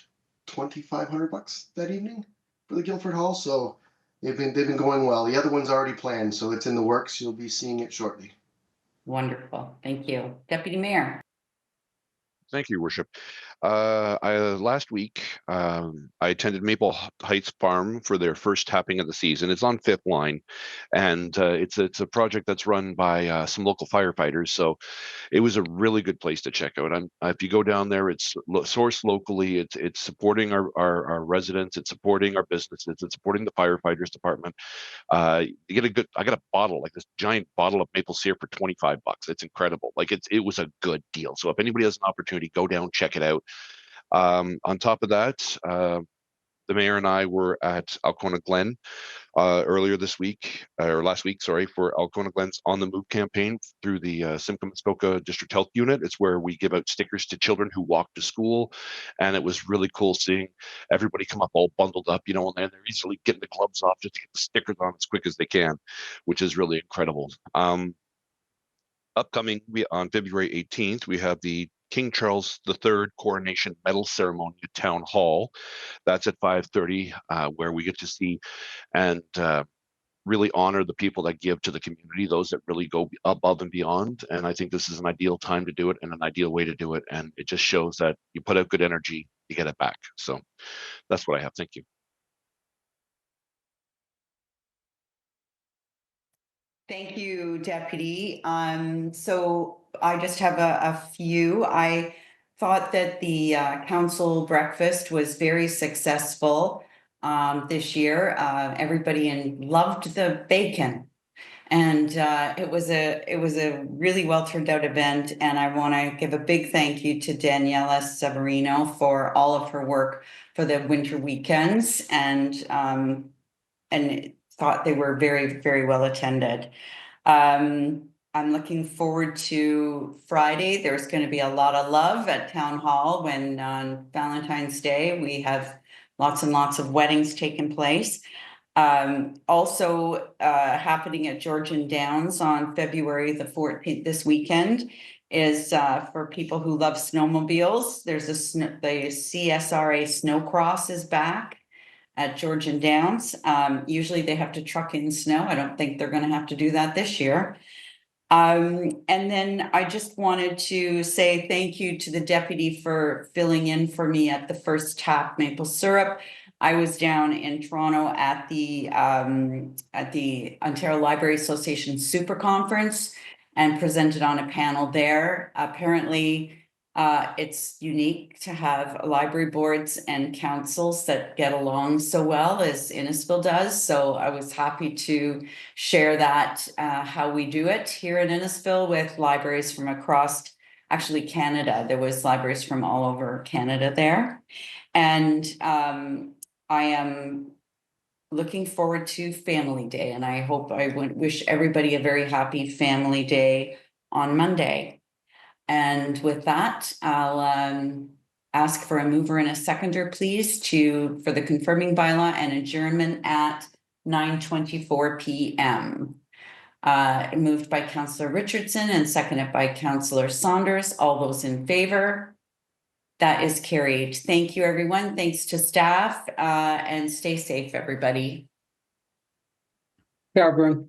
$2,500 that evening for the Guildford Hall. So they've been going well. The other one's already planned, so it's in the works. You'll be seeing it shortly. Wonderful. Thank you. Deputy Mayor. Thank you, Your Worship. Last week, I attended Maple Heights Farm for their first tapping of the season. It's on Fifth Line, and it's a project that's run by some local firefighters. So it was a really good place to check out. If you go down there, it's sourced locally. It's supporting our residents. It's supporting our businesses. It's supporting the firefighters department. You get I got a bottle, like this giant bottle of maple syrup for $25. It's incredible. Like it was a good deal. So if anybody has an opportunity, go down, check it out. On top of that, the mayor and I were at Alcona Glen earlier this week, or last week, sorry, for Alcona Glen's On the Move campaign through the Simcoe Muskoka District Health Unit. It's where we give out stickers to children who walk to school. And it was really cool seeing everybody come up all bundled up, and they're easily getting the gloves off just to get the stickers on as quick as they can, which is really incredible. Upcoming on February 18th, we have the King Charles III Coronation Medal Ceremony at Town Hall. That's at 5:30, where we get to see and really honor the people that give to the community, those that really go above and beyond. And I think this is an ideal time to do it and an ideal way to do it. And it just shows that you put out good energy, you get it back. So that's what I have. Thank you. Thank you, Deputy. So I just have a few. I thought that the council breakfast was very successful this year. Everybody loved the bacon, and it was a really well turned out event. And I want to give a big thank you to Daniela Severino for all of her work for the winter weekends, and thought they were very, very well attended. I'm looking forward to Friday. There's going to be a lot of love at Town Hall when on Valentine's Day we have lots and lots of weddings taking place. Also happening at Georgian Downs on February the 14th, this weekend, is for people who love snowmobiles. There's the CSRA Snowcross is back at Georgian Downs. Usually they have to truck in snow. I don't think they're gonna have to do that this year. And then I just wanted to say thank you to the deputy for filling in for me at the first tap maple syrup. I was down in Toronto at the Ontario Library Association Super Conference and presented on a panel there. Apparently, it's unique to have library boards and councils that get along so well as Innisfil does. So I was happy to share that, how we do it here in Innisfil with libraries from across, actually Canada. There was libraries from all over Canada there. And I am looking forward to Family Day, and I hope I would wish everybody a very happy Family Day on Monday. And with that, I'll ask for a mover and a seconder, please, for the confirming bylaw and adjournment at 9:24 p.m. Moved by Councillor Richardson and seconded by Councillor Saunders. All those in favor? That is carried. Thank you, everyone. Thanks to staff, and stay safe, everybody. Barbara.